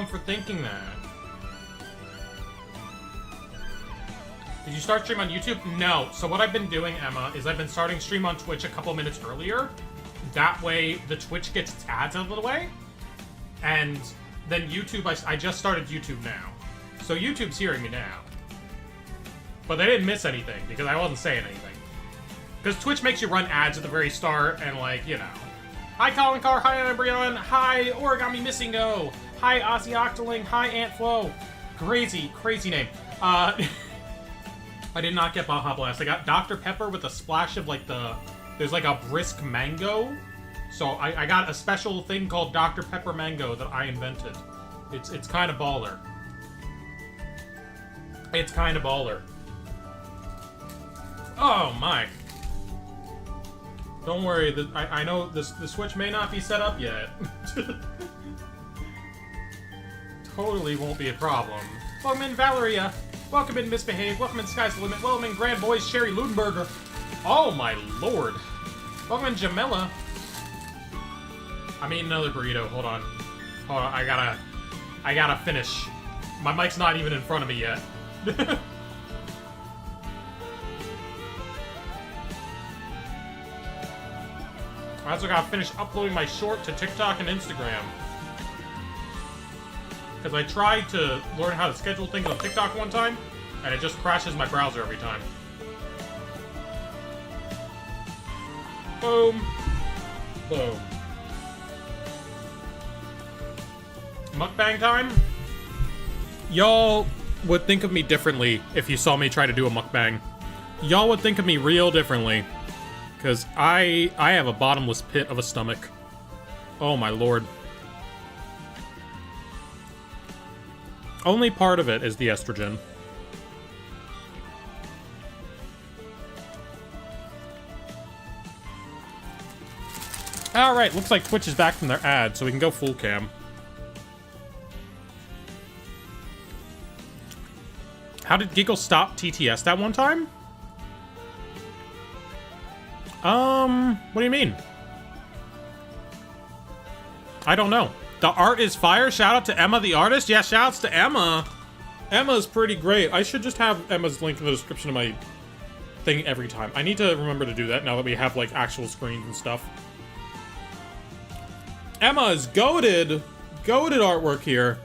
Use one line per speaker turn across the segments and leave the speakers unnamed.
dumb for thinking that. Did you start stream on YouTube? No. So what I've been doing, Emma, is I've been starting stream on Twitch a couple minutes earlier. That way, the Twitch gets its ads out of the way. And then YouTube, I just started YouTube now. So YouTube's hearing me now. But they didn't miss anything, because I wasn't saying anything. Because Twitch makes you run ads at the very start, and like, you know. Hi Colin Carr, hi Embryon, hi Origami Missingo, hi Ozzy Octoling, hi Ant Flo. Crazy, crazy name. I did not get Baja Blast. I got Dr. Pepper with a splash of like there's like a brisk mango. So I got a special thing called Dr. Pepper Mango that I invented. It's kind of baller. It's kind of baller. Oh my. Don't worry, I know the Switch may not be set up yet. Totally won't be a problem. Welcome in, Valeria. Welcome in, Misbehave. Welcome in, Sky's the Limit. Welcome in, Grand Boys, Sherry Ludenberger. Oh my lord. Welcome in, Jamela. I'm eating another burrito. Hold on. Hold on, I gotta finish. My mic's not even in front of me yet. I also gotta finish uploading my short to TikTok and Instagram. Because I tried to learn how to schedule things on TikTok one time, and it just crashes my browser every time. Boom. Boom. Mukbang time? Y'all would think of me differently if you saw me try to do a mukbang. Y'all would think of me real differently. Because I have a bottomless pit of a stomach. Oh my lord. Only part of it is the estrogen. Alright, looks like Twitch is back from their ad, so we can go full cam. How did Giggle stop TTS that one time? What do you mean? I don't know. The art is fire. Shout out to Emma, the artist. Yeah, shouts to Emma. Emma's pretty great. I should just have Emma's link in the description of my thing every time. I need to remember to do that now that we have, like, actual screens and stuff. Emma is goated. Goated artwork here.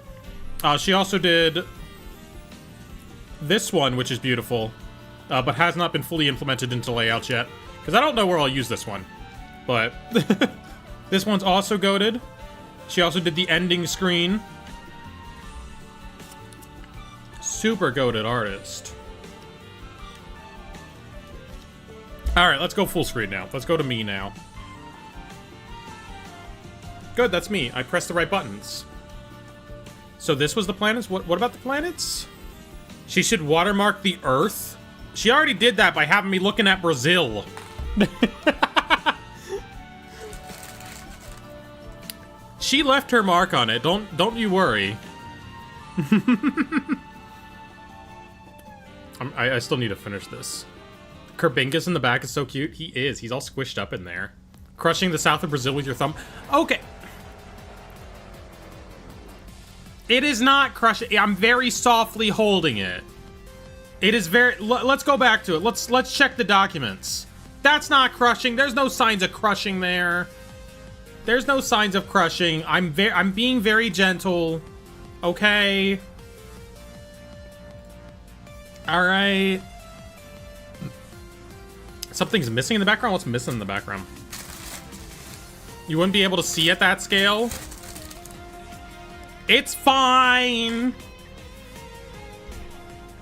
She also did this one, which is beautiful, but has not been fully implemented into layouts yet. Because I don't know where I'll use this one. But this one's also goated. She also did the ending screen. Super goated artist. Alright, let's go full screen now. Let's go to me now. Good, that's me. I pressed the right buttons. So this was the planets? What about the planets? She should watermark the Earth? She already did that by having me looking at Brazil. She left her mark on it. Don't you worry. I still need to finish this. Kerbingus in the back is so cute. He is. He's all squished up in there. Crushing the south of Brazil with your thumb. Okay. It is not crushing. I'm very softly holding it. It is very... Let's go back to it. Let's check the documents. That's not crushing. There's no signs of crushing there. There's no signs of crushing. I'm being very gentle. Okay. All right. Something's missing in the background? What's missing in the background? You wouldn't be able to see at that scale? It's fine.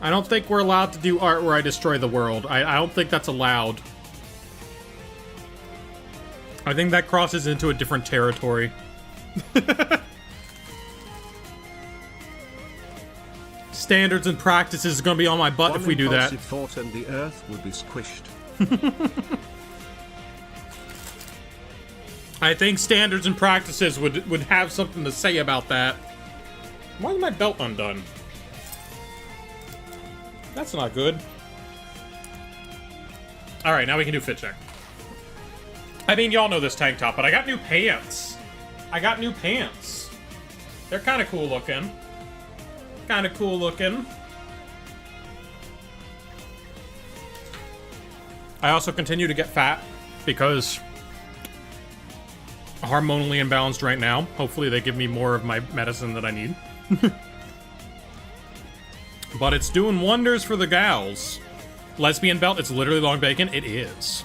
I don't think we're allowed to do art where I destroy the world. I don't think that's allowed. I think that crosses into a different territory. Standards and practices is gonna be on my butt if we do that.
Thought and the earth would be squished.
I think standards and practices would have something to say about that. Why is my belt undone? That's not good. Alright, now we can do fit check. I mean, y'all know this tank top, but I got new pants. I got new pants. They're kind of cool looking. Kind of cool looking. I also continue to get fat because hormonally imbalanced right now. Hopefully they give me more of my medicine that I need. But it's doing wonders for the gals. Lesbian belt, it's literally long bacon. It is.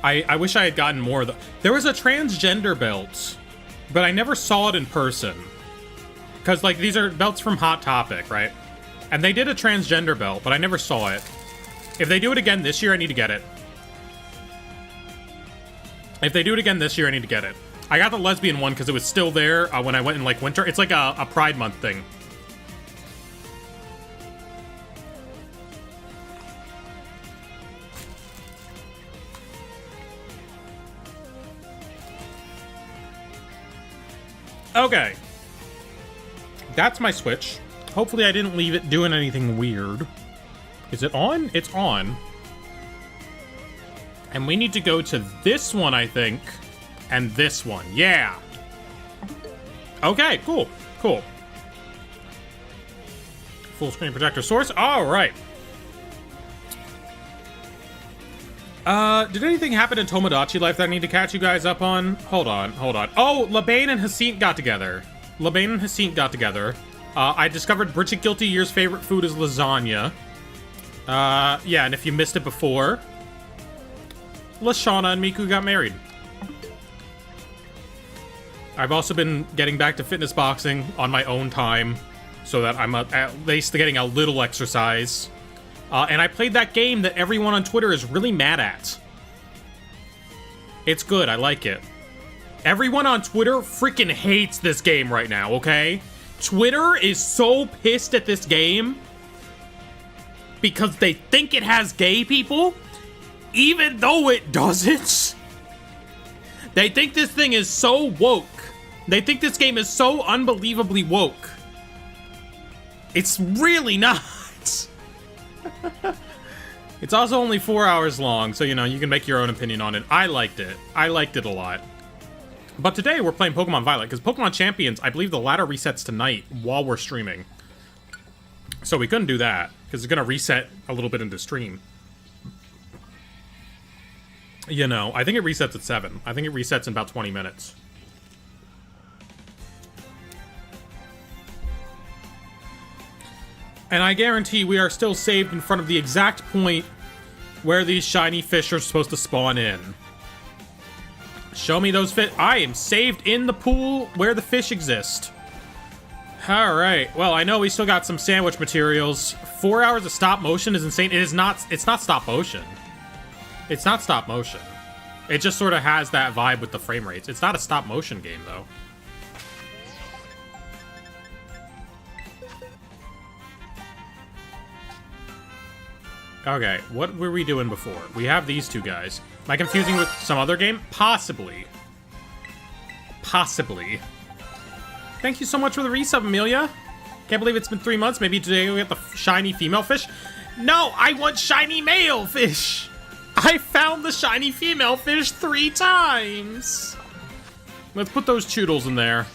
I wish I had gotten more of the... There was a transgender belt, but I never saw it in person. Because, like, these are belts from Hot Topic, right? And they did a transgender belt, but I never saw it. If they do it again this year, I need to get it. If they do it again this year, I need to get it. I got the lesbian one because it was still there when I went in, like, winter. It's like a Pride Month thing. Okay. That's my Switch. Hopefully I didn't leave it doing anything weird. Is it on? It's on. And we need to go to this one, I think. And this one. Yeah. Okay, cool. Cool. Full screen projector source. All right. Did anything happen in Tomodachi Life that I need to catch you guys up on? Hold on. Oh, Labane and Hasint got together. I discovered Bridget Guilty Year's favorite food is lasagna. Yeah, and if you missed it before, Lashana and Miku got married. I've also been getting back to fitness boxing on my own time, so that I'm at least getting a little exercise. And I played that game that everyone on Twitter is really mad at. It's good, I like it. Everyone on Twitter freaking hates this game right now, okay? Twitter is so pissed at this game because they think it has gay people, even though it doesn't. They think this thing is so woke. They think this game is so unbelievably woke. It's really not. It's also only 4 hours long, so, you know, you can make your own opinion on it. I liked it. I liked it a lot. But today we're playing Pokemon Violet, because Pokemon Champions, I believe the ladder resets tonight while we're streaming. So we couldn't do that, because it's going to reset a little bit into stream. You know, I think it resets at 7. I think it resets in about 20 minutes. And I guarantee we are still saved in front of the exact point where these shiny fish are supposed to spawn in. Show me those fish. I am saved in the pool where the fish exist. Alright, well, I know we still got some sandwich materials. 4 hours of stop motion is insane. It's not stop motion. It's not stop motion. It just sort of has that vibe with the frame rates. It's not a stop motion game, though. Okay, what were we doing before? We have these two guys. Am I confusing with some other game? Possibly. Possibly. Thank you so much for the resub, Amelia. Can't believe it's been 3 months. Maybe today we get the shiny female fish. No, I want shiny male fish. I found the shiny female fish 3 times. Let's put those choodles in there.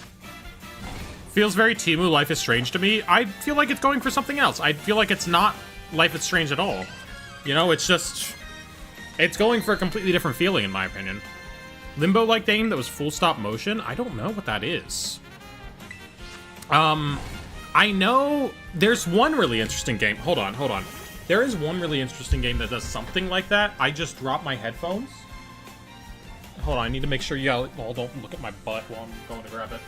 Feels very Temu Life is Strange to me. I feel like it's going for something else. I feel like it's not Life is Strange at all. You know, it's just... It's going for a completely different feeling, in my opinion. Limbo-like game that was full stop motion? I don't know what that is. I know there's one really interesting game. Hold on. There is one really interesting game that does something like that. I just dropped my headphones. Hold on, I need to make sure you all don't look at my butt while I'm going to grab it.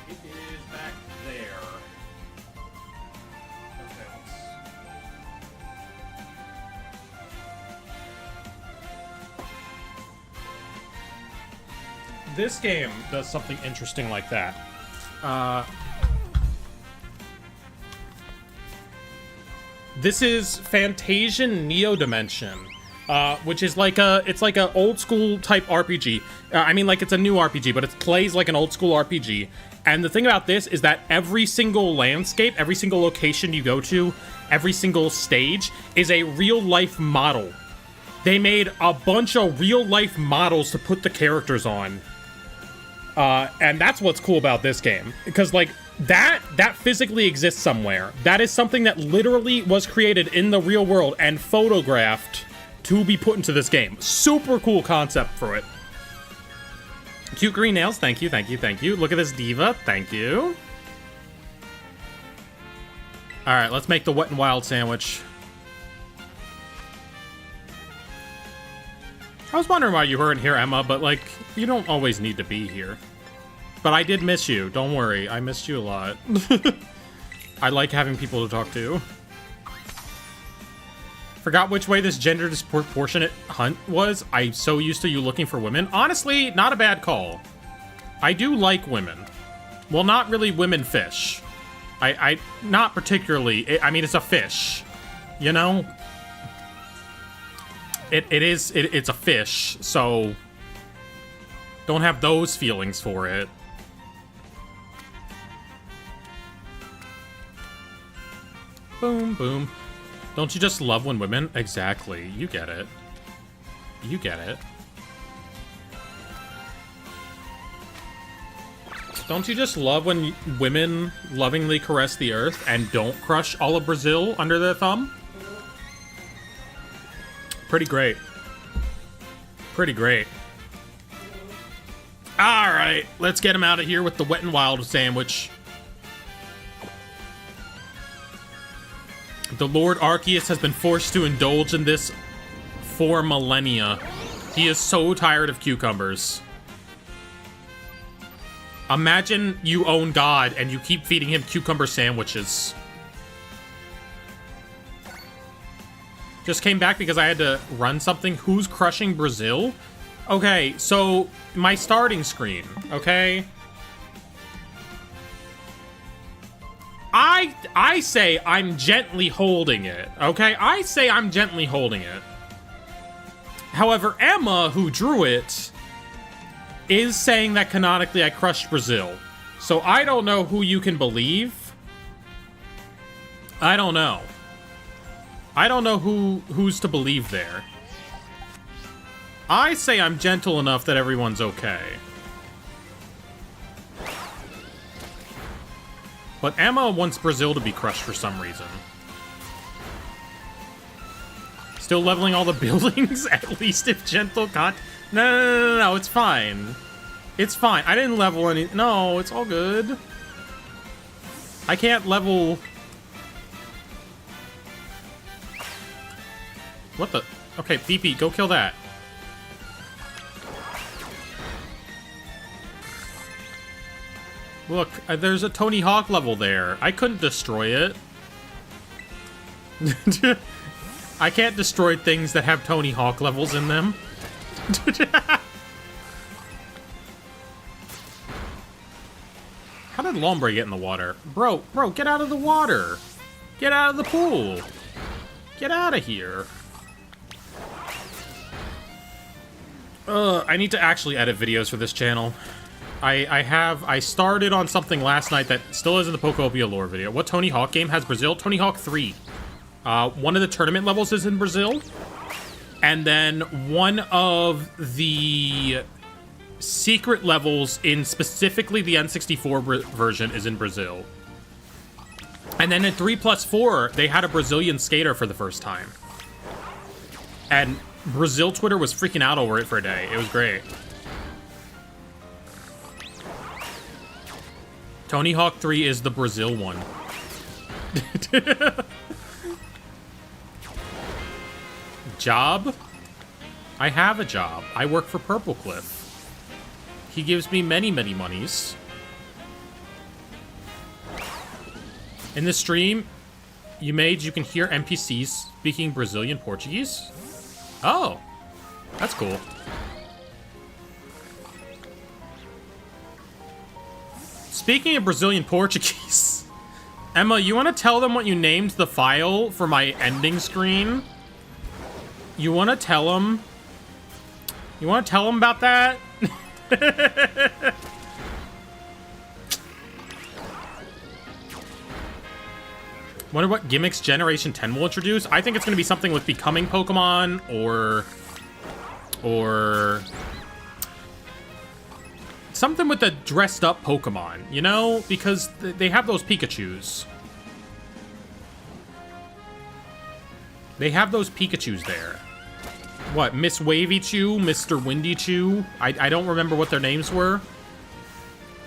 It is back there. This game does something interesting like that. This is Fantasian Neo Dimension, which is like it's like a old school type RPG. I mean, like, it's a new RPG, but it plays like an old school RPG. And the thing about this is that every single landscape, every single location you go to, every single stage is a real life model They made a bunch of real-life models to put the characters on. And that's what's cool about this game. Because, like, that physically exists somewhere. That is something that literally was created in the real world and photographed to be put into this game. Super cool concept for it. Cute green nails. Thank you, thank you, thank you. Look at this diva. Thank you. All right, let's make the Wet and Wild sandwich. I was wondering why you weren't here, Emma, but, like, you don't always need to be here. But I did miss you. Don't worry. I missed you a lot. I like having people to talk to. Forgot which way this gender disproportionate hunt was. I'm so used to you looking for women. Honestly, not a bad call. I do like women. Well, not really women fish. I not particularly. I mean, it's a fish. You know? It's a fish, so don't have those feelings for it. Boom, boom. Don't you just love when women? Exactly. You get it. You get it. Don't you just love when women lovingly caress the earth and don't crush all of Brazil under their thumb? Pretty great. Pretty great. Alright, let's get him out of here with the Wet and Wild sandwich. The Lord Arceus has been forced to indulge in this for millennia. He is so tired of cucumbers. Imagine you own God and you keep feeding him cucumber sandwiches. Just came back because I had to run something. Who's crushing Brazil? Okay, so my starting screen, okay? I say I'm gently holding it, okay? I say I'm gently holding it. However, Emma, who drew it, is saying that canonically I crushed Brazil. So I don't know who you can believe. I don't know. I don't know who's to believe there. I say I'm gentle enough that everyone's okay. But Emma wants Brazil to be crushed for some reason. Still leveling all the buildings? At least if gentle can't... No, it's fine. It's fine. I didn't level any... No, it's all good. I can't level... What the... Okay, PP, go kill that. Look, there's a Tony Hawk level there. I couldn't destroy it. I can't destroy things that have Tony Hawk levels in them. How did Lombre get in the water? Bro, get out of the water. Get out of the pool. Get out of here. I need to actually edit videos for this channel. I started on something last night that still is in the Pokopia lore video. What Tony Hawk game has Brazil? Tony Hawk 3. One of the tournament levels is in Brazil. And then one of the secret levels in specifically the N64 version is in Brazil. And then in 3+4, they had a Brazilian skater for the first time. And Brazil Twitter was freaking out over it for a day. It was great. Tony Hawk 3 is the Brazil one. Job? I have a job. I work for Purple Cliff. He gives me many, many monies. In the stream you can hear NPCs speaking Brazilian Portuguese. Oh, that's cool. Speaking of Brazilian Portuguese, Emma, you want to tell them what you named the file for my ending screen? You want to tell them? You want to tell them about that? Wonder what gimmicks Generation 10 will introduce. I think it's going to be something with becoming Pokemon or something with the dressed up Pokemon, you know? Because they have those Pikachus. They have those Pikachus there. What, Miss Wavy Chew, Mr. Windy Chew? I don't remember what their names were.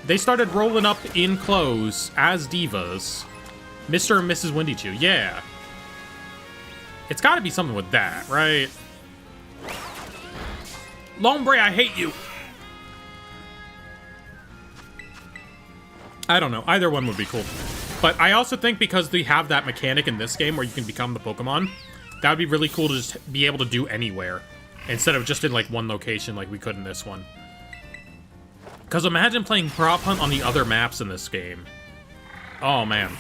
They started rolling up in clothes as divas. Mr. and Mrs. Windy Chew, yeah. It's gotta be something with that, right? Lombre, I hate you! I don't know, either one would be cool. But I also think because they have that mechanic in this game where you can become the Pokemon, that would be really cool to just be able to do anywhere. Instead of just in, like, one location like we could in this one. Because imagine playing Prop Hunt on the other maps in this game. Oh, man.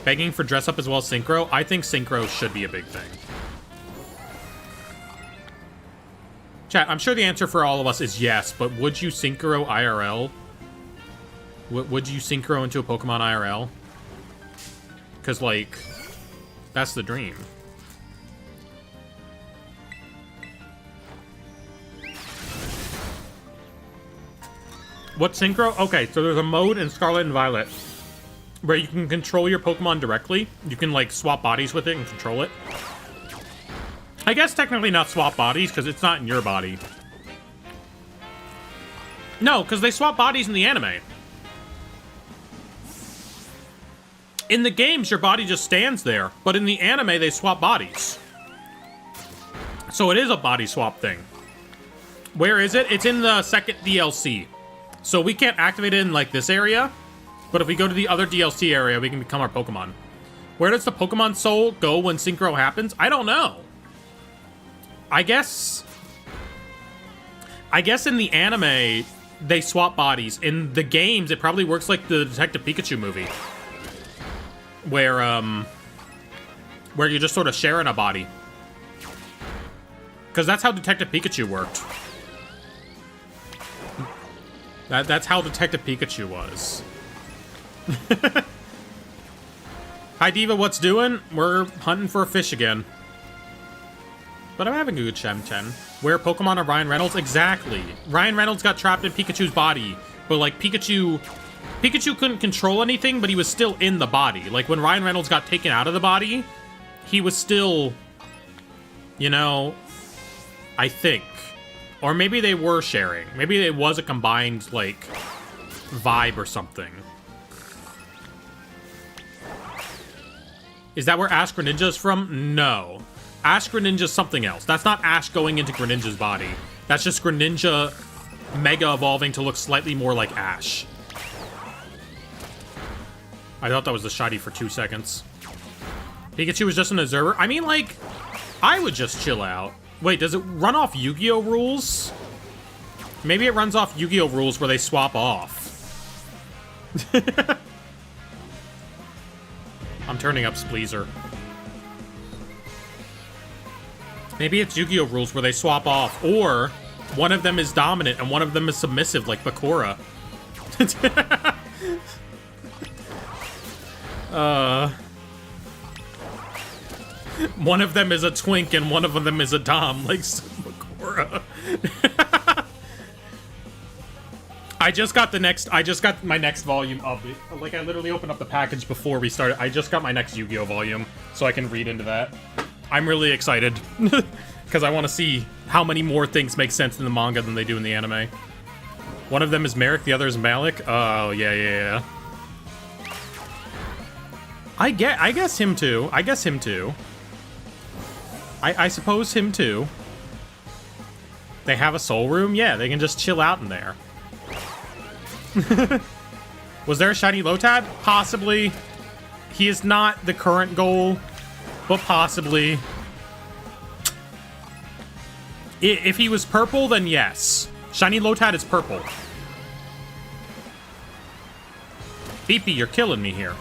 Begging for dress up as well as synchro? I think synchro should be a big thing. Chat, I'm sure the answer for all of us is yes, but would you synchro IRL? Would you synchro into a Pokemon IRL? Because, like, that's the dream. What synchro? Okay, so there's a mode in Scarlet and Violet where you can control your Pokemon directly. You can, like, swap bodies with it and control it. I guess technically not swap bodies, because it's not in your body. No, because they swap bodies in the anime. In the games, your body just stands there, but in the anime, they swap bodies. So it is a body swap thing. Where is it? It's in the second DLC. So we can't activate it in, like, this area. But if we go to the other DLC area, we can become our Pokemon. Where does the Pokemon Soul go when Synchro happens? I don't know. I guess in the anime, they swap bodies. In the games, it probably works like the Detective Pikachu movie. Where you're just sort of sharing a body. Because that's how Detective Pikachu worked. That's how Detective Pikachu was. Hi, Diva, what's doing? We're hunting for a fish again. But I'm having a good Chen. Where Pokemon are Ryan Reynolds? Exactly. Ryan Reynolds got trapped in Pikachu's body. But, like, Pikachu couldn't control anything, but he was still in the body. Like, when Ryan Reynolds got taken out of the body, he was still, you know, I think. Or maybe they were sharing. Maybe it was a combined, like, vibe or something. Is that where Ash Greninja's from? No. Ash Greninja's something else. That's not Ash going into Greninja's body. That's just Greninja mega evolving to look slightly more like Ash. I thought that was the shiny for 2 seconds. Pikachu was just an observer? I mean, like, I would just chill out. Wait, does it run off Yu-Gi-Oh rules? Maybe it runs off Yu-Gi-Oh rules where they swap off. I'm turning up Spleezer. Maybe it's Yu-Gi-Oh rules where they swap off, or one of them is dominant and one of them is submissive, like Bakura. One of them is a twink and one of them is a dom, like Bakura. I just got my next volume of it. Like, I literally opened up the package before we started. I just got my next Yu-Gi-Oh volume, so I can read into that. I'm really excited, because I want to see how many more things make sense in the manga than they do in the anime. One of them is Merrick, the other is Malik. Oh, yeah. I guess him too. I suppose him too. They have a soul room? Yeah, they can just chill out in there. Was there a shiny Lotad? Possibly. He is not the current goal, but possibly. If he was purple, then yes. Shiny Lotad is purple. Beepy, you're killing me here.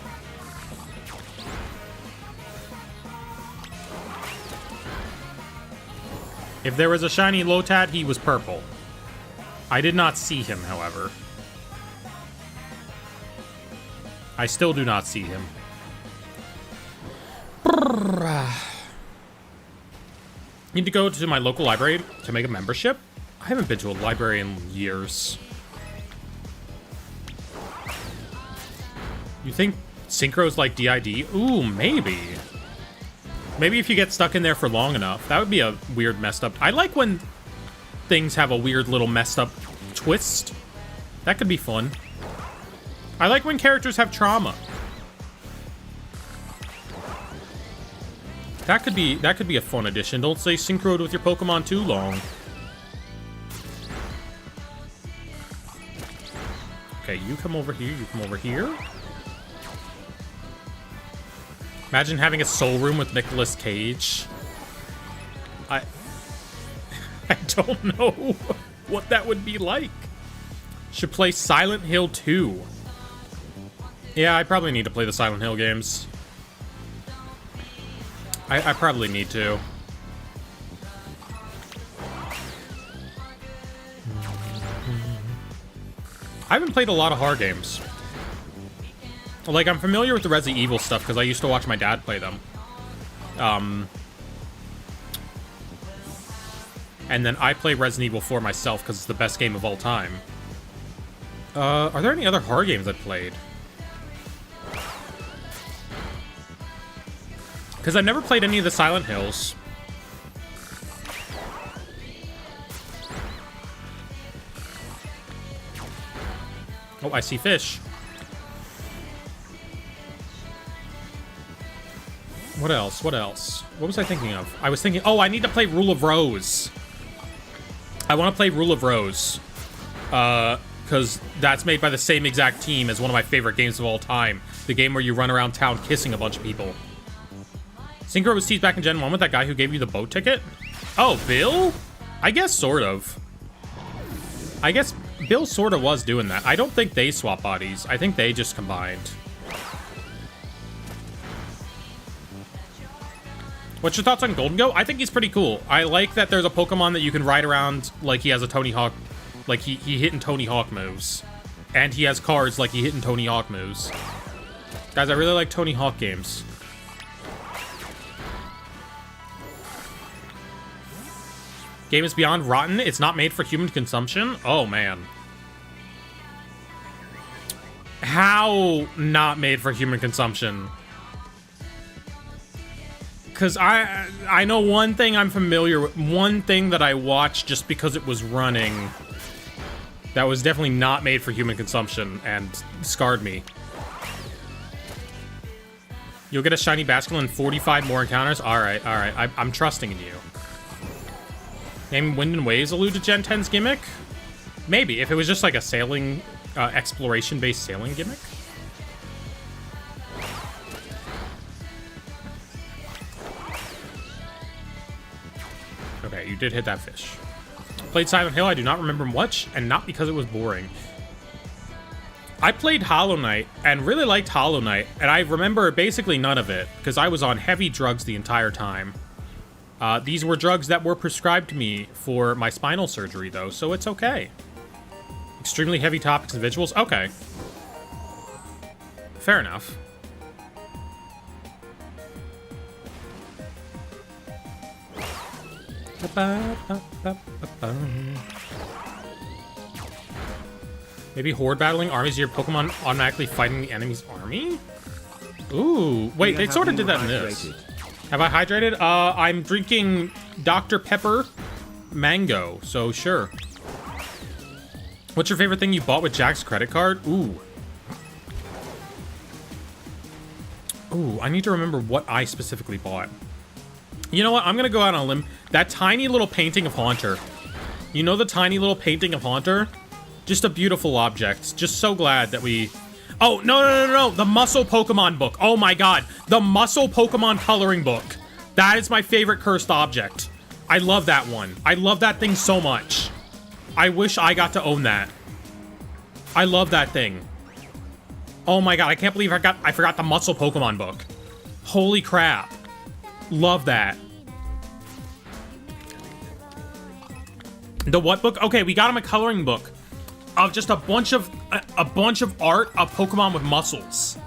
If there was a shiny Lotad, he was purple. I did not see him, however. I still do not see him. Need to go to my local library to make a membership. I haven't been to a library in years. You think Synchro's like DID? Ooh, maybe. Maybe if you get stuck in there for long enough. That would be a weird messed up. I like when things have a weird little messed up twist. That could be fun. I like when characters have trauma. That could be a fun addition. Don't stay synchroed with your Pokemon too long. Okay, you come over here, you come over here. Imagine having a soul room with Nicolas Cage. I don't know what that would be like. Should play Silent Hill 2. Yeah, I probably need to play the Silent Hill games. I probably need to. I haven't played a lot of horror games. Like, I'm familiar with the Resident Evil stuff because I used to watch my dad play them. And then I play Resident Evil 4 myself because it's the best game of all time. Are there any other horror games I've played? Because I've never played any of the Silent Hills. Oh, I see fish. What else? What else? What was I thinking of? I was thinking, oh, I need to play Rule of Rose. I want to play Rule of Rose. Because that's made by the same exact team as one of my favorite games of all time. The game where you run around town kissing a bunch of people. Synchro was teased back in Gen 1 with that guy who gave you the boat ticket? Oh, Bill? I guess sort of. I guess Bill sort of was doing that. I don't think they swap bodies. I think they just combined. What's your thoughts on Golden Go? I think he's pretty cool. I like that there's a Pokemon that you can ride around like he has a Tony Hawk, like he hitting Tony Hawk moves. And he has cards like he hitting Tony Hawk moves. Guys, I really like Tony Hawk games. Game is beyond rotten. It's not made for human consumption. Oh, man. How not made for human consumption? Because I know one thing I'm familiar with. One thing that I watched just because it was running. That was definitely not made for human consumption and scarred me. You'll get a shiny Basculin and 45 more encounters? Alright, alright. I'm trusting in you. Name Wind and Waves allude to Gen 10's gimmick? Maybe, if it was just like a sailing, exploration-based sailing gimmick. Okay, you did hit that fish. Played Silent Hill, I do not remember much, and not because it was boring. I played Hollow Knight, and really liked Hollow Knight, and I remember basically none of it, because I was on heavy drugs the entire time. These were drugs that were prescribed to me for my spinal surgery, though, so it's okay. Extremely heavy topics and visuals? Okay. Fair enough. Maybe horde battling armies, your Pokemon automatically fighting the enemy's army? Ooh, wait, they sort of did that in this. Have I hydrated? I'm drinking Dr. Pepper Mango, so sure. What's your favorite thing you bought with Jack's credit card? Ooh. Ooh, I need to remember what I specifically bought. You know what? I'm gonna go out on a limb. That tiny little painting of Haunter. You know the tiny little painting of Haunter? Just a beautiful object. Just so glad that we... Oh, no. The Muscle Pokemon book. Oh my god. The Muscle Pokemon coloring book. That is my favorite cursed object. I love that one. I love that thing so much. I wish I got to own that. I love that thing. Oh my god, I can't believe I forgot the Muscle Pokemon book. Holy crap. Love that. The what book? Okay, we got him a coloring book of just a bunch of art of Pokemon with muscles.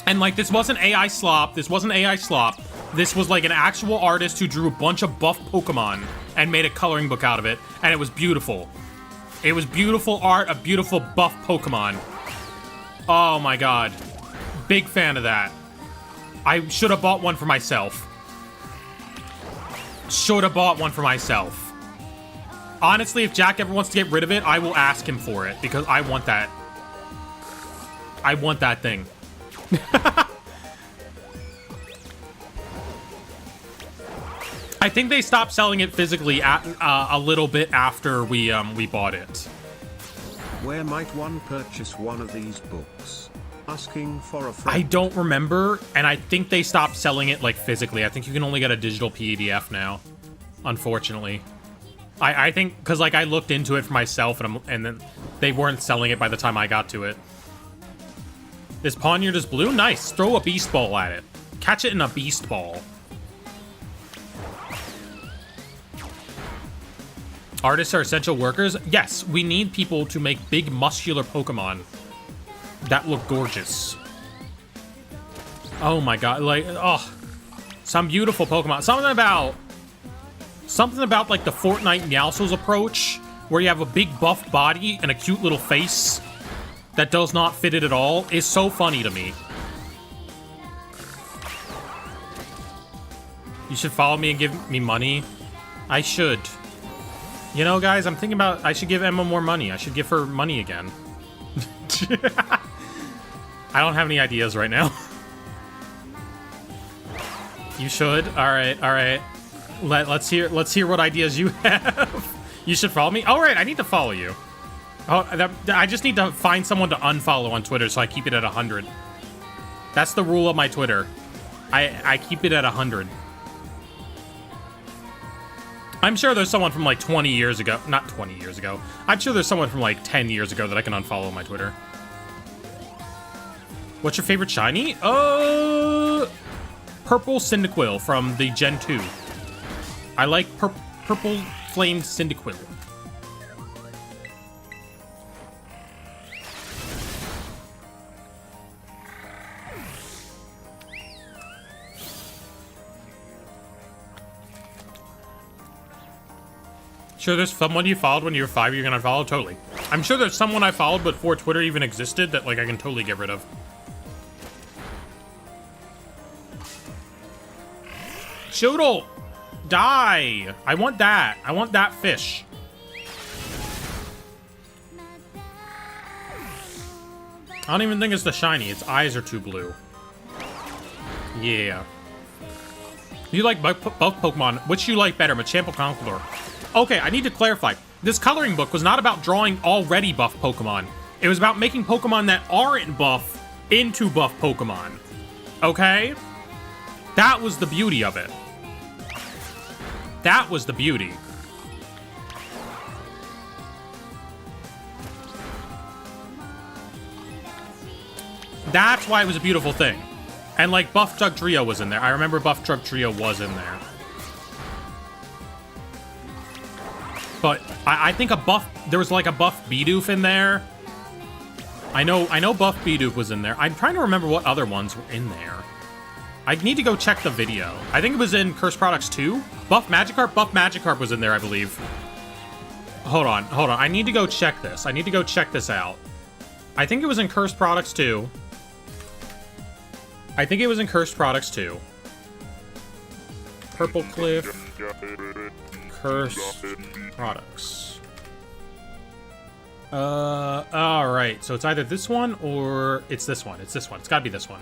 And like, this wasn't AI slop. This wasn't AI slop. This was like an actual artist who drew a bunch of buff Pokemon and made a coloring book out of it. And it was beautiful. It was beautiful art, a beautiful buff Pokemon. Oh my god. Big fan of that. I should have bought one for myself. Should have bought one for myself. Honestly, if Jack ever wants to get rid of it, I will ask him for it because I want that. I want that thing. I think they stopped selling it physically at, a little bit after we bought it.
Where might one purchase one of these books? Asking for a friend.
I don't remember, and I think they stopped selling it like physically. I think you can only get a digital PDF now, unfortunately. I think because like I looked into it for myself, and then they weren't selling it by the time I got to it. This Pawniard is blue? Nice. Throw a beast ball at it. Catch it in a beast ball. Artists are essential workers? Yes, we need people to make big, muscular Pokemon that look gorgeous. Oh my god, like, oh. Some beautiful Pokemon. Something about like the Fortnite Meowscles approach, where you have a big buff body and a cute little face that does not fit it at all, is so funny to me. You should follow me and give me money. I should. You know, guys, I'm thinking about I should give Emma more money. I should give her money again. I don't have any ideas right now. You should. All right, all right. Let's hear what ideas you have. You should follow me. All right, I need to follow you. Oh, I just need to find someone to unfollow on Twitter so I keep it at 100. That's the rule of my Twitter. I keep it at 100. I'm sure there's someone from like 20 years ago. Not 20 years ago. I'm sure there's someone from like 10 years ago that I can unfollow on my Twitter. What's your favorite shiny? Purple Cyndaquil from the Gen 2. I like purple flamed Cyndaquil. Sure there's someone you followed when you were 5 you're gonna follow? Totally. I'm sure there's someone I followed before Twitter even existed that like I can totally get rid of. Shoodle! Die! I want that. I want that fish. I don't even think it's the shiny. Its eyes are too blue. Yeah. You like both Pokemon. Which you like better, Machamp or Conkeldurr? Okay, I need to clarify. This coloring book was not about drawing already buff Pokemon. It was about making Pokemon that aren't buff into buff Pokemon. Okay? That was the beauty of it. That was the beauty. That's why it was a beautiful thing. And like Buff Dugtrio was in there. I remember Buff Dugtrio was in there. But I think there was like a buff Bidoof in there. I know buff Bidoof was in there. I'm trying to remember what other ones were in there. I need to go check the video. I think it was in Cursed Products 2. Buff Magikarp was in there, I believe. Hold on. I need to go check this. I need to go check this out. I think it was in Cursed Products 2. I think it was in Cursed Products 2. Purple Cliff. Cursed Products. Alright. So it's either this one or it's this one. It's this one. It's gotta be this one.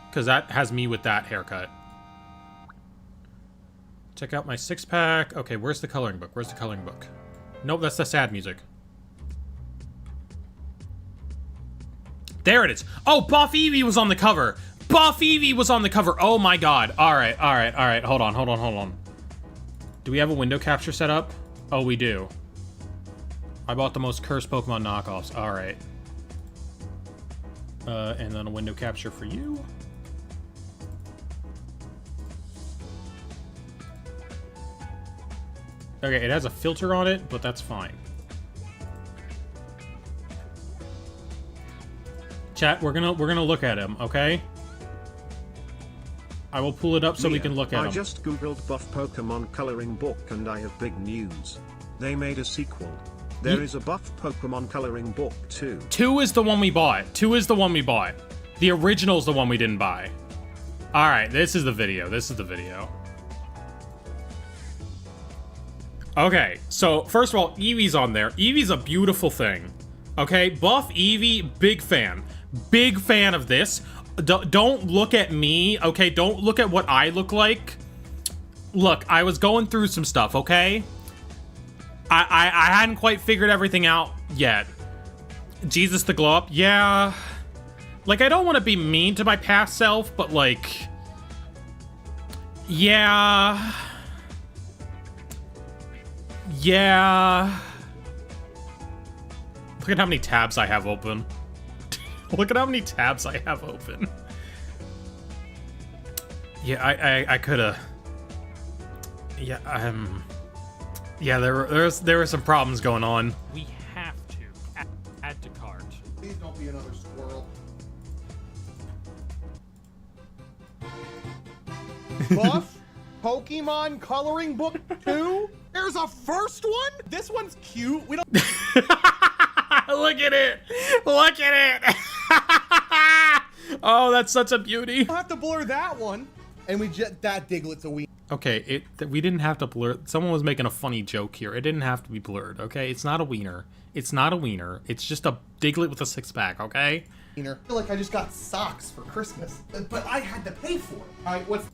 Because that has me with that haircut. Check out my 6-pack. Okay, where's the coloring book? Where's the coloring book? Nope, that's the sad music. There it is. Oh, Buff Eevee was on the cover. Buff Eevee was on the cover. Oh my god. Alright. Hold on. Do we have a window capture set up? Oh, we do. I bought the most cursed Pokemon knockoffs. Alright. And then a window capture for you. Okay, it has a filter on it, but that's fine. Chat, we're gonna look at him, okay? I will pull it up so we can look at him.
I just googled buff Pokemon coloring book and I have big news. They made a sequel. There is a buff Pokemon coloring book too.
2 is the one we bought. 2 is the one we bought. The original's the one we didn't buy. Alright, this is the video. This is the video. Okay, so first of all, Eevee's on there. Eevee's a beautiful thing. Okay, buff Eevee, big fan. Big fan of this. Don't look at me, okay? Don't look at what I look like. Look, I was going through some stuff, okay? I hadn't quite figured everything out yet. Jesus, the glow up, yeah. Like, I don't want to be mean to my past self, but like, yeah. Yeah. Look at how many tabs I have open. Look at how many tabs I have open. Yeah, I coulda. Yeah, yeah, there were some problems going on. We have to add to cart.
Please don't be another squirrel. Buff Pokemon coloring book 2? There's a first one? This one's cute. We don't.
Look at it. Look at it. Oh, that's such a beauty.
We'll have to blur that one. And we just, that Diglett's a wee.
Okay, we didn't have to blur. Someone was making a funny joke here. It didn't have to be blurred, okay? It's not a wiener. It's not a wiener. It's just a Diglett with a six-pack, okay?
I feel like I just got socks for Christmas, but I had to pay for it. All right, what's...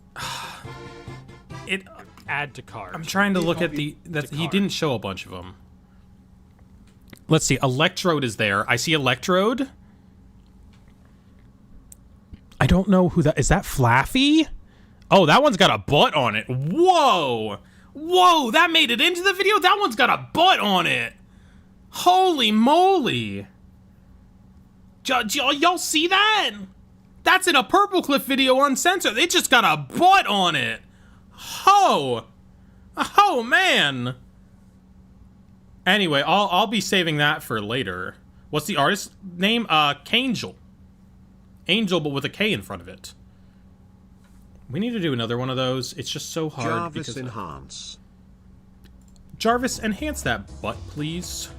It... Add to cart. I'm trying to look at the... He didn't show a bunch of them. Let's see. Electrode is there. I see Electrode. I don't know who that... Is that Flaffy? Oh, that one's got a butt on it. Whoa! Whoa, that made it into the video? That one's got a butt on it. Holy moly. Y'all see that? That's in a Purple Cliff video uncensored. It just got a butt on it. Oh. Oh, man. Anyway, I'll be saving that for later. What's the artist name? Kangel. Angel, but with a K in front of it. We need to do another one of those. It's just so hard.
Jarvis
because
enhance.
Jarvis, enhance that butt, please.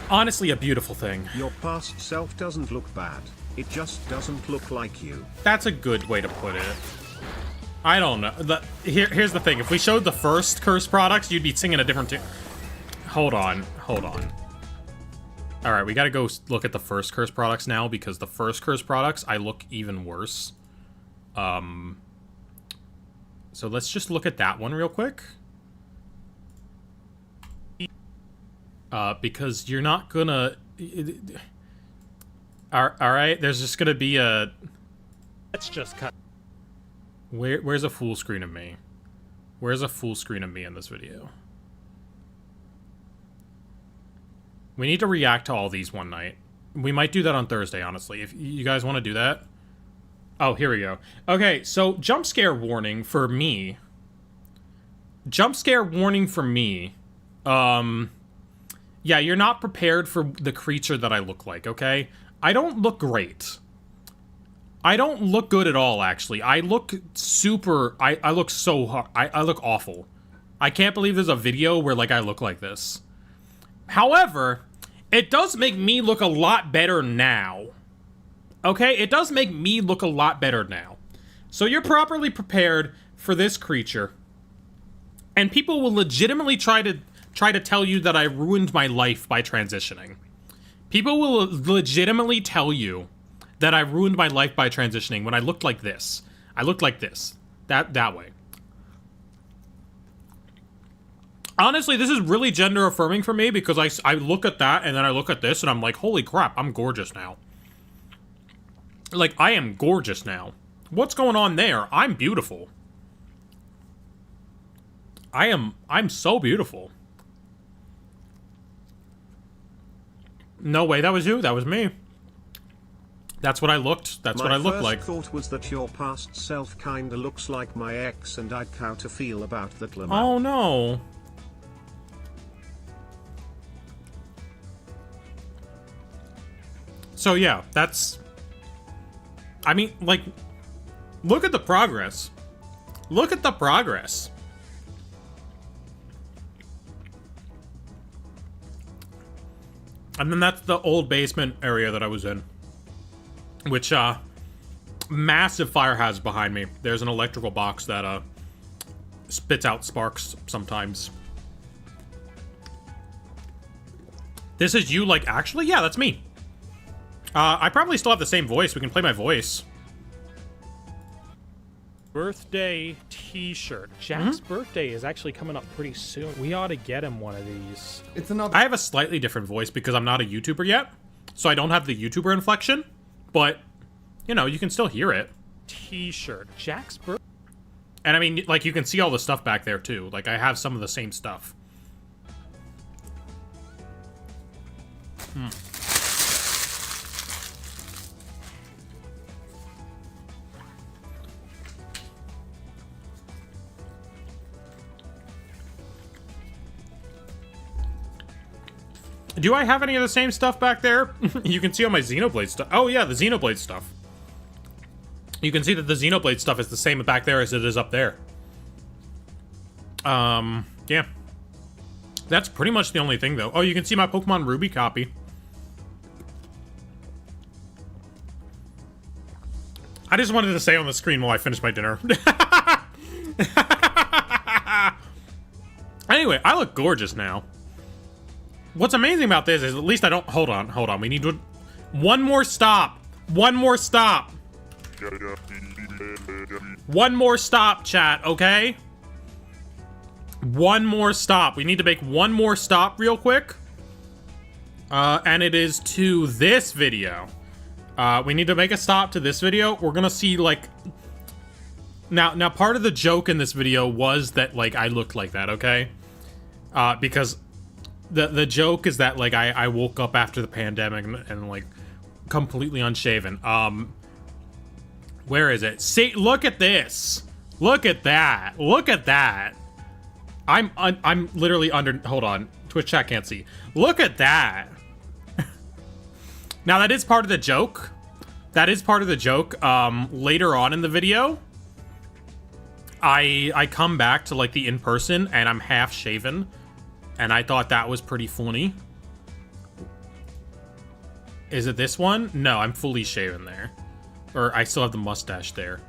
Honestly, a beautiful thing.
Your past self doesn't look bad. It just doesn't look like you.
That's a good way to put it. I don't know. Here's the thing. If we showed the first Curse products, you'd be singing a different tune. Hold on. Hold on. All right, we got to go look at the first Curse products now, because the first Curse products, I look even worse. So let's just look at that one real quick. Because you're not gonna... Alright, there's just gonna be a... Let's just cut... Where's a full screen of me? Where's a full screen of me in this video? We need to react to all these one night. We might do that on Thursday, honestly. If you guys want to do that. Oh, here we go. Okay, so jump scare warning for me. Jump scare warning for me. Yeah, you're not prepared for the creature that I look like, okay? I don't look great. I don't look good at all, actually. I look super... I look so hard. I look awful. I can't believe there's a video where, like, I look like this. However, it does make me look a lot better now. Okay? It does make me look a lot better now. So you're properly prepared for this creature. And people will legitimately try to tell you that I ruined my life by transitioning. People will legitimately tell you that I ruined my life by transitioning when I looked like this. I looked like this. That way. Honestly, this is really gender affirming for me because I look at that and then I look at this and I'm like, holy crap, I'm gorgeous now. Like, I am gorgeous now. What's going on there? I'm beautiful. I'm so beautiful. No way, that was you. That was me. That's what I looked. That's what I looked like.
My first thought was that your past self kinda looks like my ex, and I'd how to feel about that, Lamar.
Oh no. So yeah, that's... I mean, like, look at the progress. Look at the progress. And then that's the old basement area that I was in. Which, massive fire hazard behind me. There's an electrical box that, spits out sparks sometimes. This is you, like, actually? Yeah, that's me. I probably still have the same voice. We can play my voice.
Birthday t-shirt. Jack's birthday is actually coming up pretty soon. We ought to get him one of these.
It's another.
I have a slightly different voice because I'm not a YouTuber yet. So I don't have the YouTuber inflection. But, you know, you can still hear it.
T-shirt. Jack's birthday.
And I mean, like, you can see all the stuff back there, too. Like, I have some of the same stuff. Do I have any of the same stuff back there? You can see all my Xenoblade stuff. Oh, yeah, the Xenoblade stuff. You can see that the Xenoblade stuff is the same back there as it is up there. Yeah. That's pretty much the only thing, though. Oh, you can see my Pokemon Ruby copy. I just wanted to say on the screen while I finish my dinner. Anyway, I look gorgeous now. What's amazing about this is at least I don't... Hold on. We need to... One more stop. One more stop. One more stop, chat, okay? One more stop. We need to make one more stop real quick. And it is to this video. We need to make a stop to this video. We're gonna see, like... Now, part of the joke in this video was that, like, I looked like that, okay? Because... The joke is that, like, I woke up after the pandemic and like, completely unshaven. Where is it? See, look at this. Look at that. Look at that. I'm literally under... Hold on. Twitch chat can't see. Look at that. Now, that is part of the joke. That is part of the joke. Later on in the video, I come back to, like, the in-person, and I'm half-shaven. And I thought that was pretty funny. Is it this one? No, I'm fully shaven there. Or I still have the mustache there.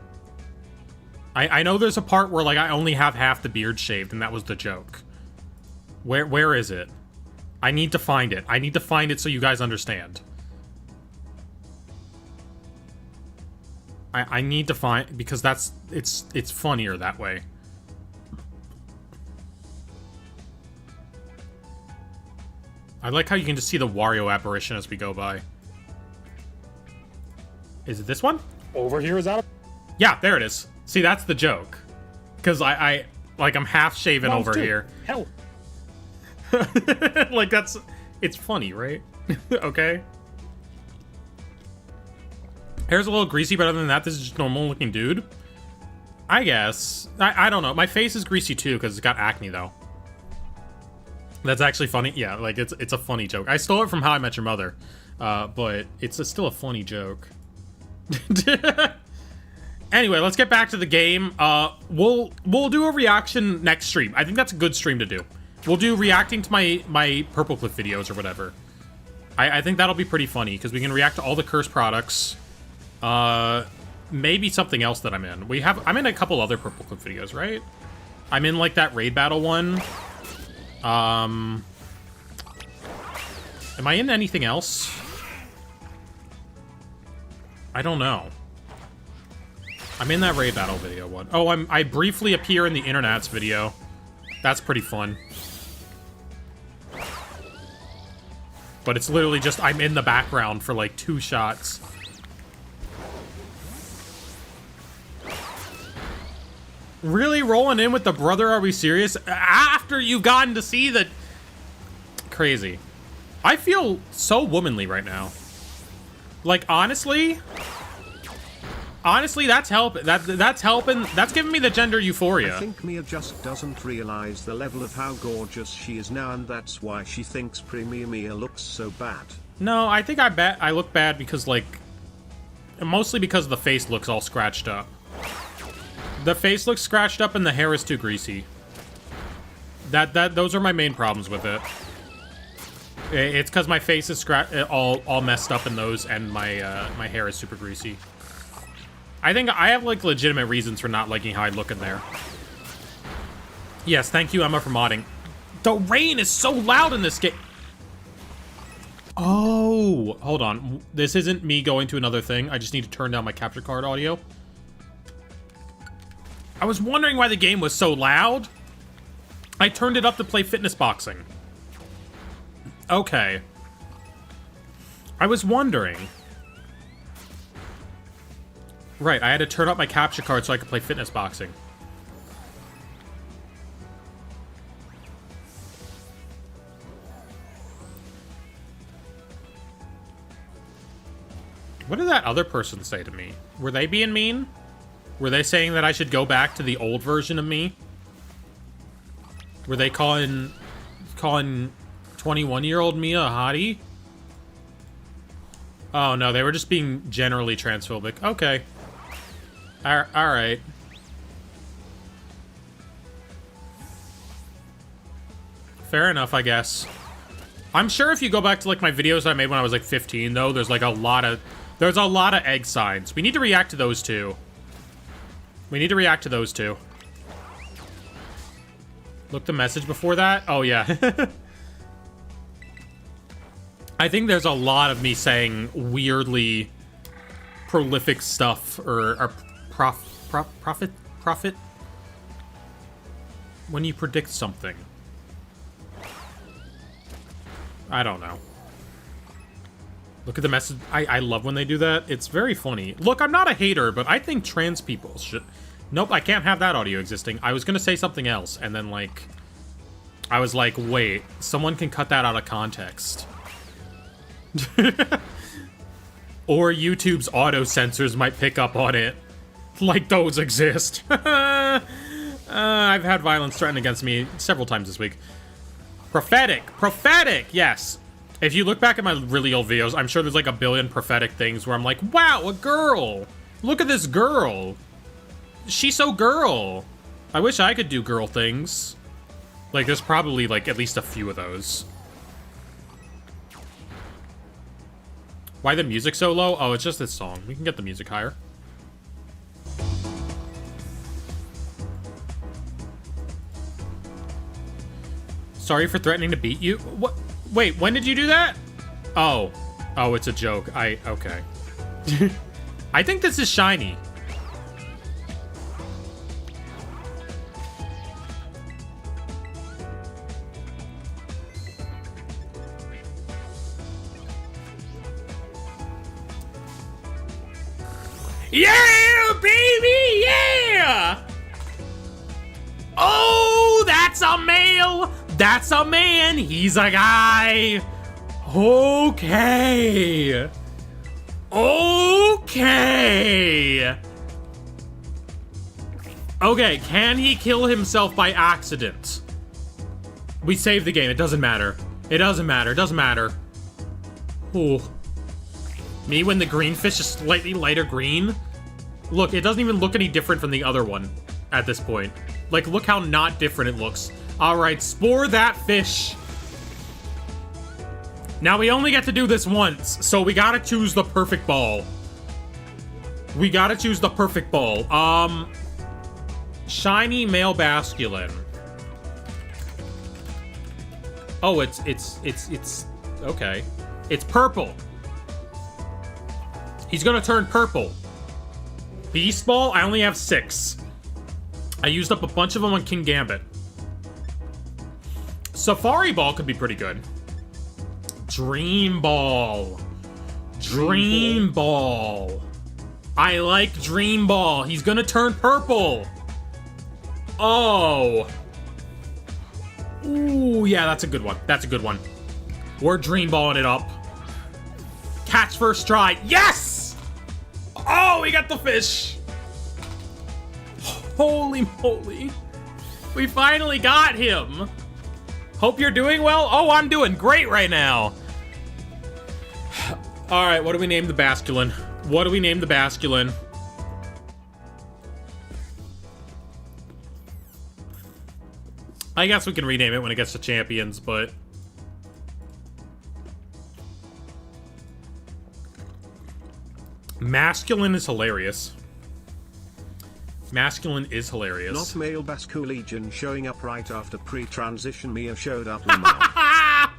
I know there's a part where, like, I only have half the beard shaved, and that was the joke. Where is it? I need to find it. I need to find it so you guys understand. I need to find... Because that's... It's funnier that way. I like how you can just see the Wario apparition as we go by. Is it this one?
Over here is out.
Yeah, there it is. See, that's the joke. Because I'm half shaven over here.
Hell.
Like, that's... It's funny, right? Okay. Hair's a little greasy, but other than that, this is just normal looking dude. I guess. I don't know. My face is greasy too, because it's got acne, though. That's actually funny. Yeah, like, it's a funny joke. I stole it from How I Met Your Mother, but it's still a funny joke. Anyway, let's get back to the game. We'll do a reaction next stream. I think that's a good stream to do. We'll do reacting to my Purple Cliff videos or whatever. I think that'll be pretty funny, because we can react to all the cursed products. Maybe something else that I'm in. I'm in a couple other Purple Cliff videos, right? I'm in, like, that raid battle one. Am I in anything else? I don't know. I'm in that raid battle video one. Oh, I briefly appear in the internet's video. That's pretty fun. But it's literally just I'm in the background for like 2 shots. Really rolling in with the brother? Are we serious? After you've gotten to see the... Crazy. I feel so womanly right now. Like, honestly, that's helping. That's helping. That's giving me the gender euphoria.
I think Mia just doesn't realize the level of how gorgeous she is now, and that's why she thinks Premier Mia looks so bad.
No, I think I look bad because, like, mostly because the face looks all scratched up. The face looks scratched up and the hair is too greasy. Those are my main problems with it. It's because my face is all messed up in those, and my hair is super greasy. I think I have, like, legitimate reasons for not liking how I look in there. Yes, thank you, Emma, for modding. The rain is so loud in this game. Oh, hold on. This isn't me going to another thing. I just need to turn down my capture card audio. I was wondering why the game was so loud. I turned it up to play fitness boxing. Okay. I was wondering. Right, I had to turn up my capture card so I could play fitness boxing. What did that other person say to me? Were they being mean? Were they saying that I should go back to the old version of me? Were they calling 21-year-old me a hottie? Oh no, they were just being generally transphobic. Okay. Alright. Fair enough, I guess. I'm sure if you go back to, like, my videos I made when I was, like, 15, though, there's a lot of egg signs. We need to react to those two. Look the message before that? Oh, yeah. I think there's a lot of me saying weirdly prolific stuff, or profit? When you predict something. I don't know. Look at the message. I love when they do that. It's very funny. Look, I'm not a hater, but I think trans people should... Nope, I can't have that audio existing. I was gonna say something else, and then, like... I was like, wait, someone can cut that out of context. Or YouTube's auto censors might pick up on it. Like those exist. I've had violence threatened against me several times this week. Prophetic, yes. If you look back at my really old videos, I'm sure there's like a billion prophetic things where I'm like, wow, a girl. Look at this girl. She's so girl. I wish I could do girl things. Like, there's probably like at least a few of those. Why the music so low? Oh, it's just this song. We can get the music higher. Sorry for threatening to beat you. What? Wait, when did you do that? Oh. Oh, it's a joke. Okay. I think this is shiny. Yeah, baby, yeah! Oh, that's a male! That's a man! He's a guy! Okay! Okay! Okay, can he kill himself by accident? We saved the game, it doesn't matter. It doesn't matter. Ooh. Me when the green fish is slightly lighter green? Look, it doesn't even look any different from the other one at this point. Like, look how not different it looks. Alright, spore that fish. Now, we only get to do this once, so we gotta choose the perfect ball. Shiny male masculine. Oh, it's okay. It's purple. He's gonna turn purple. Beast Ball, I only have 6. I used up a bunch of them on King Gambit. Safari Ball could be pretty good. Dream Ball. Dream Ball. I like Dream Ball. He's gonna turn purple. Oh. Ooh, yeah, that's a good one. We're Dream Balling it up. Catch first try. Yes! Oh, we got the fish. Holy moly. We finally got him. Hope you're doing well. Oh, I'm doing great right now. All right, what do we name the basculin? What do we name the basculin? I guess we can rename it when it gets to champions, but... Masculine is hilarious. Masculine is hilarious.
Not male Bascu Legion showing up right after pre-transition Mia showed up Lamau.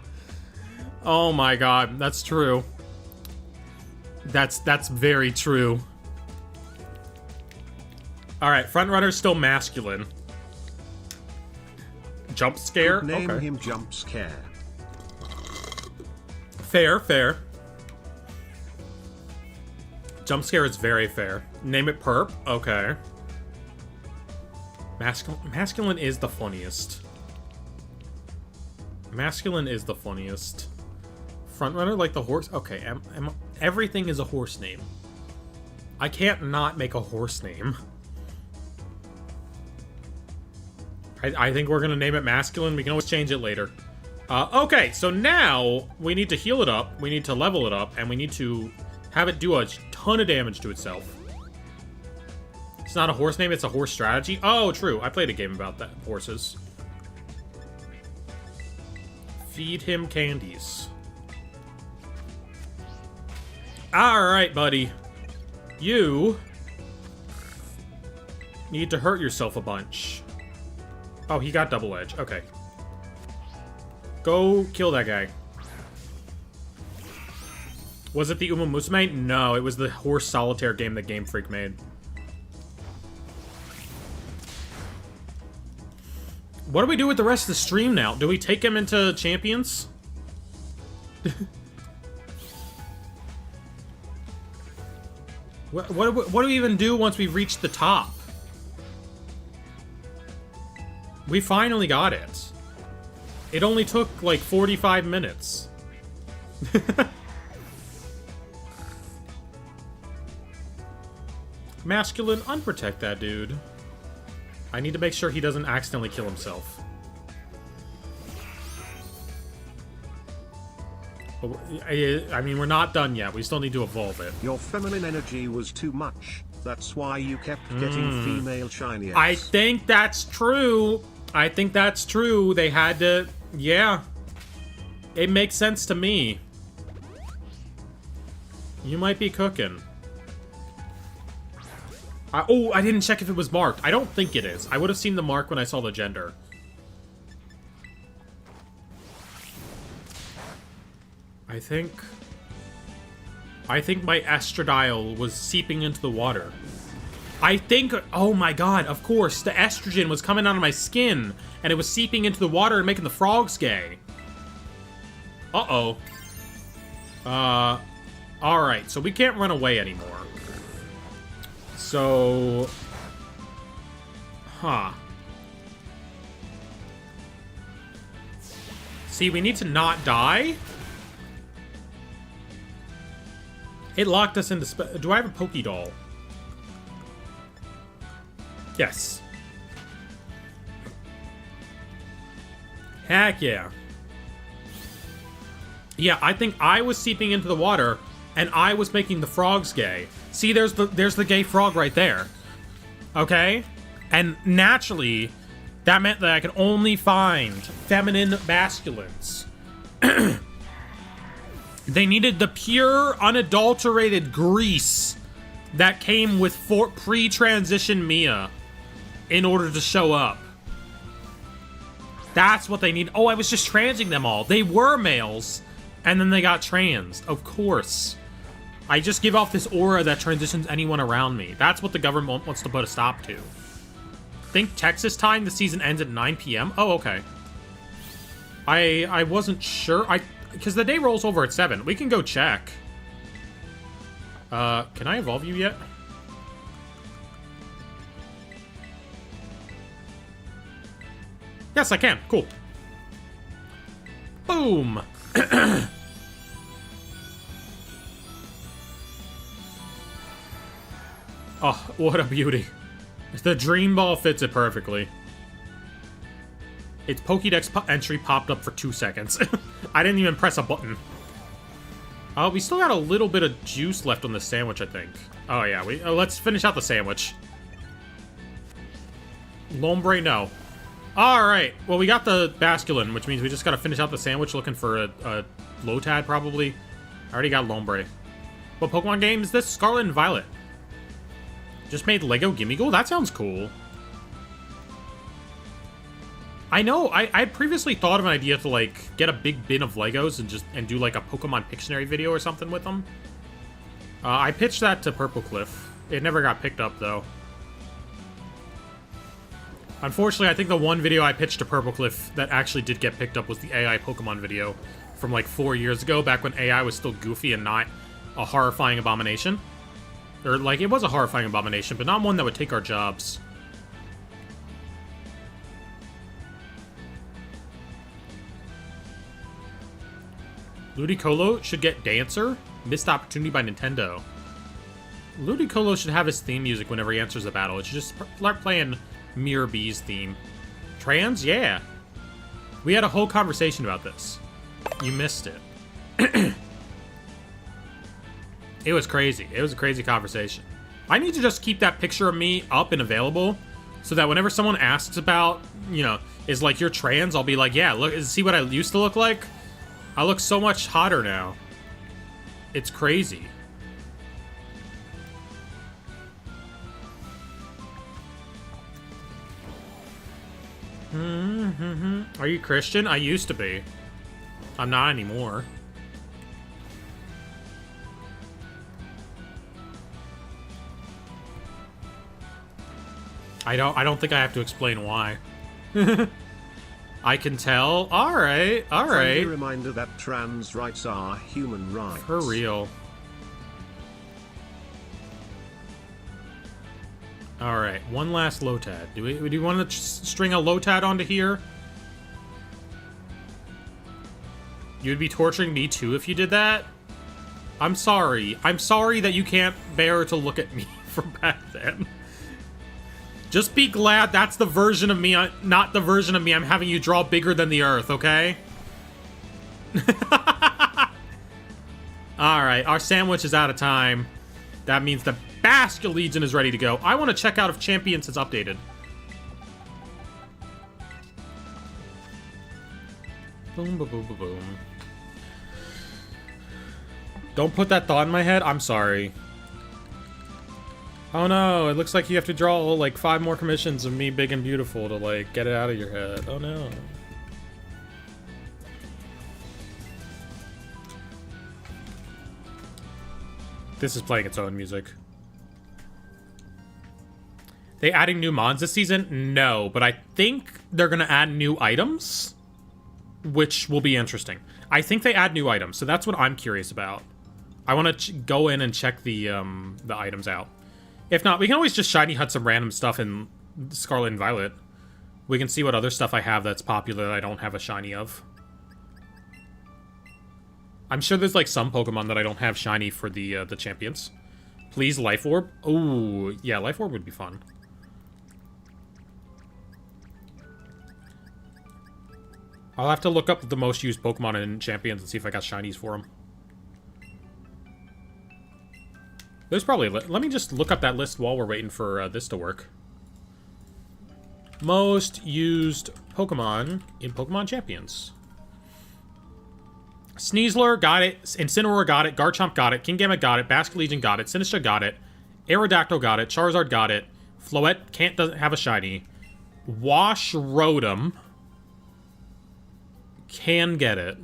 Oh my god, that's true. That's very true. Alright, frontrunner's still masculine. Jump scare?
Name
Okay.
him Jump Scare.
Fair, fair. Jump scare is very fair. Name it Perp? Okay. Masculine is the funniest. Masculine is the funniest. Frontrunner like the horse? Okay, everything is a horse name. I can't not make a horse name. I think we're gonna name it Masculine. We can always change it later. Okay, so now we need to heal it up, we need to level it up, and we need to have it do a ton of damage to itself. It's not a horse name, it's a horse strategy. Oh, true. I played a game about that. Horses. Feed him candies. Alright, buddy. You need to hurt yourself a bunch. Oh, he got double edge. Okay. Go kill that guy. Was it the Uma Musume? No, it was the horse solitaire game that Game Freak made. What do we do with the rest of the stream now? Do we take him into champions? What do we even do once we've reached the top? We finally got it. It only took like 45 minutes. Masculine, unprotect that dude. I need to make sure he doesn't accidentally kill himself. I mean, we're not done yet. We still need to evolve it.
Your feminine energy was too much. That's why you kept getting female shiny eggs.
I think that's true. I think that's true. They had to... Yeah. It makes sense to me. You might be cooking. Oh, I didn't check if it was marked. I don't think it is. I would have seen the mark when I saw the gender. I think my estradiol was seeping into the water. I think... Oh my god, of course. The estrogen was coming out of my skin, and it was seeping into the water and making the frogs gay. Uh-oh. Alright, so we can't run away anymore. So... Huh. See, we need to not die? It locked us into... Do I have a Pokédoll? Yes. Heck yeah. Yeah, I think I was seeping into the water, and I was making the frogs gay. See, there's the gay frog right there. Okay? And naturally, that meant that I could only find feminine masculines. They needed the pure, unadulterated grease that came with pre-transition Mia in order to show up. That's what they need. Oh, I was just transing them all. They were males, and then they got trans. Of course. I just give off this aura that transitions anyone around me. That's what the government wants to put a stop to. Think Texas time, the season ends at 9 p.m.? Oh, okay. I wasn't sure. Because the day rolls over at 7. We can go check. Can I evolve you yet? Yes, I can. Cool. Boom. Oh, what a beauty. The Dream Ball fits it perfectly. Its Pokédex entry popped up for 2 seconds. I didn't even press a button. Oh, we still got a little bit of juice left on the sandwich, I think. Oh, yeah. Let's finish out the sandwich. Lombre, no. Alright. Well, we got the Basculin, which means we just gotta finish out the sandwich looking for a Lotad, probably. I already got Lombre. What Pokemon game is this? Scarlet and Violet. Just made Lego Gimmighoul? That sounds cool. I know, I previously thought of an idea to, like, get a big bin of Legos and do, like, a Pokemon Pictionary video or something with them. I pitched that to Purple Cliff. It never got picked up, though. Unfortunately, I think the one video I pitched to Purple Cliff that actually did get picked up was the AI Pokemon video from, like, 4 years ago, back when AI was still goofy and not a horrifying abomination. Or, like, it was a horrifying abomination, but not one that would take our jobs. Ludicolo should get Dancer? Missed opportunity by Nintendo. Ludicolo should have his theme music whenever he answers a battle. It should just start playing Mirror B's theme. Trans? Yeah. We had a whole conversation about this. You missed it. It was crazy. It was a crazy conversation. I need to just keep that picture of me up and available so that whenever someone asks about, you know, is like, you're trans, I'll be like, yeah, look, see what I used to look like? I look so much hotter now. It's crazy. Are you Christian? I used to be. I'm not anymore. I don't think I have to explain why. I can tell. All right, all right.
Friendly reminder that trans rights are human rights.
For real. All right, one last Lotad. Do we want to string a Lotad onto here? You'd be torturing me too if you did that? I'm sorry. I'm sorry that you can't bear to look at me from back then. Just be glad that's the version of me, not the version of me I'm having you draw bigger than the Earth, okay? Alright, our sandwich is out of time. That means the Basque Legion is ready to go. I want to check out if Champions is updated. Boom, boom, boom, boom, boom. Don't put that thought in my head. I'm sorry. Oh no, it looks like you have to draw like 5 more commissions of me big and beautiful to like get it out of your head. Oh no. This is playing its own music. They adding new mods this season? No, but I think they're gonna add new items, which will be interesting. I think they add new items, so that's what I'm curious about. I want to go in and check the items out. If not, we can always just shiny hunt some random stuff in Scarlet and Violet. We can see what other stuff I have that's popular that I don't have a shiny of. I'm sure there's like some Pokemon that I don't have shiny for the champions. Please, Life Orb. Oh, yeah, Life Orb would be fun. I'll have to look up the most used Pokemon in champions and see if I got shinies for them. There's probably... Let me just look up that list while we're waiting for this to work. Most used Pokemon in Pokemon Champions. Sneasler got it. Incineroar got it. Garchomp got it. Kingambit got it. Basque Legion got it. Sinistra got it. Aerodactyl got it. Charizard got it. Floette doesn't have a shiny. Wash Rotom can get it.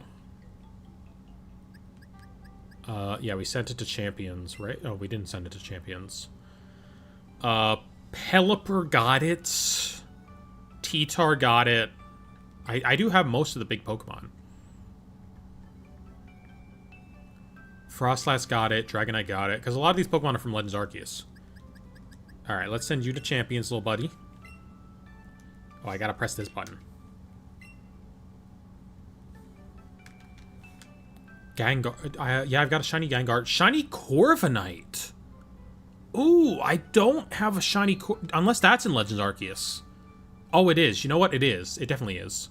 Yeah, we sent it to Champions, right? Oh, we didn't send it to Champions. Pelipper got it. T-Tar got it. I do have most of the big Pokemon. Frostlass got it. Dragonite got it. Because a lot of these Pokemon are from Legends Arceus. Alright, let's send you to Champions, little buddy. Oh, I gotta press this button. Gengar. Yeah, I've got a shiny Gengar. Shiny Corviknight. Ooh, I don't have a shiny unless that's in Legends Arceus. Oh, it is. You know what? It is. It definitely is.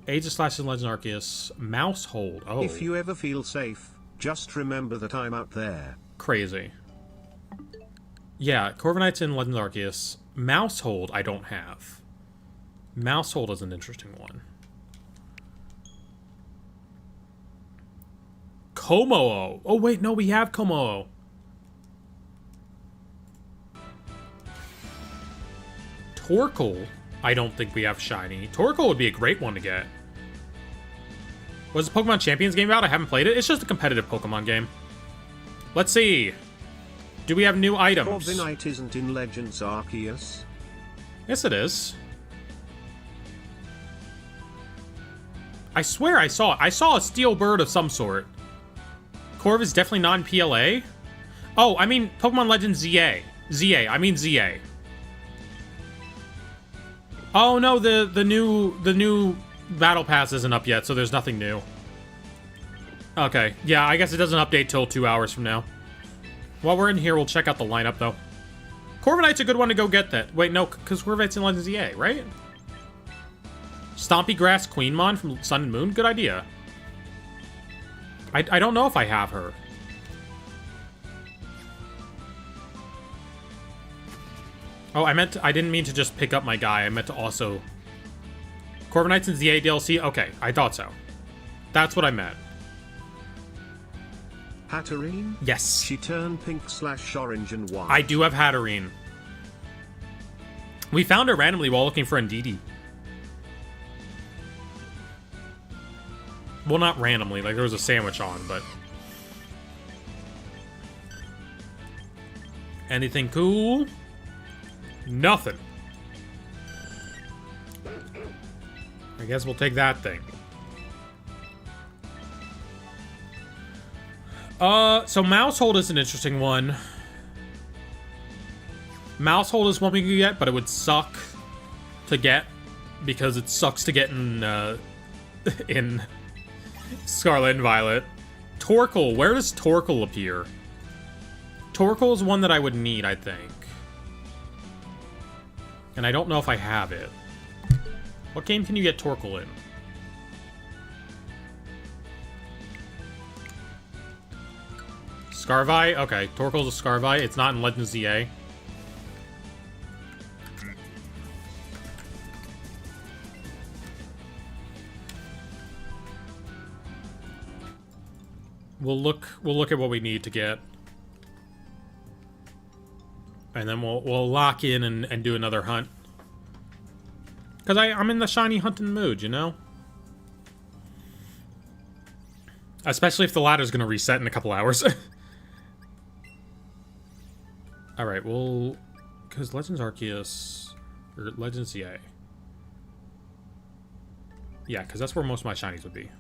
Aegis Slash in Legends Arceus. Mouse Hold. Oh.
If you ever feel safe, Just remember that I'm out there.
Crazy. Yeah, Corviknights and Legends Arceus. Mousehold I don't have. Mousehold is an interesting one. Komo-o. Oh, wait, no, we have Komo-o. Torkoal, I don't think we have shiny. Torkoal would be a great one to get. Was the Pokemon Champions game out? I haven't played it. It's just a competitive Pokemon game. Let's see. Do we have new items?
Corviknight isn't in Legends Arceus.
Yes, it is. I swear I saw it. I saw a steel bird of some sort. Corv is definitely not in PLA. Oh, I mean Pokemon Legends ZA. I mean ZA. Oh no, the new battle pass isn't up yet, so there's nothing new. Okay, yeah, I guess it doesn't update till 2 hours from now. While we're in here, we'll check out the lineup though. Corviknight's a good one to go get that. Wait, no, because Corviknight's in Legends ZA, right? Stompy Grass Queenmon from Sun and Moon? Good idea. I don't know if I have her. Oh, I didn't mean to just pick up my guy. I meant to also... Corviknight's in ZA DLC? Okay, I thought so. That's what I meant.
Hatterene?
Yes.
She turned pink/orange and white.
I do have Hatterene. We found her randomly while looking for Ndidi. Well, not randomly, like there was a sandwich on, but... Anything cool? Nothing. I guess we'll take that thing. So Mousehold is an interesting one. Mousehold is one we could get, but it would suck to get because it sucks to get in Scarlet and Violet. Torkoal, where does Torkoal appear? Torkoal is one that I would need, I think. And I don't know if I have it. What game can you get Torkoal in? Scarvi? Okay, Torkoal's a Scarvi. It's not in Legends ZA. We'll look at what we need to get. And then we'll lock in and do another hunt. Because I'm in the shiny hunting mood, you know? Especially if the ladder's going to reset in a couple hours. Alright, well... Because Legends Arceus... Or Legends ZA. Yeah, because that's where most of my shinies would be.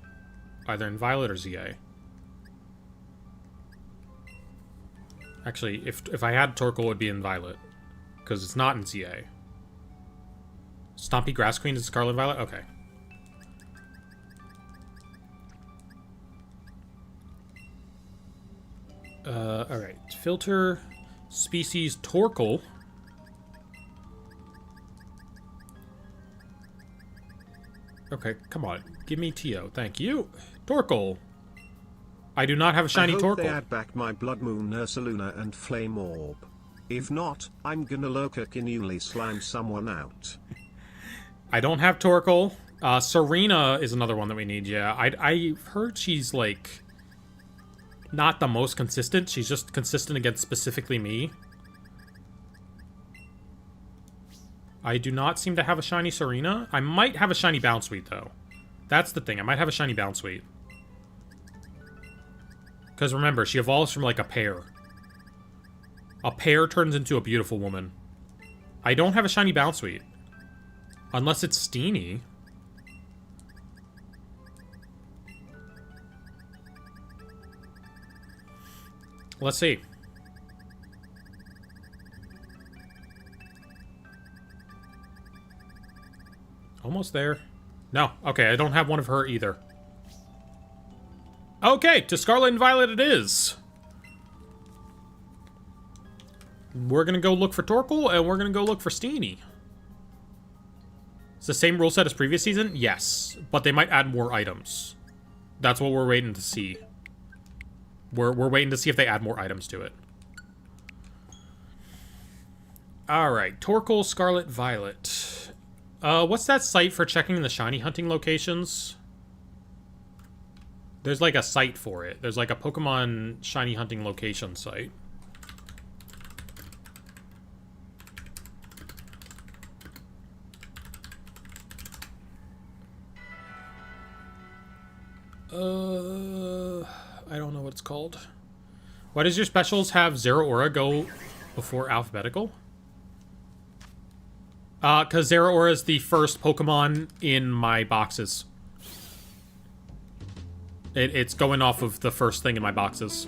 Either in Violet or ZA. Actually, if I had Torkoal, it would be in Violet. Because it's not in ZA. Stompy Grass Queen is Scarlet and Violet? Okay. Alright. Filter species Torkoal. Okay, come on. Give me Tio. Thank you. Torkoal. I do not have a shiny
I hope
Torkoal.
they add back my Blood Moon Ursaluna and Flame Orb. If not, I'm gonna Loka-Kinuli slime someone out.
I don't have Torkoal. Serena is another one that we need, yeah. I've heard she's, like, not the most consistent. She's just consistent against specifically me. I do not seem to have a shiny Serena. I might have a shiny Bounsweet, though. That's the thing. I might have a shiny Bounsweet. Because remember, she evolves from, like, a pear. A pear turns into a beautiful woman. I don't have a shiny Bounsweet. Unless it's Steenie. Let's see. Almost there. No. Okay, I don't have one of her either. Okay, to Scarlet and Violet it is. We're gonna go look for Torkoal, and we're gonna go look for Steenie. It's the same rule set as previous season? Yes, but they might add more items. That's what we're waiting to see. We're waiting to see if they add more items to it. All right, Torkoal, Scarlet, Violet. What's that site for checking the shiny hunting locations? There's like a site for it. There's like a Pokemon shiny hunting location site. I don't know what it's called. Why does your specials have Zero Aura go before alphabetical? Because Zero Aura is the first Pokemon in my boxes. It's going off of the first thing in my boxes.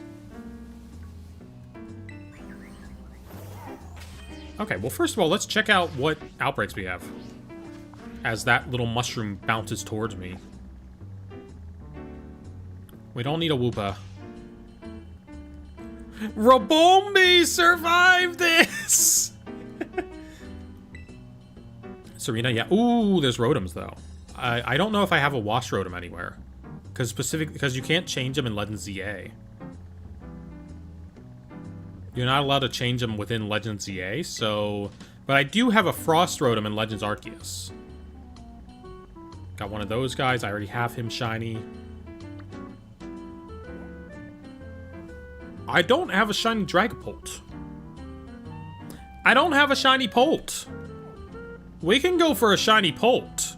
Okay, well, first of all, let's check out what outbreaks we have. As that little mushroom bounces towards me. We don't need a Woopa. Rabombi survived this! Serena, yeah. Ooh, there's Rotoms, though. I don't know if I have a Wash Rotom anywhere. Because you can't change them in Legends ZA. You're not allowed to change them within Legends ZA, so... But I do have a Frost Rotom in Legends Arceus. Got one of those guys. I already have him shiny. I don't have a shiny Dragapult. I don't have a shiny Polt. We can go for a shiny Polt.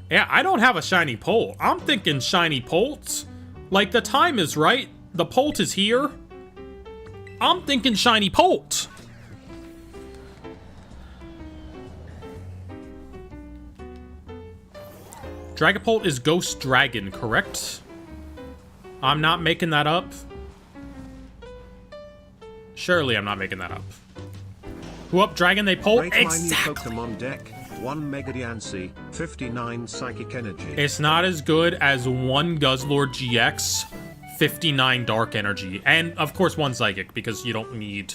Yeah, I don't have a shiny Polt. I'm thinking shiny Polt. Like, the time is right. The Polt is here. I'm thinking shiny Polt. Dragapult is Ghost Dragon, correct? I'm not making that up. Surely I'm not making that up. Who up, Dragon? They Polt?
Rate
Exactly.
my new Pokemon deck. 1 Mega Diancie, 59 Psychic Energy.
It's not as good as 1 Guzzlord GX, 59 Dark Energy, and of course 1 Psychic, because you don't need,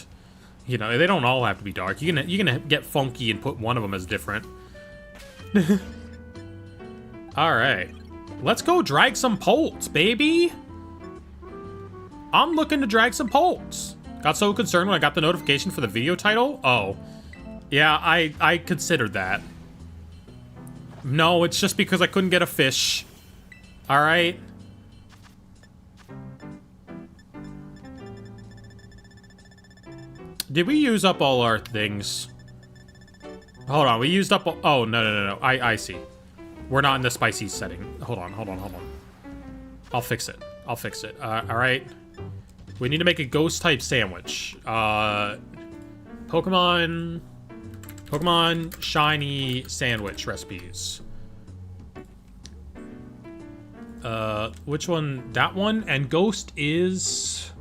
you know, they don't all have to be dark. You can get funky and put one of them as different. All right, let's go drag some Polts, baby. I'm looking to drag some Polts. Got so concerned when I got the notification for the video title. Oh, yeah, I considered that. No, it's just because I couldn't get a fish. All right. Did we use up all our things? Hold on, we used up all... Oh, no. I see. We're not in the spicy setting. Hold on. I'll fix it. All right. We need to make a ghost-type sandwich. Pokemon shiny sandwich recipes. Which one? That one? And ghost is...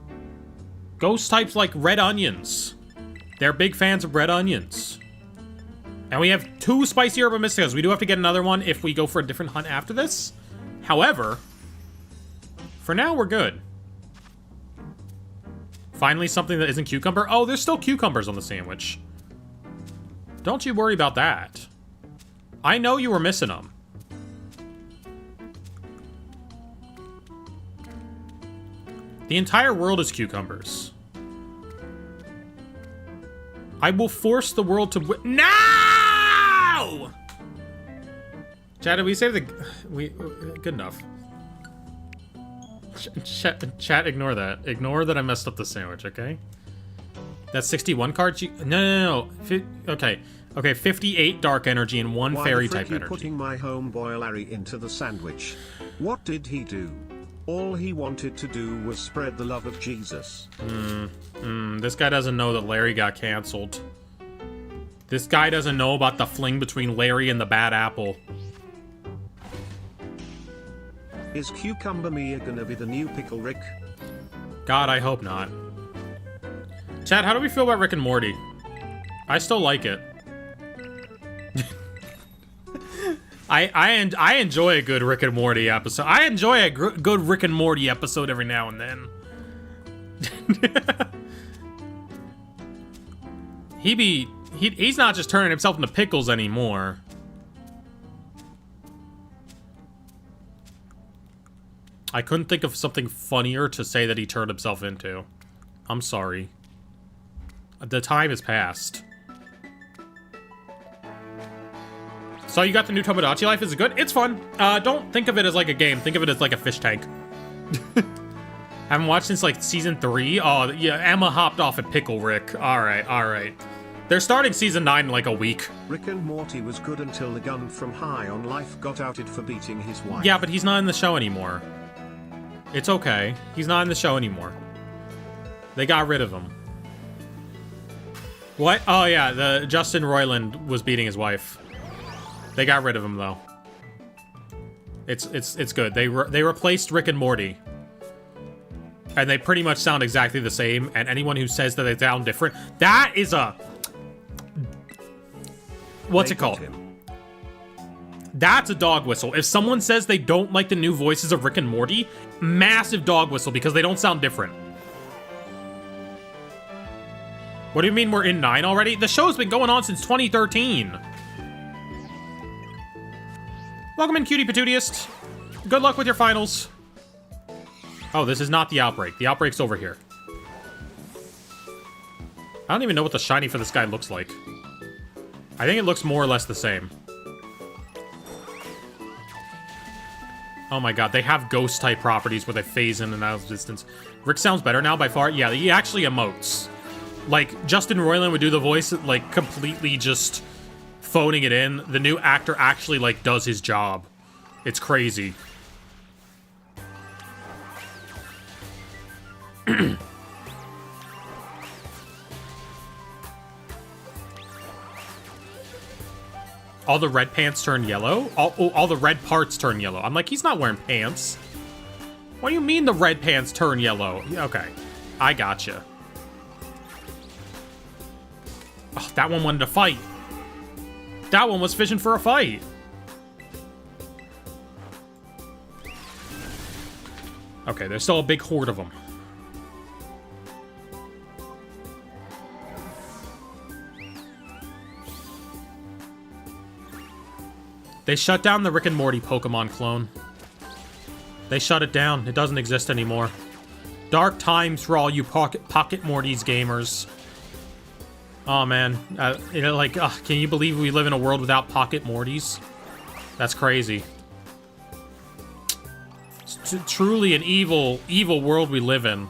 Ghost types like red onions. They're big fans of red onions. And we have 2 spicy herba mysticas. We do have to get another one if we go for a different hunt after this. However, for now, we're good. Finally, something that isn't cucumber. Oh, there's still cucumbers on the sandwich. Don't you worry about that. I know you were missing them. The entire world is cucumbers. I will force the world to win. No! Chad, did we save the... Good enough. Chat, ignore that. Ignore that I messed up the sandwich, okay? That's 61 cards? No. Okay, 58 dark energy and 1 fairy type energy.
Putting my homeboy Larry into the sandwich. What did he do? All he wanted to do was spread the love of Jesus.
This guy doesn't know that Larry got canceled. This guy doesn't know about the fling between Larry and the bad apple.
Is Cucumber Mia gonna be the new Pickle Rick?
God, I hope not. Chad, how do we feel about Rick and Morty? I still like it. I enjoy a good Rick and Morty episode. I enjoy a good Rick and Morty episode every now and then. He's not just turning himself into pickles anymore. I couldn't think of something funnier to say that he turned himself into. I'm sorry. The time has passed. So you got the new Tomodachi Life. Is it good? It's fun. Don't think of it as like a game. Think of it as like a fish tank. Haven't watched since like season 3. Oh, yeah, Emma hopped off at Pickle Rick. All right, all right. They're starting season 9 in like a week.
Rick and Morty was good until the gun from High on Life got outed for beating his wife.
Yeah, but he's not in the show anymore. It's okay. He's not in the show anymore. They got rid of him. What? Oh yeah, the Justin Roiland was beating his wife. They got rid of him though. It's good. They replaced Rick and Morty. And they pretty much sound exactly the same, and anyone who says that they sound different, that is a... What's it called? That's a dog whistle. If someone says they don't like the new voices of Rick and Morty, massive dog whistle because they don't sound different. What do you mean we're in 9 already? The show's been going on since 2013. Welcome in, Cutie Patootiest. Good luck with your finals. Oh, this is not the Outbreak. The Outbreak's over here. I don't even know what the shiny for this guy looks like. I think it looks more or less the same. Oh my god, they have ghost-type properties where they phase in and out of distance. Rick sounds better now by far. Yeah, he actually emotes. Like, Justin Roiland would do the voice, like, completely just phoning it in. The new actor actually, like, does his job. It's crazy. All the red pants turn yellow? All the red parts turn yellow. I'm like, he's not wearing pants. What do you mean the red pants turn yellow? Yeah, okay, I gotcha. Oh, that one wanted to fight. That one was fishing for a fight. Okay, there's still a big horde of them. They shut down the Rick and Morty Pokemon clone. They shut it down. It doesn't exist anymore. Dark times for all you Pocket Mortys gamers. Oh man, you know, like, can you believe we live in a world without Pocket Mortys? That's crazy. It's truly an evil, evil world we live in.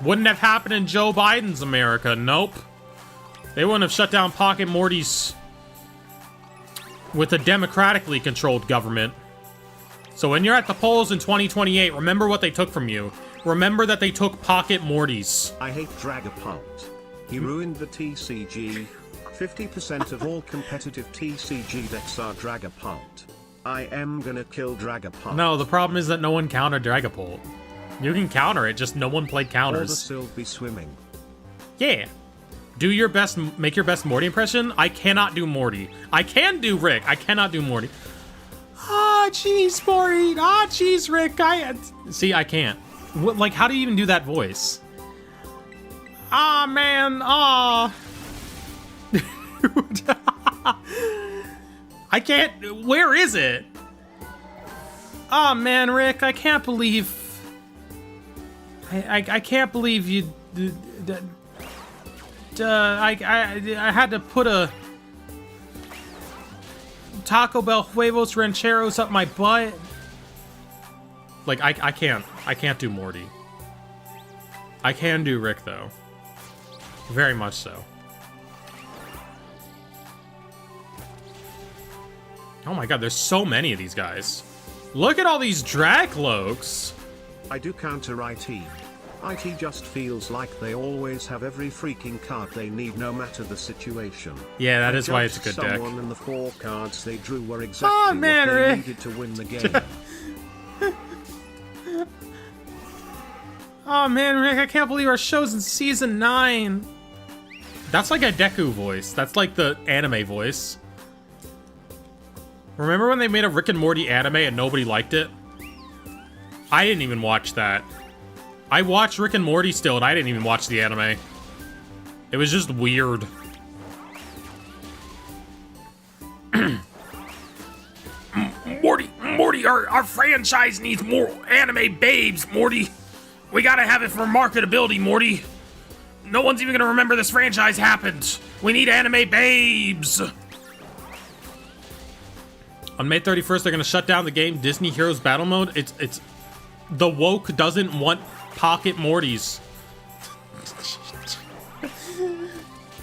Wouldn't have happened in Joe Biden's America. Nope. They wouldn't have shut down Pocket Mortys with a democratically controlled government. So when you're at the polls in 2028, remember what they took from you. Remember that they took Pocket Mortys.
I hate Dragapult. He ruined the TCG. 50% of all competitive TCG decks are Dragapult. I am gonna kill Dragapult.
No, the problem is that no one countered Dragapult. You can counter it, just no one played counters.
Or the Sylvie swimming.
Yeah. Do your best, make your best Morty impression. I cannot do Morty. I can do Rick. I cannot do Morty. Ah, jeez, Morty. Ah, jeez, Rick. See, I can't. What, like, how do you even do that voice? Ah, man. Ah. I can't. Where is it? Oh man, Rick, I can't believe. I can't believe you. I had to put a Taco Bell huevos rancheros up my butt. Like I can't do Morty. I can do Rick though. Very much so. Oh my god, there's so many of these guys. Look at all these Dracloaks.
I do counter IT. IT just feels like they always have every freaking card they need no matter the situation.
Yeah, that is why it's a good deck.
Someone and the 4 cards they drew were exactly what they needed to win the game.
Oh man, Rick, I can't believe our show's in season 9. That's like a Deku voice. That's like the anime voice. Remember when they made a Rick and Morty anime and nobody liked it? I didn't even watch that. I watched Rick and Morty still, and I didn't even watch the anime. It was just weird.
Morty, our franchise needs more anime babes, Morty. We gotta have it for marketability, Morty. No one's even gonna remember this franchise happened. We need anime babes.
On May 31st, they're gonna shut down the game Disney Heroes Battle Mode. It's the woke doesn't want pocket Mortys.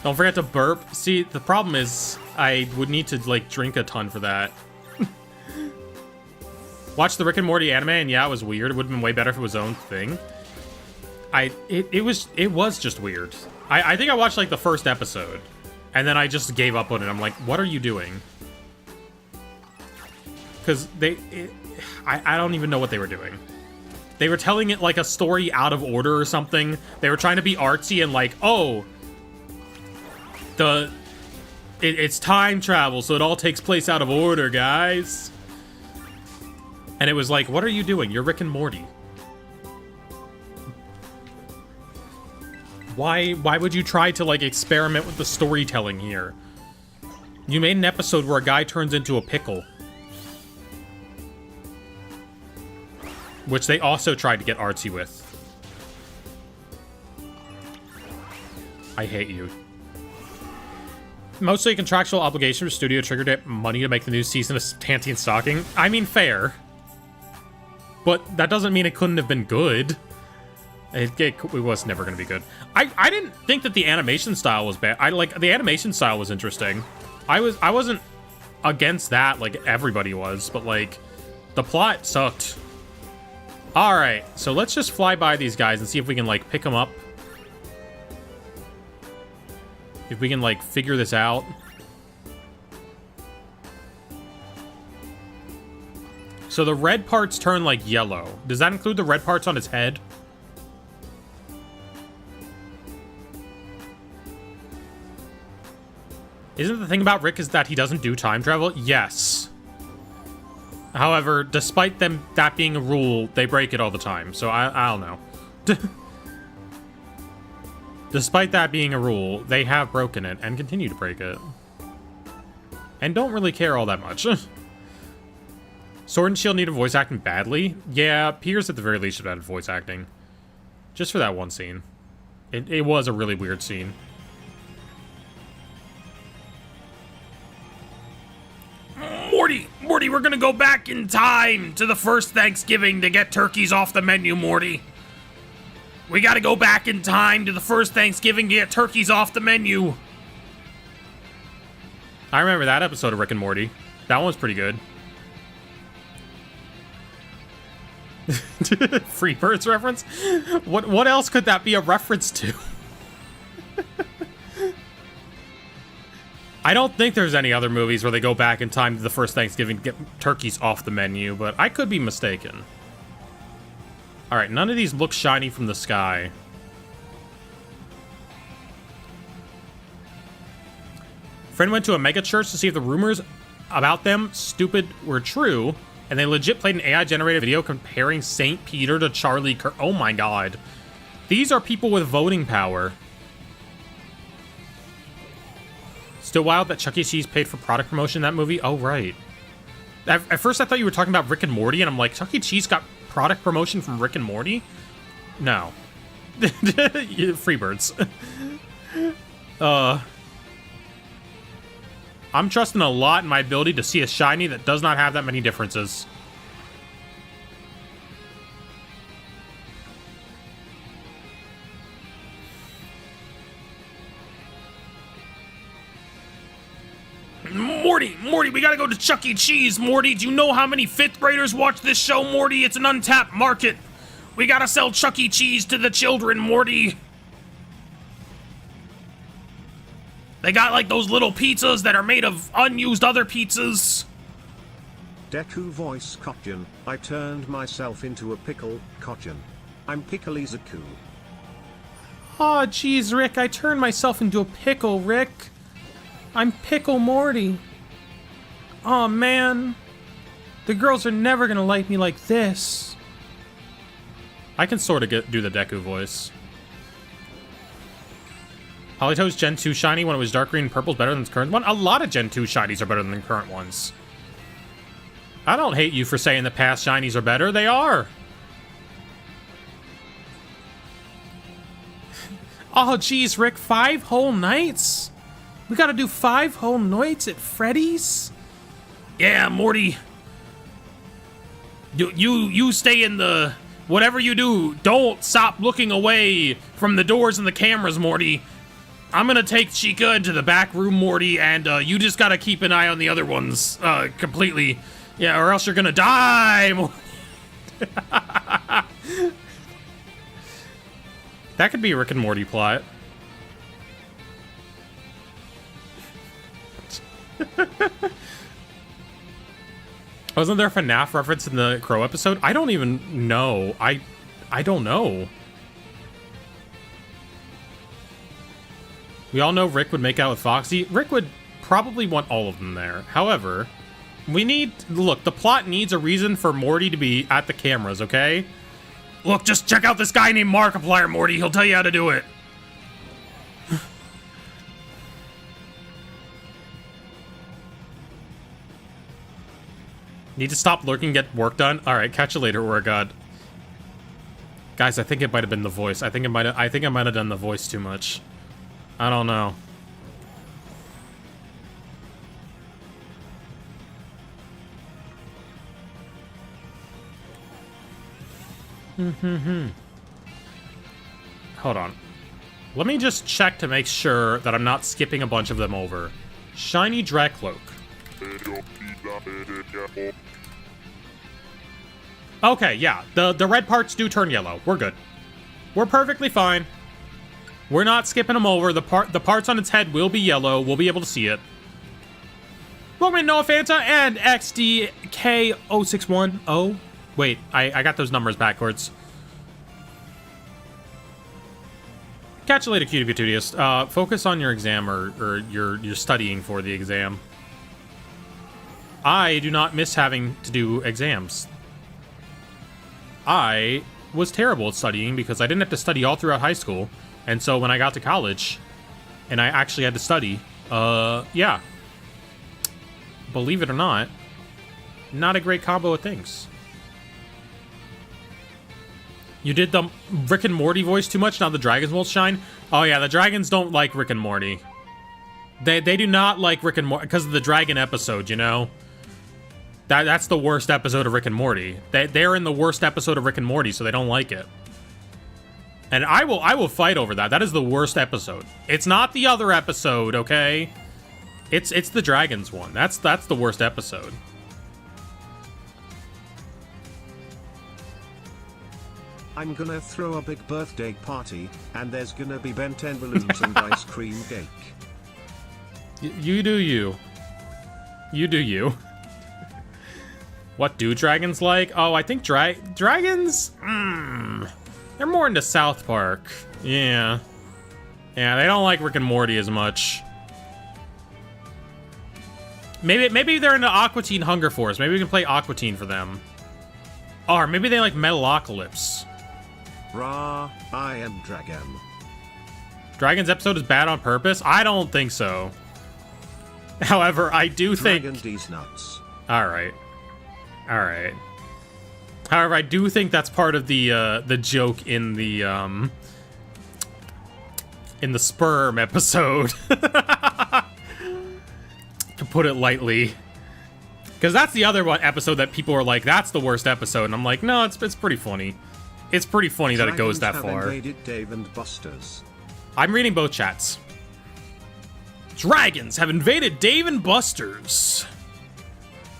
Don't forget to burp. See, the problem is I would need to like drink a ton for that. Watch the Rick and Morty anime, and yeah, it was weird. It would have been way better if it was its own thing. It was just weird. I think I watched like the first episode, and then I just gave up on it. I'm like, what are you doing? Because I don't even know what they were doing. They were telling it like a story out of order or something. They were trying to be artsy and like, oh, it's time travel, so it all takes place out of order, guys. And it was like, what are you doing? You're Rick and Morty. Why would you try to like experiment with the storytelling here? You made an episode where a guy turns into a pickle. Which they also tried to get artsy with. I hate you. Mostly a contractual obligation for studio triggered it money to make the new season of Panty and Stocking. I mean, fair. But that doesn't mean it couldn't have been good. It was never going to be good. I didn't think that the animation style was bad. The animation style was interesting. I wasn't against that like everybody was, but like the plot sucked. All right, so let's just fly by these guys and see if we can like pick them up. If we can like figure this out. So the red parts turn like yellow. Does that include the red parts on his head? Isn't the thing about Rick is that he doesn't do time travel? Yes. However, despite that being a rule, they break it all the time. So I don't know. Despite that being a rule, they have broken it and continue to break it. And don't really care all that much. Sword and Shield needed voice acting badly. Yeah, Pierce at the very least should have had voice acting. Just for that one scene. It was a really weird scene.
Morty, we're gonna go back in time to the first Thanksgiving to get turkeys off the menu, Morty. We gotta go back in time to the first Thanksgiving to get turkeys off the menu.
I remember that episode of Rick and Morty. That one was pretty good. Freebirds reference? What else could that be a reference to? I don't think there's any other movies where they go back in time to the first Thanksgiving to get turkeys off the menu, but I could be mistaken. Alright, none of these look shiny from the sky. Friend went to a mega church to see if the rumors about them, stupid, were true, and they legit played an AI-generated video comparing St. Peter to Charlie Kirk. Oh my god. These are people with voting power. Still wild that Chuck E. Cheese paid for product promotion in that movie? Oh, right. At first I thought you were talking about Rick and Morty, and I'm like, Chuck E. Cheese got product promotion from Rick and Morty? No. Freebirds. I'm trusting a lot in my ability to see a shiny that does not have that many differences.
Morty, we gotta go to Chuck E. Cheese, Morty. Do you know how many 5th graders watch this show, Morty? It's an untapped market. We gotta sell Chuck E. Cheese to the children, Morty. They got like those little pizzas that are made of unused other pizzas.
Deku voice Kotjan, I turned myself into a pickle, Kotjan. I'm Pickly Zaku.
Aw, jeez, Rick, I turned myself into a pickle, Rick. I'm Pickle Morty. Aw, man. The girls are never gonna like me like this. I can sort of do the Deku voice. Polito's Gen 2 shiny when it was dark green and purple is better than the current one. A lot of Gen 2 shinies are better than the current ones. I don't hate you for saying the past shinies are better. They are. Oh, geez, Rick, 5 whole nights? We gotta do 5 whole nights at Freddy's?
Yeah, Morty. You stay in the... Whatever you do, don't stop looking away from the doors and the cameras, Morty. I'm gonna take Chica into the back room, Morty, and you just gotta keep an eye on the other ones completely. Yeah, or else you're gonna die, Morty.
That could be a Rick and Morty plot. Wasn't there a FNAF reference in the Crow episode? I don't even know. I don't know. We all know Rick would make out with Foxy. Rick would probably want all of them there. However, we need... Look, the plot needs a reason for Morty to be at the cameras, okay?
Look, just check out this guy named Markiplier, Morty. He'll tell you how to do it.
Need to stop lurking, get work done. All right, catch you later, Oregod. Guys, I think it might have been the voice. I think I might have done the voice too much. I don't know. Hold on. Let me just check to make sure that I'm not skipping a bunch of them over. Shiny Dracloak. Okay, yeah. The red parts do turn yellow. We're good. We're perfectly fine. We're not skipping them over. The parts on its head will be yellow. We'll be able to see it. Welcome to Noah Fanta and XDK0610. Oh, wait. I got those numbers backwards. Catch you later, Cutie Patutius. Focus on your exam or you're studying for the exam. I do not miss having to do exams. I was terrible at studying because I didn't have to study all throughout high school. And so when I got to college and I actually had to study, yeah. Believe it or not, not a great combo of things. You did the Rick and Morty voice too much, now the dragons won't shine? Oh yeah, the dragons don't like Rick and Morty. They do not like Rick and Morty because of the dragon episode, you know? That's the worst episode of Rick and Morty. They're in the worst episode of Rick and Morty, so they don't like it. And I will fight over that. That is the worst episode. It's not the other episode, okay? It's the dragons one. That's the worst episode.
I'm gonna throw a big birthday party, and there's gonna be Ben 10 balloons and ice cream cake.
You do you. You do you. What do dragons like? Oh, I think dragons? They're more into South Park. Yeah. Yeah, they don't like Rick and Morty as much. Maybe they're into Aqua Teen Hunger Force. Maybe we can play Aqua Teen for them. Or maybe they like Metalocalypse.
Rah, I am Dragon.
Dragon's episode is bad on purpose? I don't think so. However, I do think...
Dragon D's nuts.
Alright. Alright. However, I do think that's part of the joke in the sperm episode. To put it lightly. Because that's the other one episode that people are like, that's the worst episode. And I'm like, no, it's pretty funny. It's pretty funny that it goes that far.
Invaded Dave and Buster's.
I'm reading both chats. Dragons have invaded Dave and Buster's.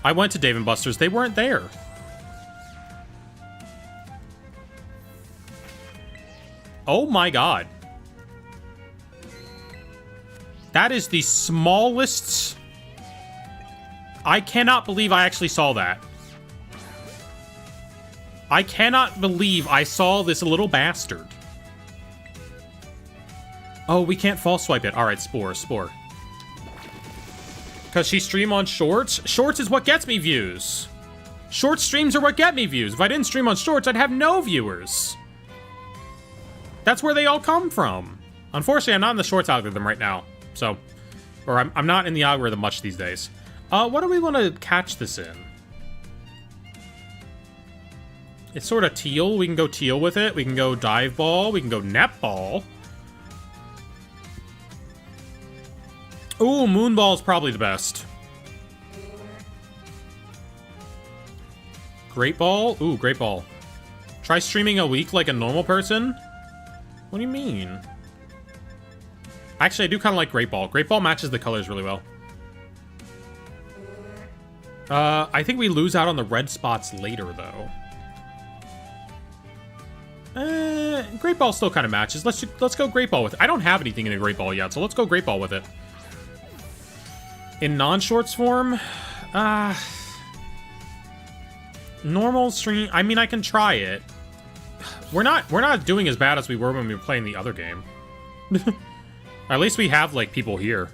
I went to Dave and Buster's. They weren't there. Oh my god. That is the smallest... I cannot believe I actually saw that. I cannot believe I saw this little bastard. Oh, we can't false swipe it. Alright, Spore. Because she stream on Shorts? Shorts is what gets me views. Short streams are what get me views. If I didn't stream on Shorts, I'd have no viewers. That's where they all come from. Unfortunately, I'm not in the Shorts algorithm right now. So, or I'm not in the algorithm much these days. What do we want to catch this in?
It's sort of teal. We can go teal with it. We can go dive ball. We can go netball. Ooh, moonball is probably the best. Great ball? Ooh, great ball. Try streaming a week like a normal person? What do you mean? Actually, I do kind of like great ball. Great ball matches the colors really well. I think we lose out on the red spots later, though. Great ball still kind of matches. Let's go great ball with it. I don't have anything in a great ball yet, so let's go great ball with it. In non-shorts form, normal stream. I mean, I can try it. We're not doing as bad as we were when we were playing the other game. At least we have like people here.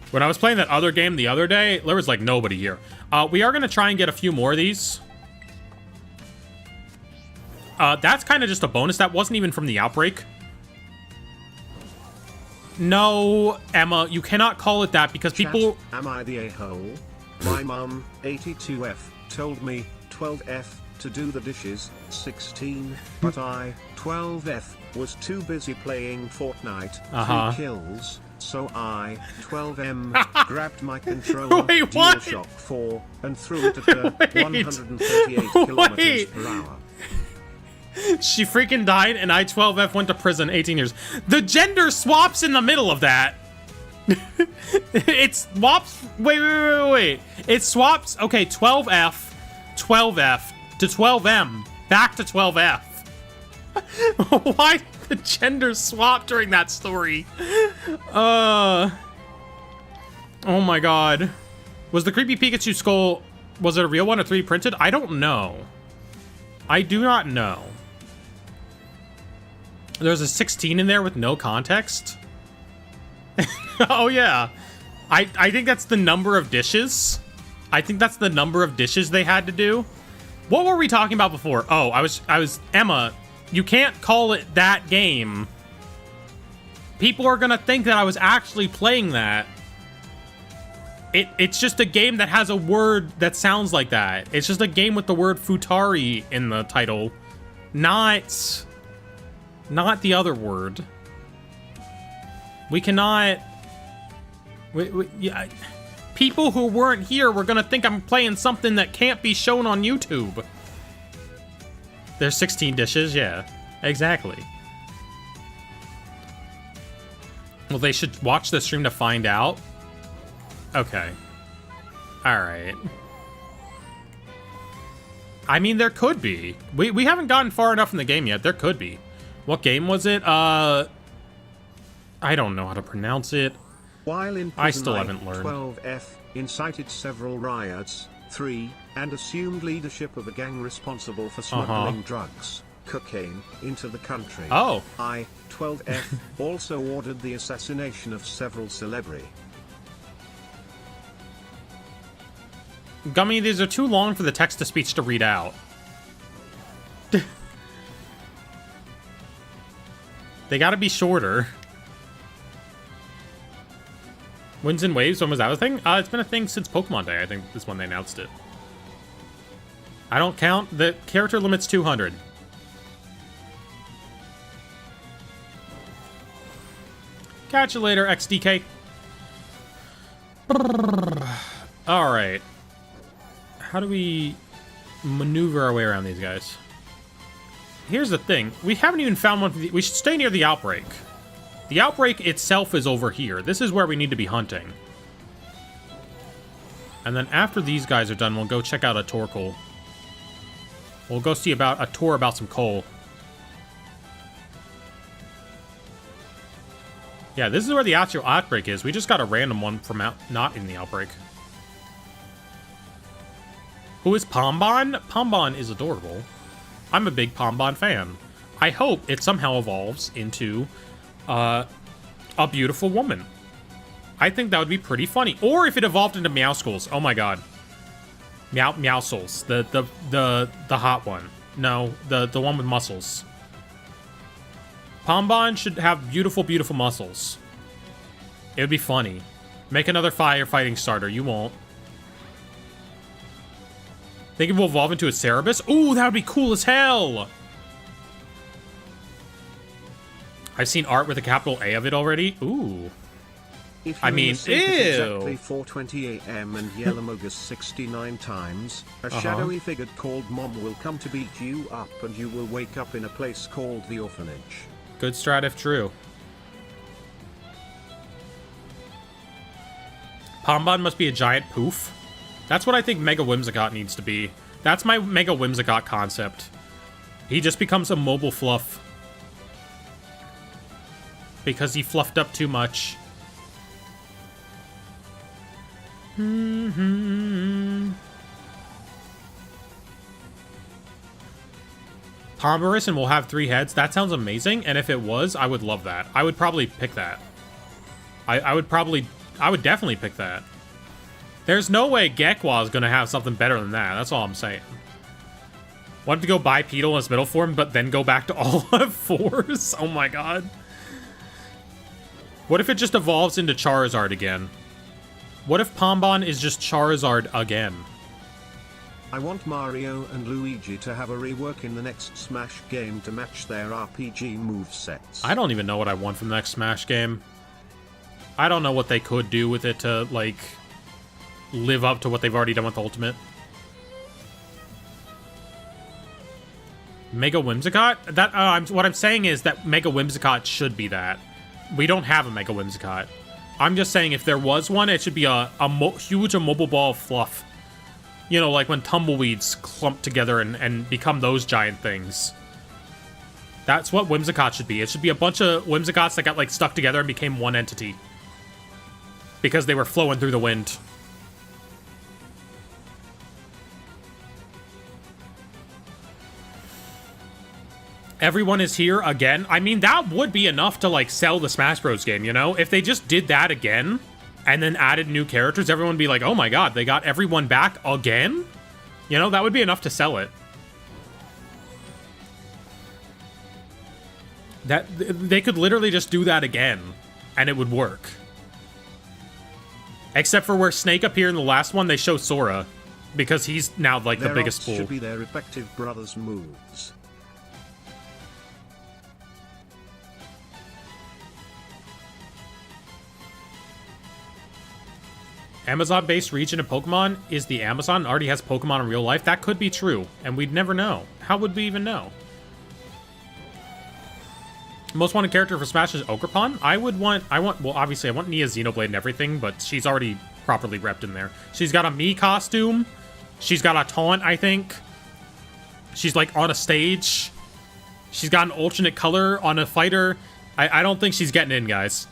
When I was playing that other game the other day, there was like nobody here. We are gonna try and get a few more of these. That's kind of just a bonus. That wasn't even from the outbreak. No, Emma, you cannot call it that because
Chat,
people...
am I the a-hole? My mum, 82F, told me 12F to do the dishes, 16, but I, 12F, was too busy playing Fortnite, 2 kills, so I, 12M, grabbed my controller,
Wait, what?
DualShock 4, and threw it at her 138 kilometers per hour.
She freaking died, and I-12F went to prison 18 years. The gender swaps in the middle of that. It swaps... Wait. It swaps... Okay, 12F to 12M. Back to 12F. Why did the gender swap during that story? Oh my god. Was the creepy Pikachu skull... Was it a real one or 3D printed? I don't know. I do not know. There's a 16 in there with no context. Oh yeah. I think that's the number of dishes. I think that's the number of dishes they had to do. What were we talking about before? Oh, I was Emma, you can't call it that game. People are gonna think that I was actually playing that. It's just a game that has a word that sounds like that. It's just a game with the word Futari in the title. Not the other word. We cannot... Yeah, people who weren't here were gonna think I'm playing something that can't be shown on YouTube. There's 16 dishes, yeah. Exactly. Well, they should watch the stream to find out. Okay. Alright. I mean, there could be. We haven't gotten far enough in the game yet. There could be. What game was it? I don't know how to pronounce it.
While in
I
prison,
still haven't learned.
12F incited several riots, 3, and assumed leadership of a gang responsible for smuggling drugs, cocaine, into the country.
Oh.
I, 12F, also ordered the assassination of several celebrities.
Gummy, these are too long for the text-to-speech to read out. They gotta be shorter. Winds and Waves, when was that a thing? It's been a thing since Pokemon Day, I think is when they announced it. I don't count. The character limit's 200. Catch you later, XDK. Alright. How do we maneuver our way around these guys? Here's the thing. We haven't even found one. We should stay near the outbreak. The outbreak itself is over here. This is where we need to be hunting. And then after these guys are done, we'll go check out a Torkoal. We'll go see about a tour about some coal. Yeah, this is where the actual outbreak is. We just got a random one from not in the outbreak. Who is Pombon? Pombon is adorable. I'm a big Pombon fan. I hope it somehow evolves into a beautiful woman. I think that would be pretty funny. Or if it evolved into Meowskulls. Oh my god. Meowskulls. The hot one. No, the one with muscles. Pombon should have beautiful, beautiful muscles. It would be funny. Make another firefighting starter. You won't. Think it will evolve into a Cerebus? Ooh, that would be cool as hell! I've seen art with a capital A of it already. Ooh.
If
I
you
mean,
sync at exactly
ew.
4:20 a.m. and yell Amogus 69 times, a shadowy figure called Mom will come to beat you up and you will wake up in a place called the orphanage.
Good strat if true. Pombon must be a giant poof. That's what I think Mega Whimsicott needs to be. That's my Mega Whimsicott concept. He just becomes a mobile fluff. Because he fluffed up too much. Pomborison will have 3 heads. That sounds amazing, and if it was, I would love that. I would probably pick that. I would definitely pick that. There's no way Gekwa is gonna have something better than that. That's all I'm saying. Wanted to go bipedal in its middle form, but then go back to all 4s? Oh my god. What if it just evolves into Charizard again? What if Pombon is just Charizard again?
I want Mario and Luigi to have a rework in the next Smash game to match their RPG movesets.
I don't even know what I want from the next Smash game. I don't know what they could do with it to, like, live up to what they've already done with Ultimate. Mega Whimsicott? That, what I'm saying is that Mega Whimsicott should be that. We don't have a Mega Whimsicott. I'm just saying if there was one, it should be a huge immobile ball of fluff. You know, like when tumbleweeds clump together and become those giant things. That's what Whimsicott should be. It should be a bunch of Whimsicotts that got, like, stuck together and became one entity. Because they were flowing through the wind. Everyone is here again. I mean, that would be enough to, like, sell the Smash Bros. Game, you know? If they just did that again, and then added new characters, everyone would be like, oh my god, they got everyone back again? You know, that would be enough to sell it. They could literally just do that again, and it would work. Except for where Snake appeared in the last one, they show Sora. Because he's now, like, the biggest fool.
Should be their respective brothers' moves.
Amazon-based region of Pokemon is the Amazon already has Pokemon in real life? That could be true, and we'd never know. How would we even know? Most wanted character for Smash is Ogerpon? Well, obviously I want Nia Xenoblade and everything, but she's already properly repped in there. She's got a Mii costume. She's got a taunt, I think. She's, like, on a stage. She's got an alternate color on a fighter. I don't think she's getting in, guys.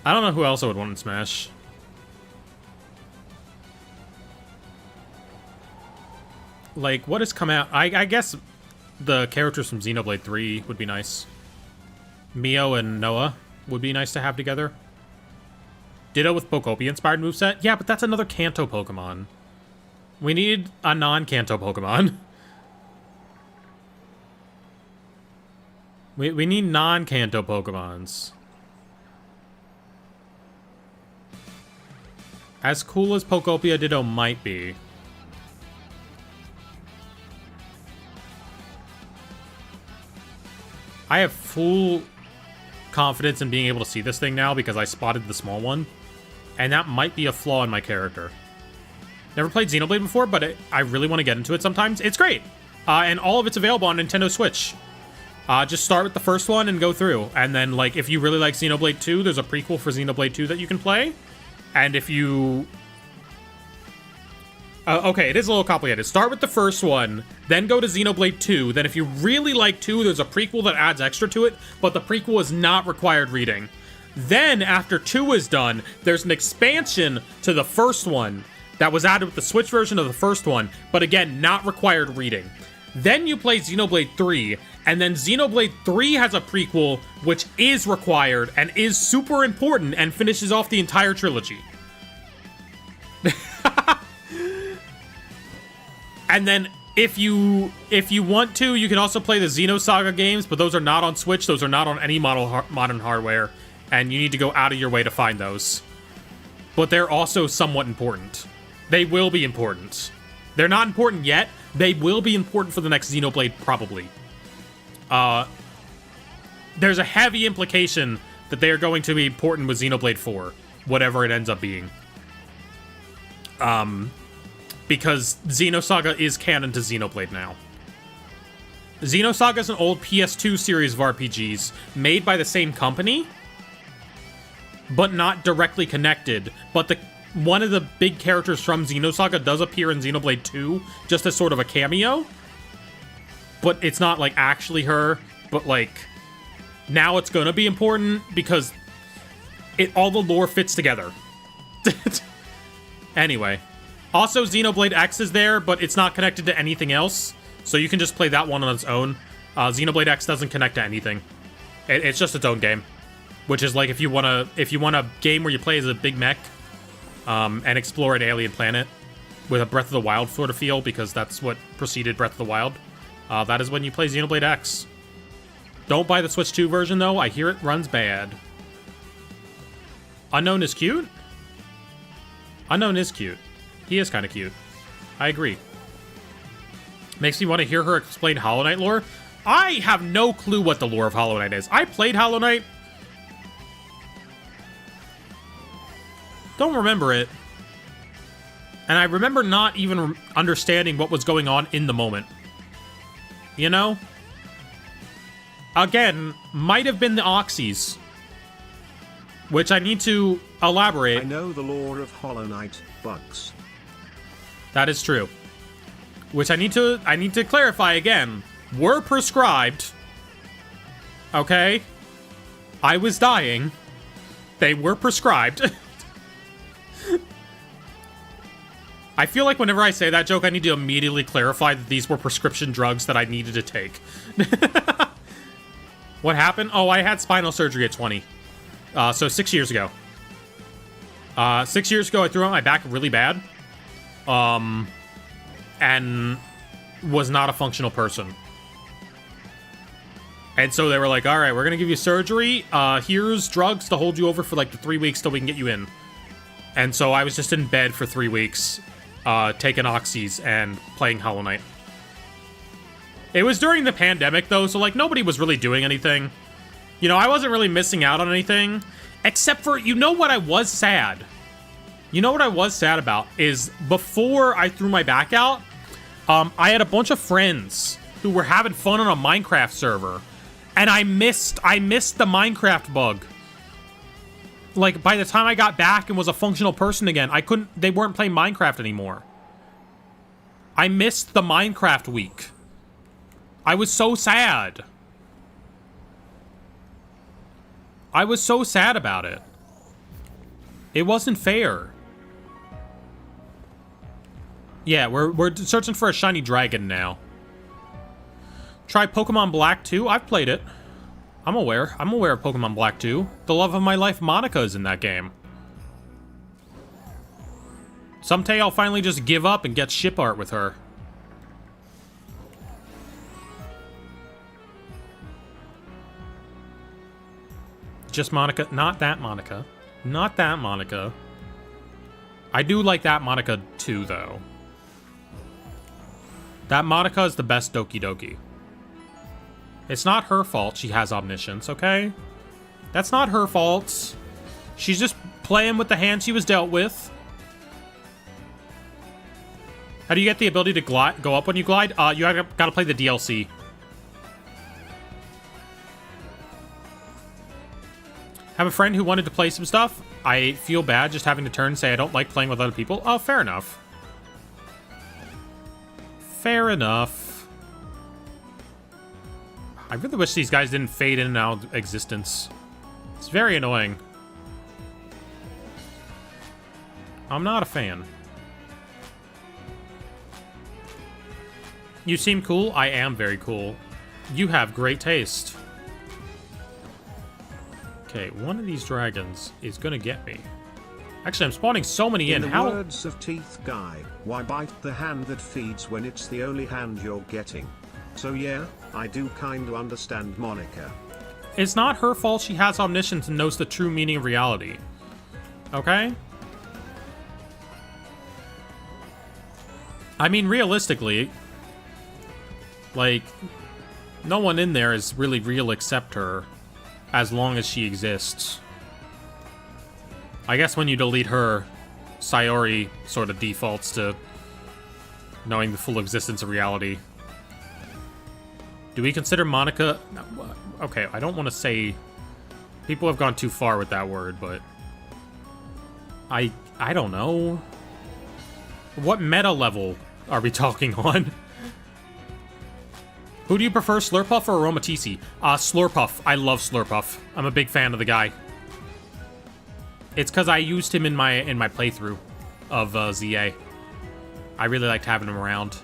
I don't know who else I would want in Smash. Like, what has come out? I guess the characters from Xenoblade 3 would be nice. Mio and Noah would be nice to have together. Ditto with Pokopia-inspired moveset? Yeah, but that's another Kanto Pokemon. We need a non-Kanto Pokemon. We need non-Kanto Pokemons. As cool as Pokopia Ditto might be. I have full confidence in being able to see this thing now because I spotted the small one. And that might be a flaw in my character. Never played Xenoblade before, but I really want to get into it sometimes. It's great. And all of it's available on Nintendo Switch. Just start with the first one and go through. And then, like, if you really like Xenoblade 2, there's a prequel for Xenoblade 2 that you can play. And if you... okay, it is a little complicated. Start with the first one, then go to Xenoblade 2. Then if you really like 2, there's a prequel that adds extra to it, but the prequel is not required reading. Then, after 2 is done, there's an expansion to the first one that was added with the Switch version of the first one, but again, not required reading. Then you play Xenoblade 3, and then Xenoblade 3 has a prequel, which is required and is super important and finishes off the entire trilogy. And then if you want to, you can also play the Xenosaga games, but those are not on Switch. Those are not on any modern hardware, and you need to go out of your way to find those. But they're also somewhat important. They will be important. They're not important yet. They will be important for the next Xenoblade, probably. There's a heavy implication that they are going to be important with Xenoblade 4, whatever it ends up being. Because Xenosaga is canon to Xenoblade now. Xenosaga is an old PS2 series of RPGs made by the same company, but not directly connected. But one of the big characters from Xenosaga does appear in Xenoblade 2, just as sort of a cameo. But it's not, like, actually her, but, like, now it's gonna be important because all the lore fits together. Anyway. Also, Xenoblade X is there, but it's not connected to anything else, so you can just play that one on its own. Xenoblade X doesn't connect to anything. It's just its own game, which is like if you want a game where you play as a big mech, and explore an alien planet with a Breath of the Wild sort of feel, because that's what preceded Breath of the Wild. That is when you play Xenoblade X. Don't buy the Switch 2 version, though. I hear it runs bad. Unknown is cute? Unknown is cute. He is kind of cute. I agree. Makes me want to hear her explain Hollow Knight lore. I have no clue what the lore of Hollow Knight is. I played Hollow Knight. Don't remember it. And I remember not even understanding what was going on in the moment. You know? Again, might have been the Oxys. Which I need to elaborate.
I know the lore of Hollow Knight, bugs.
That is true. Which I need to clarify again. Were prescribed. Okay? I was dying. They were prescribed. I feel like whenever I say that joke, I need to immediately clarify that these were prescription drugs that I needed to take. What happened? Oh, I had spinal surgery at 20. So 6 years ago. 6 years ago, I threw out my back really bad. And was not a functional person. And so they were like, all right, we're going to give you surgery. Here's drugs to hold you over for like the 3 weeks till we can get you in. And so I was just in bed for 3 weeks, taking Oxys and playing Hollow Knight. It was during the pandemic, though, so like nobody was really doing anything. You know, I wasn't really missing out on anything. Except for, you know what I was sad? You know what I was sad about is before I threw my back out, I had a bunch of friends who were having fun on a Minecraft server. And I missed the Minecraft bug. Like, by the time I got back and was a functional person again, they weren't playing Minecraft anymore. I missed the Minecraft week. I was so sad. I was so sad about it. It wasn't fair. Yeah, we're searching for a shiny dragon now. Try Pokemon Black 2? I've played it. I'm aware. I'm aware of Pokemon Black 2. The love of my life, Monica, is in that game. Someday I'll finally just give up and get ship art with her. Just Monica. Not that Monica. Not that Monica. I do like that Monica too, though. That Monica is the best Doki Doki. It's not her fault she has omniscience, okay? That's not her fault. She's just playing with the hand she was dealt with. How do you get the ability to glide, go up when you glide? You gotta play the DLC. Have a friend who wanted to play some stuff. I feel bad just having to turn and say I don't like playing with other people. Oh, fair enough. Fair enough. I really wish these guys didn't fade in and out of existence. It's very annoying. I'm not a fan. You seem cool. I am very cool. You have great taste. Okay, one of these dragons is gonna get me. Actually, I'm spawning so many in.
In the
How?
words of Teeth Guy, why bite the hand that feeds when it's the only hand you're getting? So yeah, I do kind of understand Monica.
It's not her fault she has omniscience and knows the true meaning of reality. Okay? I mean, realistically, like, no one in there is really real except her, as long as she exists. I guess when you delete her, Sayori sort of defaults to knowing the full existence of reality. Do we consider Monica... Okay, I don't want to say... People have gone too far with that word, but... I don't know. What meta level are we talking on? Who do you prefer, Slurpuff or Aromatisse? Slurpuff. I love Slurpuff. I'm a big fan of the guy. It's because I used him in my playthrough of ZA. I really liked having him around.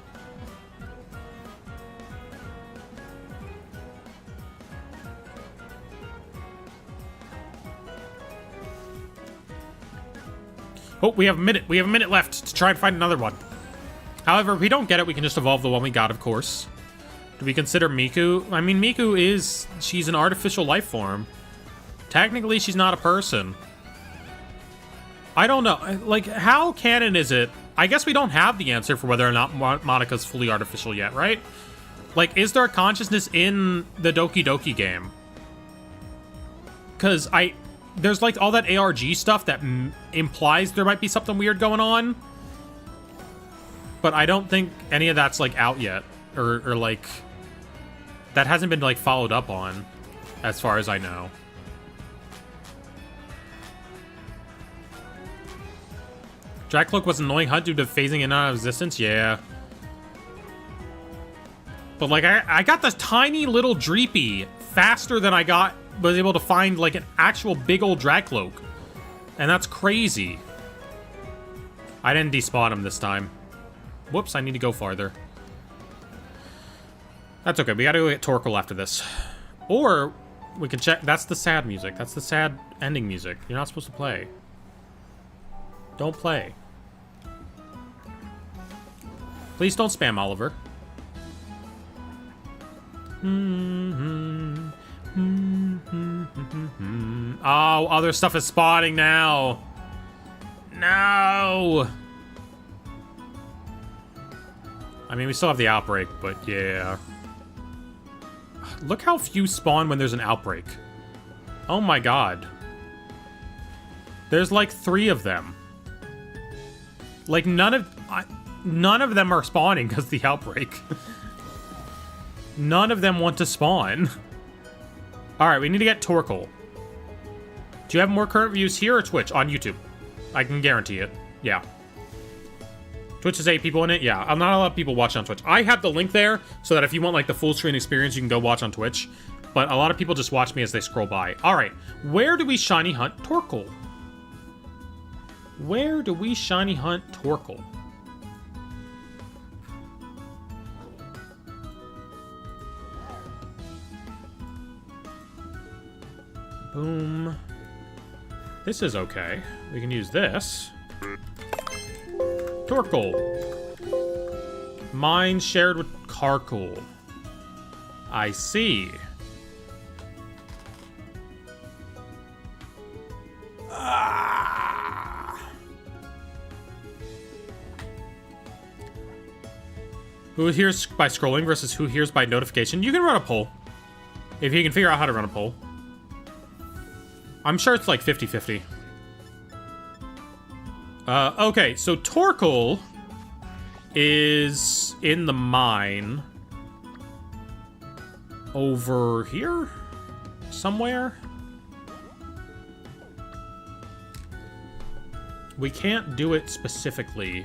Oh, we have a minute. We have a minute left to try and find another one. However, if we don't get it, we can just evolve the one we got, of course. Do we consider Miku? I mean, Miku is... She's an artificial life form. Technically, she's not a person. I don't know. Like, how canon is it? I guess we don't have the answer for whether or not Monica's fully artificial yet, right? Like, is there a consciousness in the Doki Doki game? Because there's, like, all that ARG stuff that implies there might be something weird going on. But I don't think any of that's, like, out yet. Or like... That hasn't been, like, followed up on, as far as I know. Dracloak was an annoying hunt due to phasing in and out of existence? Yeah. But, like, I got this tiny little Dreepy faster than I was able to find, like, an actual big old Dracloak. And that's crazy. I didn't despawn him this time. Whoops, I need to go farther. That's okay, we gotta go get Torkoal after this. Or, we can check... That's the sad music. That's the sad ending music. You're not supposed to play. Don't play. Please don't spam Oliver. Oh, other stuff is spawning now. No. I mean, we still have the outbreak, but yeah. Look how few spawn when there's an outbreak. Oh my god. There's like 3 of them. Like none of them are spawning because of the outbreak. None of them want to spawn. Alright, we need to get Torkoal. Do you have more current views here or Twitch? On YouTube. I can guarantee it. Yeah. Twitch has 8 people in it? Yeah, I'm not a lot of people watching on Twitch. I have the link there, so that if you want, like, the full screen experience, you can go watch on Twitch. But a lot of people just watch me as they scroll by. Alright, where do we shiny hunt Torkoal? Where do we shiny hunt Torkoal? Boom. This is okay. We can use this. Torkoal. Mine shared with Carkool. I see. Who hears by scrolling versus who hears by notification? You can run a poll. If you can figure out how to run a poll. I'm sure it's like 50-50. Okay, so Torkoal is in the mine over here somewhere. We can't do it specifically.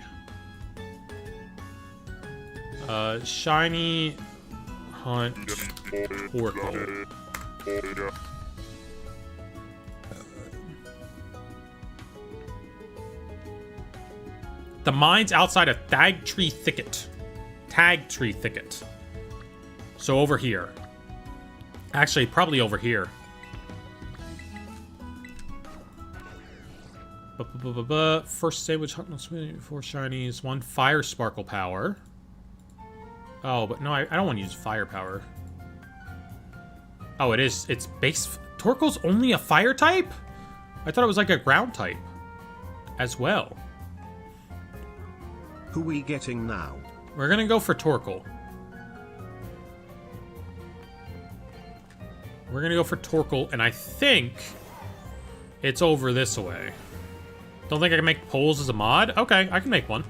Shiny hunt Torkoal. The mine's outside of Tag Tree Thicket. Tag Tree Thicket. So over here. Actually, probably over here. First sandwich hunt, 4 shinies, 1 fire sparkle power. Oh, but no, I don't want to use firepower. Oh, it is. It's base. Torkoal's only a fire type? I thought it was like a ground type as well.
Who we getting now?
We're gonna go for Torkoal. We're gonna go for Torkoal, and I think it's over this way. Don't think I can make polls as a mod? Okay, I can make one.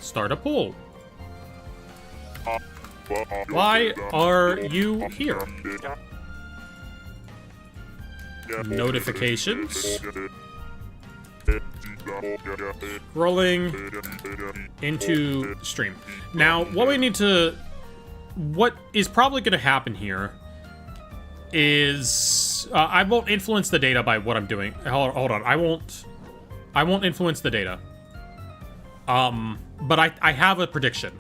Start a poll. Why are you here? Notifications. Rolling into stream. Now, what is probably going to happen here is I won't influence the data by what I'm doing. Hold on, I won't influence the data. But I have a prediction.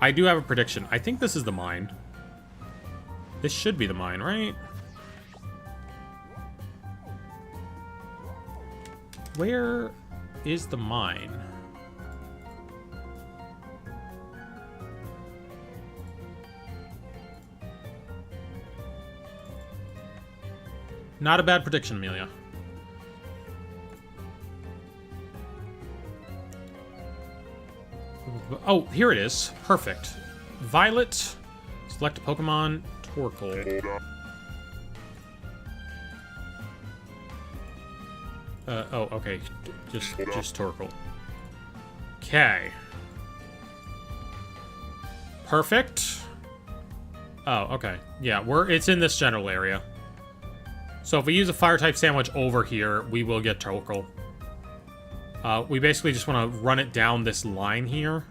I do have a prediction. I think this is the mine. This should be the mine, right? Where is the mine? Not a bad prediction, Amelia. Oh, here it is. Perfect. Violet. Select a Pokemon. Torkoal. Oh, okay. Just Torkoal. Okay. Perfect. Oh, okay. Yeah, it's in this general area. So if we use a Fire-type sandwich over here, we will get Torkoal. We basically just want to run it down this line here.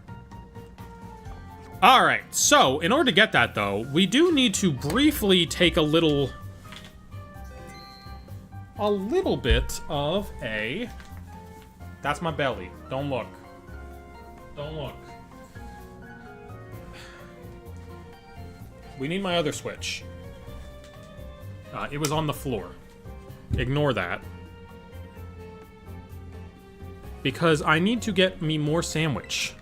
Alright, so in order to get that, though, we do need to briefly take a little bit of a... That's my belly. Don't look. Don't look. We need my other switch. It was on the floor. Ignore that. Because I need to get me more sandwich.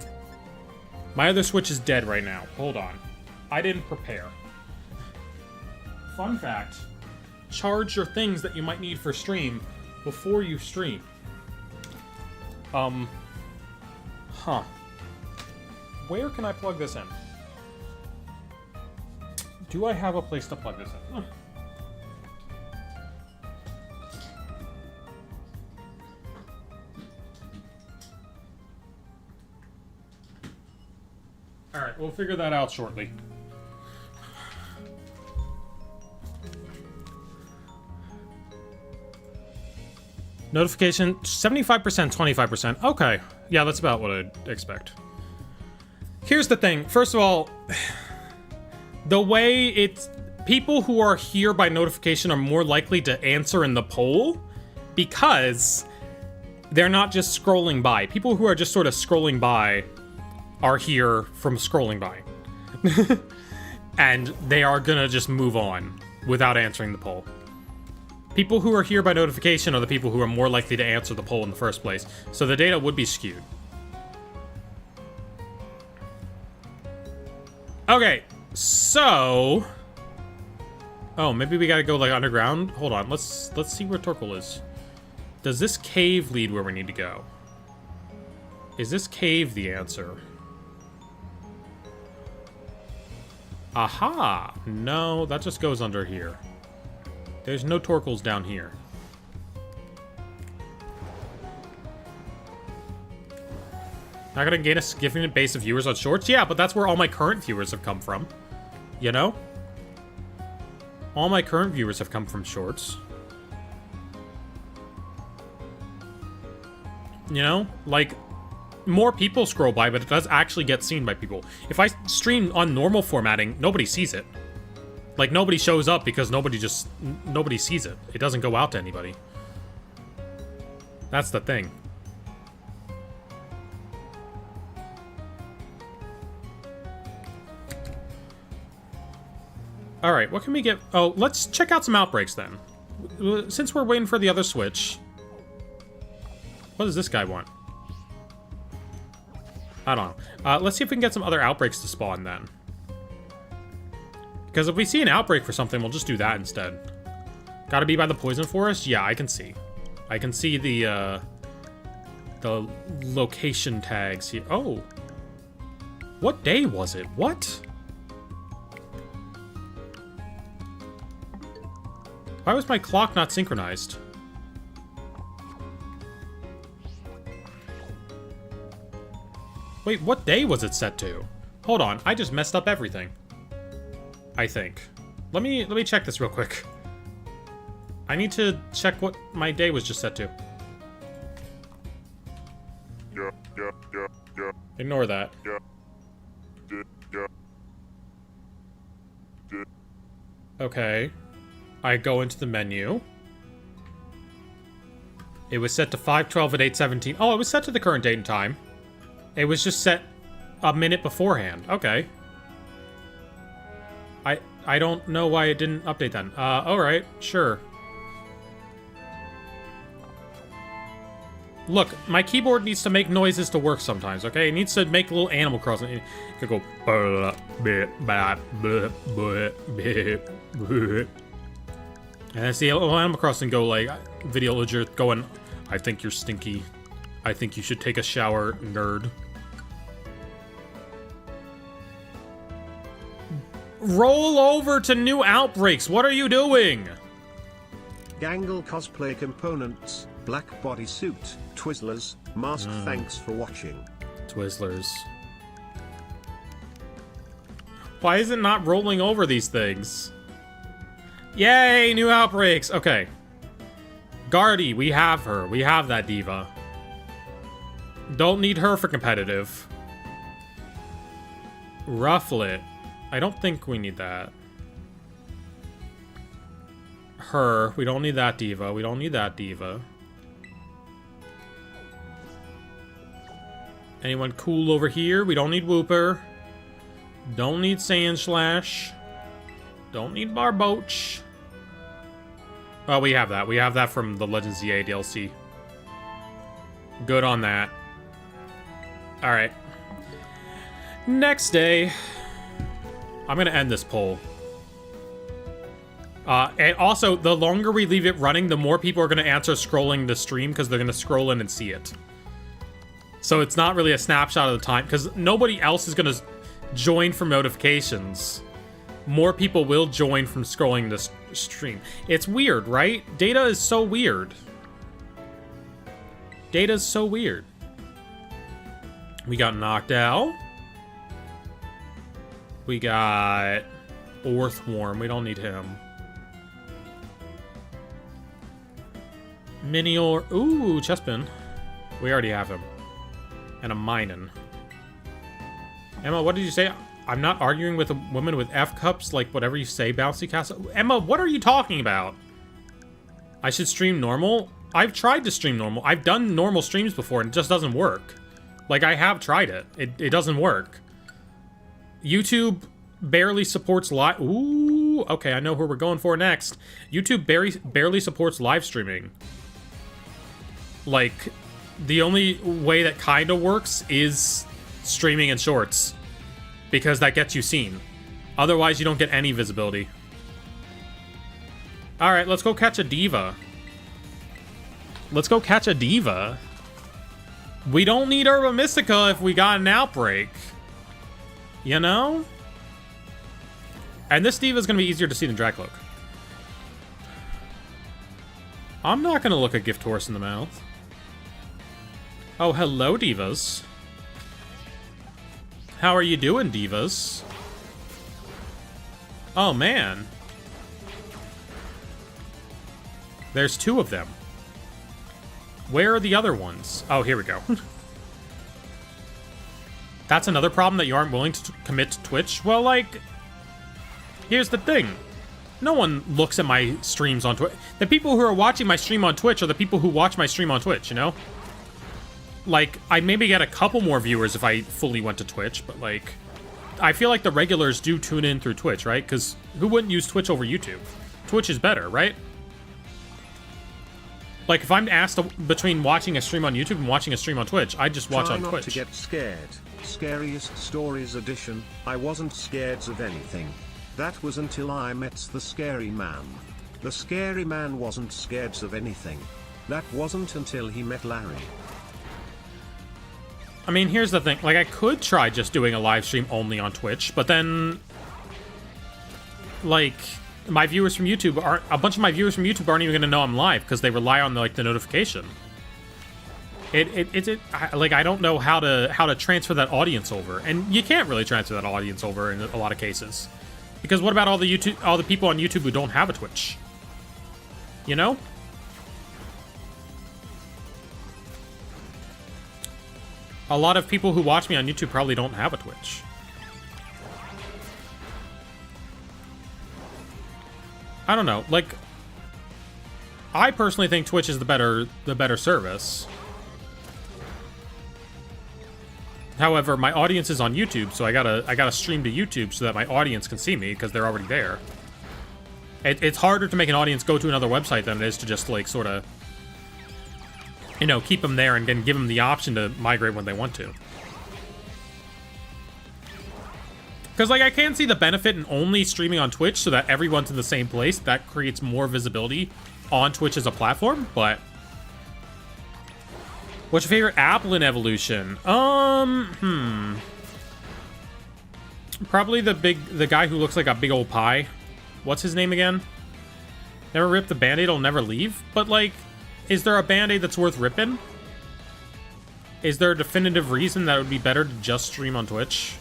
My other switch is dead right now. Hold on. I didn't prepare. Fun fact. Charge your things that you might need for stream before you stream. Huh. Where can I plug this in? Do I have a place to plug this in? Alright, we'll figure that out shortly. Notification, 75%, 25%. Okay. Yeah, that's about what I'd expect. Here's the thing. First of all, the way it's... People who are here by notification are more likely to answer in the poll because they're not just scrolling by. People who are just sort of scrolling by are here from scrolling by. And they are gonna just move on without answering the poll. People who are here by notification are the people who are more likely to answer the poll in the first place, so the data would be skewed. Okay, so... Oh, maybe we gotta go, like, underground? Hold on, let's see where Torkoal is. Does this cave lead where we need to go? Is this cave the answer? Aha! No, that just goes under here. There's no Torkoals down here. Not gonna gain a significant base of viewers on Shorts? Yeah, but that's where all my current viewers have come from. You know? All my current viewers have come from Shorts. You know? Like, more people scroll by, but it does actually get seen by people. If I stream on normal formatting, nobody sees it. Like, nobody shows up because nobody sees it. It doesn't go out to anybody. That's the thing. Alright, what can we get? Oh, let's check out some outbreaks then. Since we're waiting for the other switch. What does this guy want? I don't know. Let's see if we can get some other outbreaks to spawn then. Because if we see an outbreak for something, we'll just do that instead. Gotta be by the poison forest? Yeah, I can see. I can see the
the location tags here. Oh. What day was it? What? Why was my clock not synchronized? Wait, what day was it set to? Hold on, I just messed up everything. I think. Let me check this real quick. I need to check what my day was just set to. Ignore that. Okay. I go into the menu. It was set to 5:12 at 8:17. Oh, it was set to the current date and time. It was just set a minute beforehand. Okay. I don't know why it didn't update then. Alright, sure. Look, my keyboard needs to make noises to work sometimes, okay? It needs to make a little Animal Crossing. It could go... And I see Animal Crossing go like, Villager going, I think you're stinky. I think you should take a shower, nerd. Roll over to new outbreaks. What are you doing?
Gangle cosplay components, black bodysuit, Twizzlers, mask. Thanks for watching.
Twizzlers. Why is it not rolling over these things? Yay, new outbreaks. Okay. Guardy, we have her. We have that diva. Don't need her for competitive. Rufflet. I don't think we need that. Her. We don't need that diva. We don't need that diva. Anyone cool over here? We don't need Whooper. Don't need Sandslash. Don't need Barboach. Oh, we have that. We have that from the Legends EA DLC. Good on that. Alright. Next day. I'm gonna end this poll. And also, the longer we leave it running, the more people are gonna answer scrolling the stream, because they're gonna scroll in and see it. So it's not really a snapshot of the time, because nobody else is gonna join from notifications. More people will join from scrolling the stream. It's weird, right? Data is so weird. Data is so weird. We got knocked out. We got Orthworm. We don't need him. Minior. Ooh, Chespin. We already have him. And a Minun. Emma, what did you say? I'm not arguing with a woman with F cups, like whatever you say, Bouncy Castle. Emma, what are you talking about? I should stream normal? I've tried to stream normal. I've done normal streams before and it just doesn't work. Like, I have tried it. It doesn't work. YouTube barely supports live... Ooh, okay, I know who we're going for next. YouTube barely supports live streaming. Like, the only way that kind of works is streaming in shorts. Because that gets you seen. Otherwise, you don't get any visibility. Alright, let's go catch a diva. Let's go catch a diva. We don't need Herba Mystica if we got an outbreak. You know? And this diva is going to be easier to see than Dracloak. I'm not going to look a gift horse in the mouth. Oh, hello, divas. How are you doing, divas? Oh, man. There's two of them. Where are the other ones? Oh, here we go. That's another problem, that you aren't willing to commit to Twitch? Well, like, here's the thing. No one looks at my streams on Twitch. The people who are watching my stream on Twitch are the people who watch my stream on Twitch, you know? Like, I'd maybe get a couple more viewers if I fully went to Twitch, but, like, I feel like the regulars do tune in through Twitch, right? Because who wouldn't use Twitch over YouTube? Twitch is better, right? Like, if I'm asked between watching a stream on YouTube and watching a stream on Twitch, I'd just watch on Twitch.
Try not to get scared. Scariest Stories Edition. I wasn't scared of anything. That was until I met the scary man. The scary man wasn't scared of anything. That wasn't until he met Larry.
I mean, here's the thing. Like, I could try just doing a live stream only on Twitch, but then, like, my viewers from YouTube aren't... A bunch of my viewers from YouTube aren't even going to know I'm live because they rely on, like, the notification. Like, I don't know how to transfer that audience over. And you can't really transfer that audience over in a lot of cases. Because what about all the people on YouTube who don't have a Twitch? You know? A lot of people who watch me on YouTube probably don't have a Twitch. I don't know. Like, I personally think Twitch is the better service. However, my audience is on YouTube, so I gotta stream to YouTube so that my audience can see me because they're already there. It's harder to make an audience go to another website than it is to just, like, sort of, you know, keep them there and then give them the option to migrate when they want to. Because, like, I can see the benefit in only streaming on Twitch so that everyone's in the same place. That creates more visibility on Twitch as a platform, but... What's your favorite Applin evolution? Probably the guy who looks like a big old pie. What's his name again? Never rip the Band-Aid, will never leave? But, like, is there a Band-Aid that's worth ripping? Is there a definitive reason that it would be better to just stream on Twitch?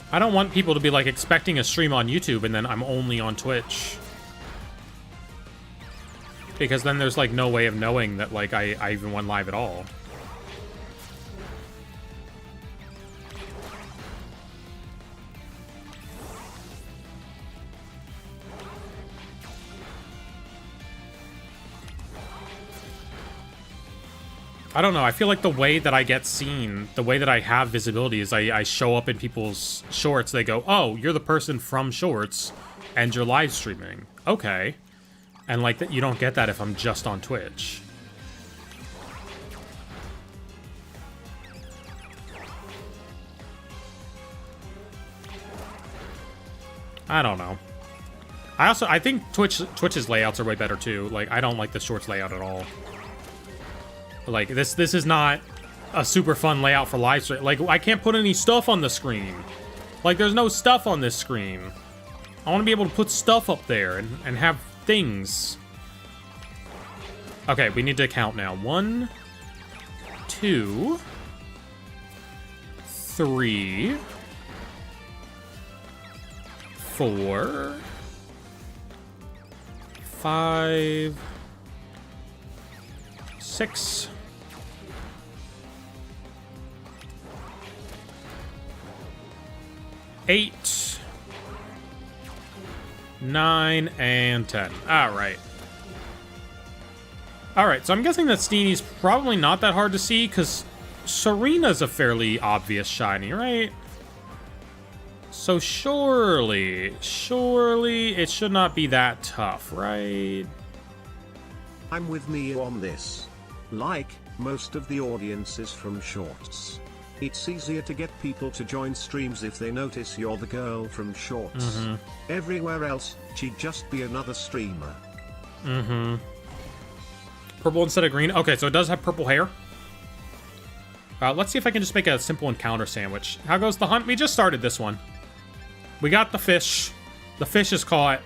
I don't want people to be, like, expecting a stream on YouTube and then I'm only on Twitch. Because then there's, like, no way of knowing that, like, I even went live at all. I don't know, I feel like the way that I get seen, the way that I have visibility is I show up in people's shorts, they go, oh, you're the person from Shorts, and you're live streaming. Okay. And, like, that you don't get that if I'm just on Twitch. I don't know. I think Twitch's layouts are way better too. Like, I don't like the Shorts layout at all. Like, this is not a super fun layout for live stream. Like, I can't put any stuff on the screen. Like, there's no stuff on this screen. I want to be able to put stuff up there and have things. Okay, we need to count now. 1, 2, 3, 4, 5, 6, 8, 9, and 10. Alright. Alright, so I'm guessing that Steenie's probably not that hard to see, because Serena's a fairly obvious shiny, right? So surely it should not be that tough, right?
I'm with Neo on this. Like, most of the audience is from Shorts. It's easier to get people to join streams if they notice you're the girl from Shorts. Everywhere else, she'd just be another streamer.
Purple instead of green. Okay, so it does have purple hair. Let's see if I can just make a simple encounter sandwich. How goes the hunt? We just started this one. We got the fish. The fish is caught.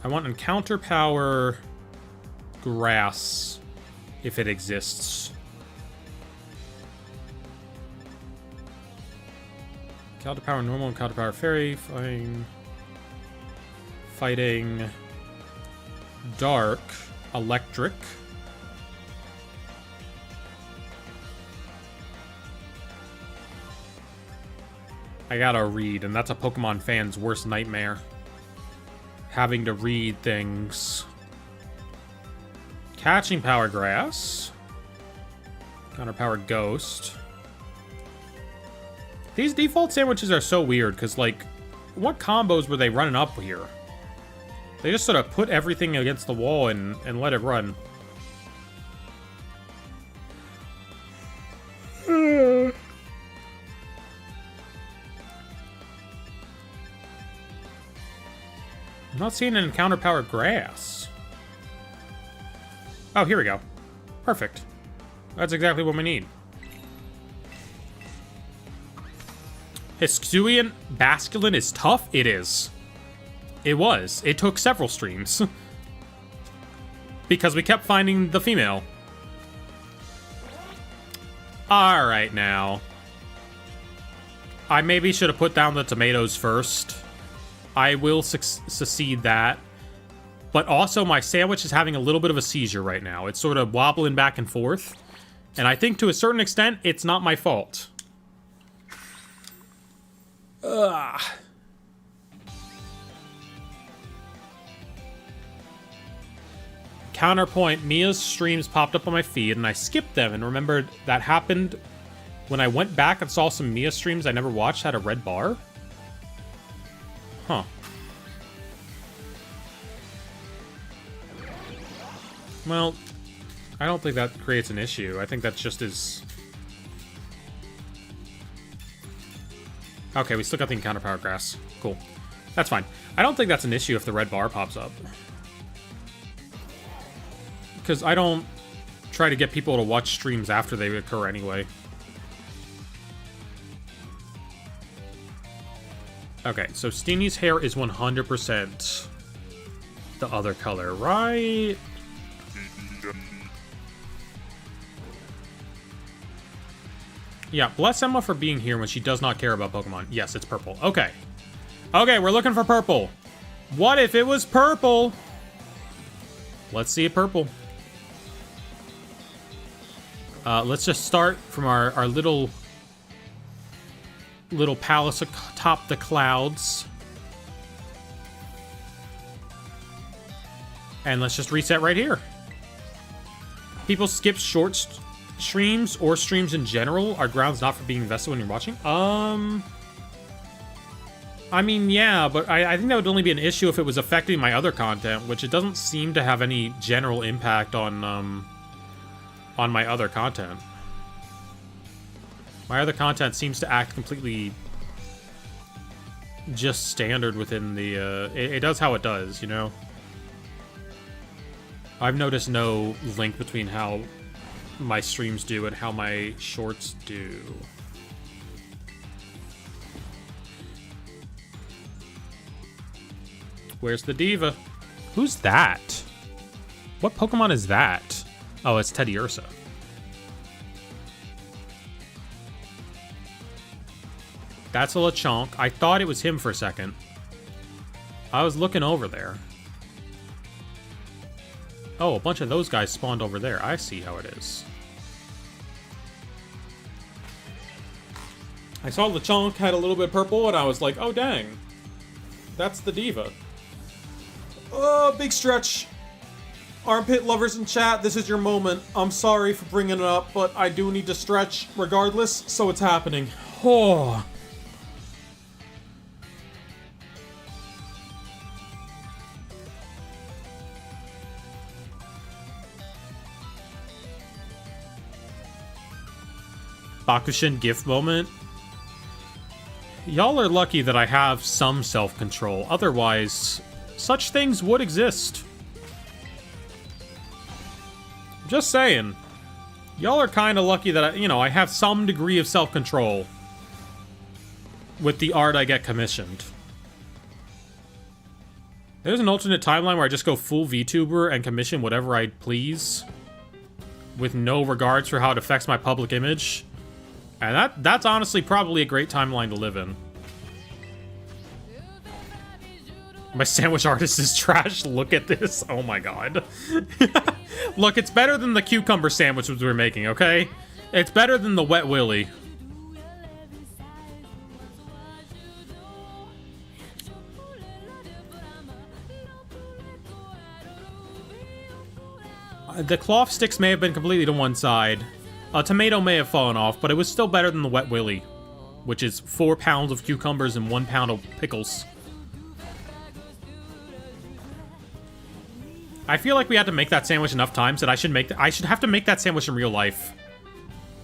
I want encounter power grass, if it exists. Encounter power normal, encounter power fairy, fighting dark, electric. I gotta read, and that's a Pokemon fan's worst nightmare. Having to read things. Catching power grass. Counter power ghost. These default sandwiches are so weird, because, like, what combos were they running up here? They just sort of put everything against the wall and let it run. I'm not seeing an encounter power grass. Oh, here we go. Perfect. That's exactly what we need. Hiscuian Basculin is tough? It is. It was. It took several streams. Because we kept finding the female. Alright now. I maybe should have put down the tomatoes first. I will succeed that. But also, my sandwich is having a little bit of a seizure right now. It's sort of wobbling back and forth. And I think to a certain extent, it's not my fault. Ugh. Counterpoint, Mia's streams popped up on my feed, and I skipped them, and remembered that happened when I went back and saw some Mia streams I never watched had a red bar. Huh. Well, I don't think that creates an issue. I think that's just as... Okay, we still got the encounter power grass. Cool. That's fine. I don't think that's an issue if the red bar pops up. Because I don't try to get people to watch streams after they occur anyway. Okay, so Steenie's hair is 100% the other color, right? Yeah, bless Emma for being here when she does not care about Pokemon. Yes, it's purple. Okay. Okay, we're looking for purple. What if it was purple? Let's see it purple. Let's just start from our little palace atop the clouds. And let's just reset right here. People skip short streams or streams in general are grounds not for being invested when you're watching. I mean, yeah, but I think that would only be an issue if it was affecting my other content, which it doesn't seem to have any general impact on my other content. My other content seems to act completely just standard within the, it does how it does, you know? I've noticed no link between how my streams do and how my shorts do. Where's the diva? Who's that? What Pokemon is that? Oh, it's Teddy Ursa. That's a Lechonk. I thought it was him for a second. I was looking over there. Oh, a bunch of those guys spawned over there. I see how it is. I saw Lechonk had a little bit purple, and I was like, oh, dang. That's the diva. Oh, big stretch. Armpit lovers in chat, this is your moment. I'm sorry for bringing it up, but I do need to stretch regardless, so it's happening. Oh. Bakushin gift moment. Y'all are lucky that I have some self-control. Otherwise, such things would exist. Just saying. Y'all are kind of lucky that, I have some degree of self-control with the art I get commissioned. There's an alternate timeline where I just go full VTuber and commission whatever I please with no regards for how it affects my public image. And that's honestly probably a great timeline to live in. My sandwich artist is trash. Look at this. Oh my god. Look, it's better than the cucumber sandwich we were making, okay? It's better than the wet willy. The cloth sticks may have been completely to one side. A tomato may have fallen off, but it was still better than the wet willy, which is 4 pounds of cucumbers and 1 pound of pickles. I feel like we had to make that sandwich enough times that I should have to make that sandwich in real life.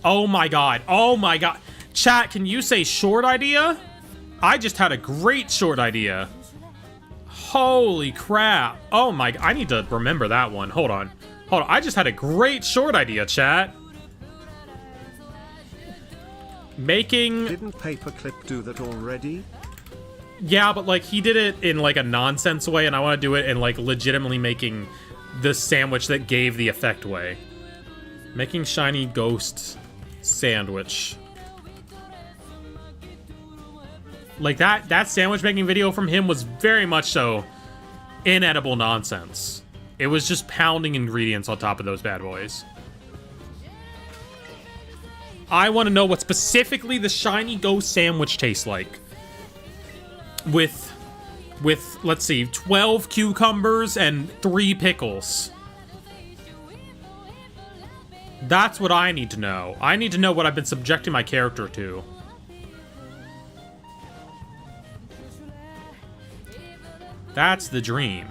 Oh my god. Oh my god. Chat, can you say short idea? I just had a great short idea. Holy crap. Oh my, I need to remember that one. Hold on. Hold on, I just had a great short idea, chat. Making...
Didn't Paperclip do that already?
Yeah, but like he did it in like a nonsense way, and I want to do it in like legitimately making the sandwich that gave the effect way. Making shiny ghost sandwich. Like that sandwich making video from him was very much so inedible nonsense. It was just pounding ingredients on top of those bad boys. I want to know what specifically the shiny ghost sandwich tastes like. With let's see, 12 cucumbers and 3 pickles. That's what I need to know. I need to know what I've been subjecting my character to. That's the dream.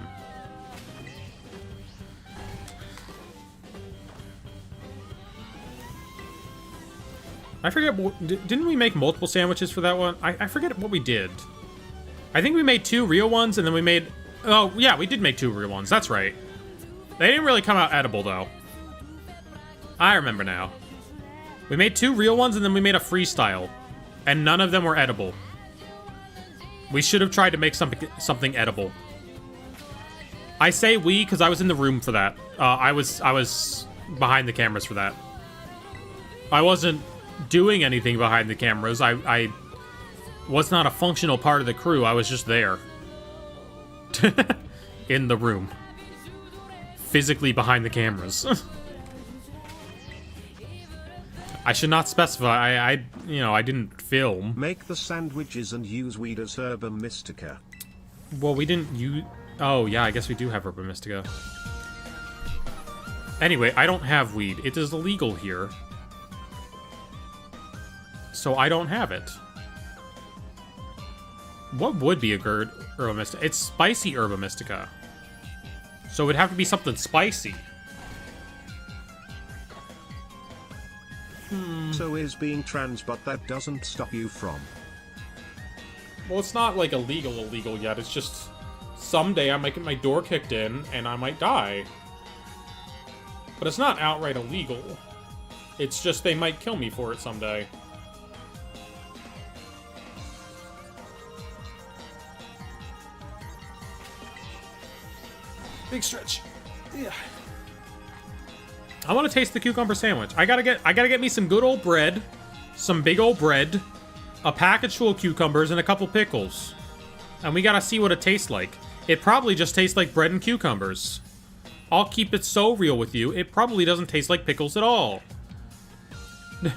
I forget, didn't we make multiple sandwiches for that one? I forget what we did. I think we made 2 real ones, and then we made... Oh, yeah, we did make 2 real ones. That's right. They didn't really come out edible, though. I remember now. We made 2 real ones, and then we made a freestyle. And none of them were edible. We should have tried to make something edible. I say we, because I was in the room for that. I was behind the cameras for that. I wasn't doing anything behind the cameras. I was not a functional part of the crew. I was just there. In the room. Physically behind the cameras. I should not specify. I didn't film.
Make the sandwiches and use weed as Herba Mystica.
Well, we didn't use... Oh, yeah, I guess we do have Herba Mystica. Anyway, I don't have weed. It is illegal here. So I don't have it. What would be a good Herba Mystica? It's spicy Herba Mystica. So it would have to be something spicy.
So is being trans, but that doesn't stop you from.
Well, it's not like illegal yet. It's just someday I might get my door kicked in and I might die. But it's not outright illegal. It's just they might kill me for it someday. Big stretch. Yeah. I want to taste the cucumber sandwich. I gotta get me some good old bread, some big old bread, a package full of cucumbers, and a couple pickles. And we gotta see what it tastes like. It probably just tastes like bread and cucumbers. I'll keep it so real with you, it probably doesn't taste like pickles at all. And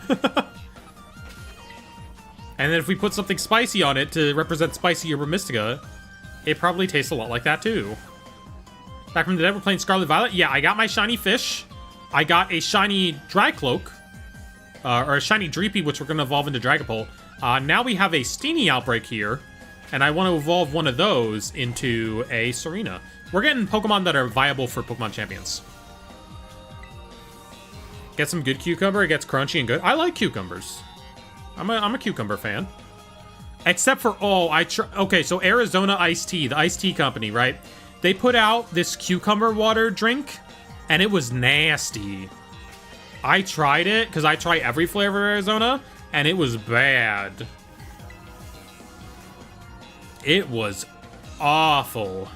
then if we put something spicy on it to represent spicy Herba Mystica, it probably tastes a lot like that too. Back from the dead, we're playing Scarlet Violet. Yeah, I got my shiny fish. I got a shiny Dry Cloak. Or a shiny Dreepy, which we're going to evolve into Dragapult. Now we have a Steenie Outbreak here. And I want to evolve one of those into a Serena. We're getting Pokemon that are viable for Pokemon Champions. Get some good cucumber. It gets crunchy and good. I like cucumbers. I'm a cucumber fan. Except for, okay, so Arizona Iced Tea, the iced tea company, right? They put out this cucumber water drink, and it was nasty. I tried it, because I try every flavor of Arizona, and it was bad. It was awful.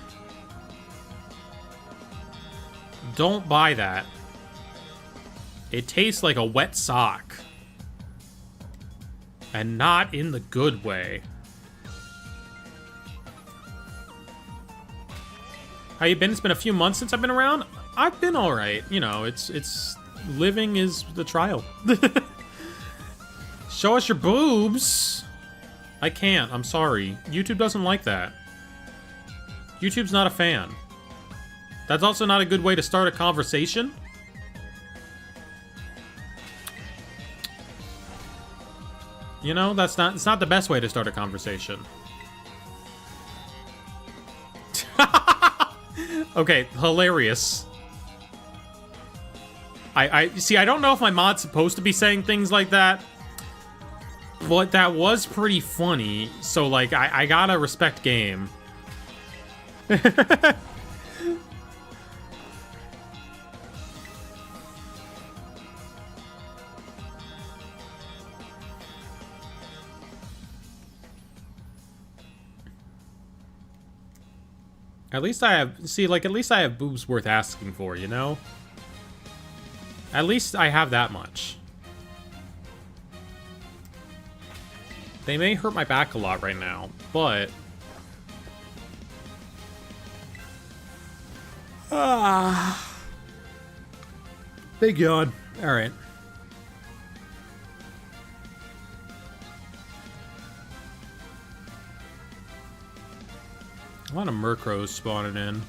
Don't buy that. It tastes like a wet sock. And not in the good way. How you been? It's been a few months since I've been around. I've been alright. You know, it's living is the trial. Show us your boobs. I can't. I'm sorry. YouTube doesn't like that. YouTube's not a fan. That's also not a good way to start a conversation. You know, it's not the best way to start a conversation. Okay, hilarious. I see, I don't know if my mod's supposed to be saying things like that, but that was pretty funny, so, like, I gotta respect game. At least I have, see, like, at least I have boobs worth asking for, you know? At least I have that much. They may hurt my back a lot right now, but... Big yawn. Alright. A lot of Murkrows spawning in.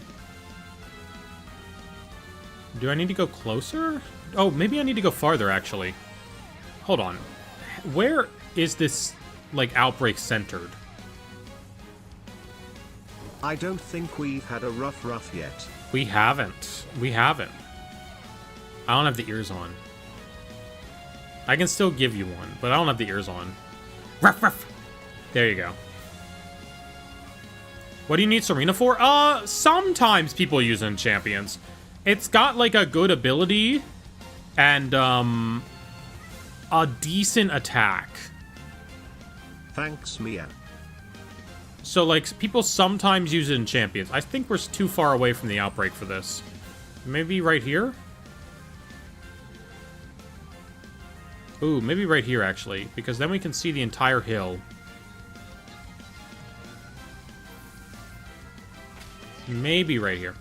Do I need to go closer? Oh, maybe I need to go farther, actually. Hold on. Where is this, like, outbreak centered?
I don't think we've had a rough yet.
We haven't. We haven't. I don't have the ears on. I can still give you one, but I don't have the ears on. Ruff. There you go. What do you need Serena for? Sometimes people use it in Champions. It's got, like, a good ability and, a decent attack.
Thanks, Mia.
So, like, people sometimes use it in Champions. I think we're too far away from the outbreak for this. Maybe right here? Ooh, maybe right here, actually, because then we can see the entire hill. Maybe right here.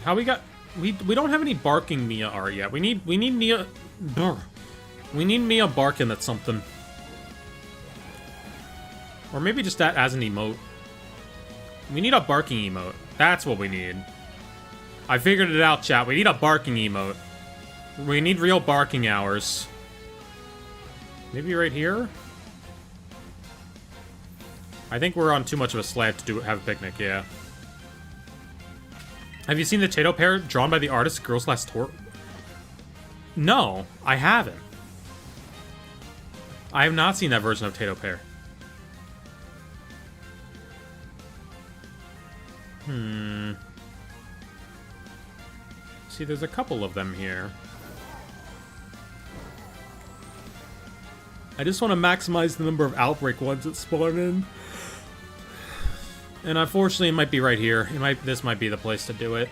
How we got... We don't have any barking Mia art yet. We need Mia... Brr. We need Mia barking at something. Or maybe just that as an emote. We need a barking emote. That's what we need. I figured it out, chat. We need a barking emote. We need real barking hours. Maybe right here? I think we're on too much of a slant to have a picnic, yeah. Have you seen the Tato pair drawn by the artist Girls Last Tour? No, I haven't. I have not seen that version of Tato pair. See, there's a couple of them here. I just want to maximize the number of outbreak ones that spawn in. And unfortunately, it might be right here. This might be the place to do it.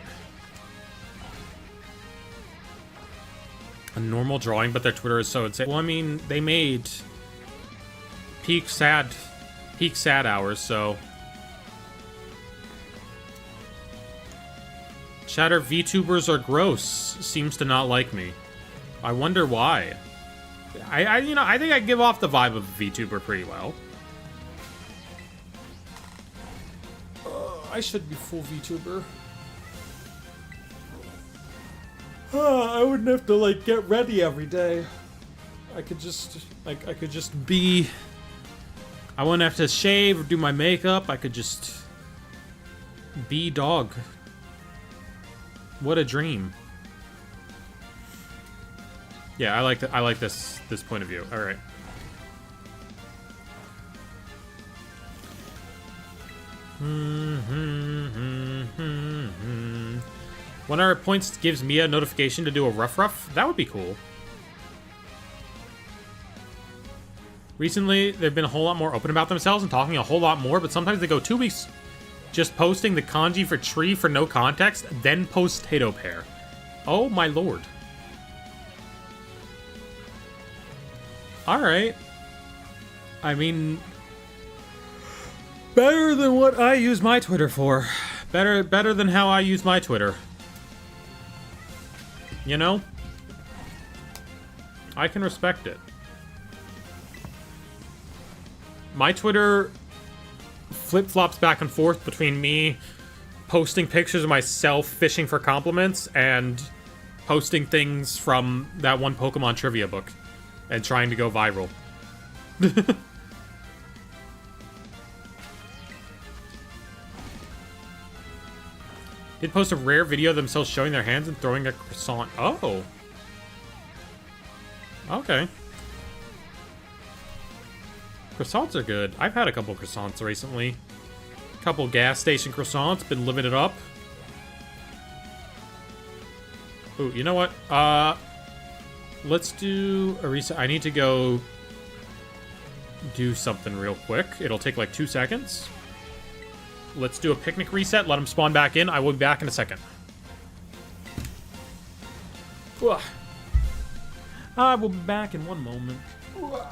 A normal drawing, but their Twitter is so insane. Well, I mean, they made peak sad hours, so. Chatter VTubers are gross. Seems to not like me. I wonder why. I think I give off the vibe of a VTuber pretty well. I should be full VTuber. I wouldn't have to, like, get ready every day. I could just, like, be... I wouldn't have to shave or do my makeup. I could just be dog. What a dream. Yeah, I like this point of view. All right. One of our points gives Mia a notification to do a rough. That would be cool. Recently, they've been a whole lot more open about themselves and talking a whole lot more, but sometimes they go 2 weeks just posting the kanji for tree for no context, then post Tato pair. Oh my lord. Alright. I mean... better than what I use my Twitter for. Better than how I use my Twitter. You know? I can respect it. My Twitter flip-flops back and forth between me posting pictures of myself fishing for compliments and posting things from that one Pokemon trivia book and trying to go viral. Did post a rare video of themselves showing their hands and throwing a croissant. Oh. Okay. Croissants are good. I've had a couple croissants recently. Couple gas station croissants. Been living it up. Ooh, you know what? Let's do a reset. I need to go do something real quick. It'll take like 2 seconds. Let's do a picnic reset. Let them spawn back in. I will be back in a second. Ugh. I will be back in 1 moment. Ugh.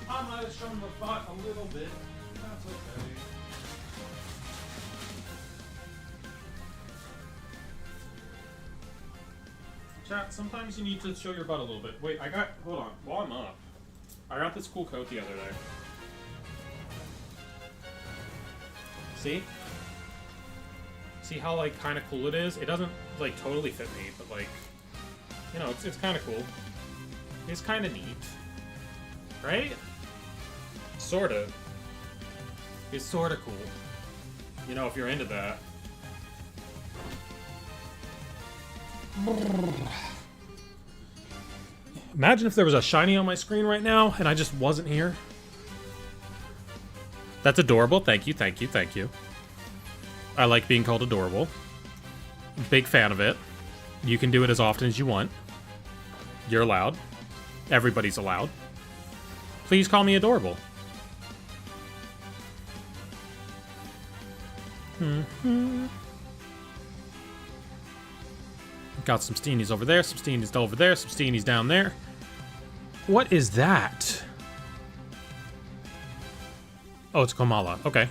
I might have shown the butt a little bit. That's okay. Chat, sometimes you need to show your butt a little bit. Wait, hold on, while I'm up, I got this cool coat the other day. See? See how, like, kind of cool it is? It doesn't, like, totally fit me, but, like, you know, it's kind of cool. It's kind of neat. Right? Sort of. It's sort of cool. You know, if you're into that. Imagine if there was a shiny on my screen right now and I just wasn't here. That's adorable. Thank you, thank you, thank you. I like being called adorable. Big fan of it. You can do it as often as you want. You're allowed. Everybody's allowed. Please call me adorable. Got some steenies over there, some steenies over there, some steenies down there. What is that? Oh, it's Kamala. Okay.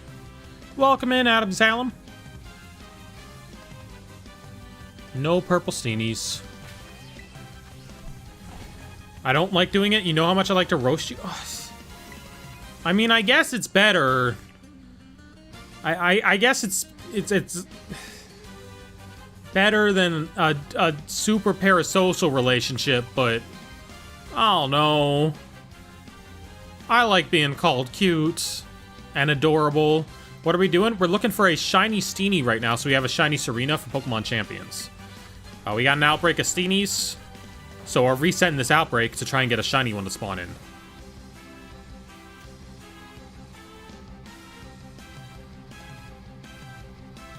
Welcome in, Adam Salem. No purple steenies. I don't like doing it. You know how much I like to roast you? Ugh. I mean, I guess it's better. I guess it's better than a super parasocial relationship, but I don't know. I like being called cute and adorable. What are we doing? We're looking for a shiny Steenie right now, so we have a shiny Serena for Pokemon Champions. We got an outbreak of Steenies, so we're resetting this outbreak to try and get a shiny one to spawn in.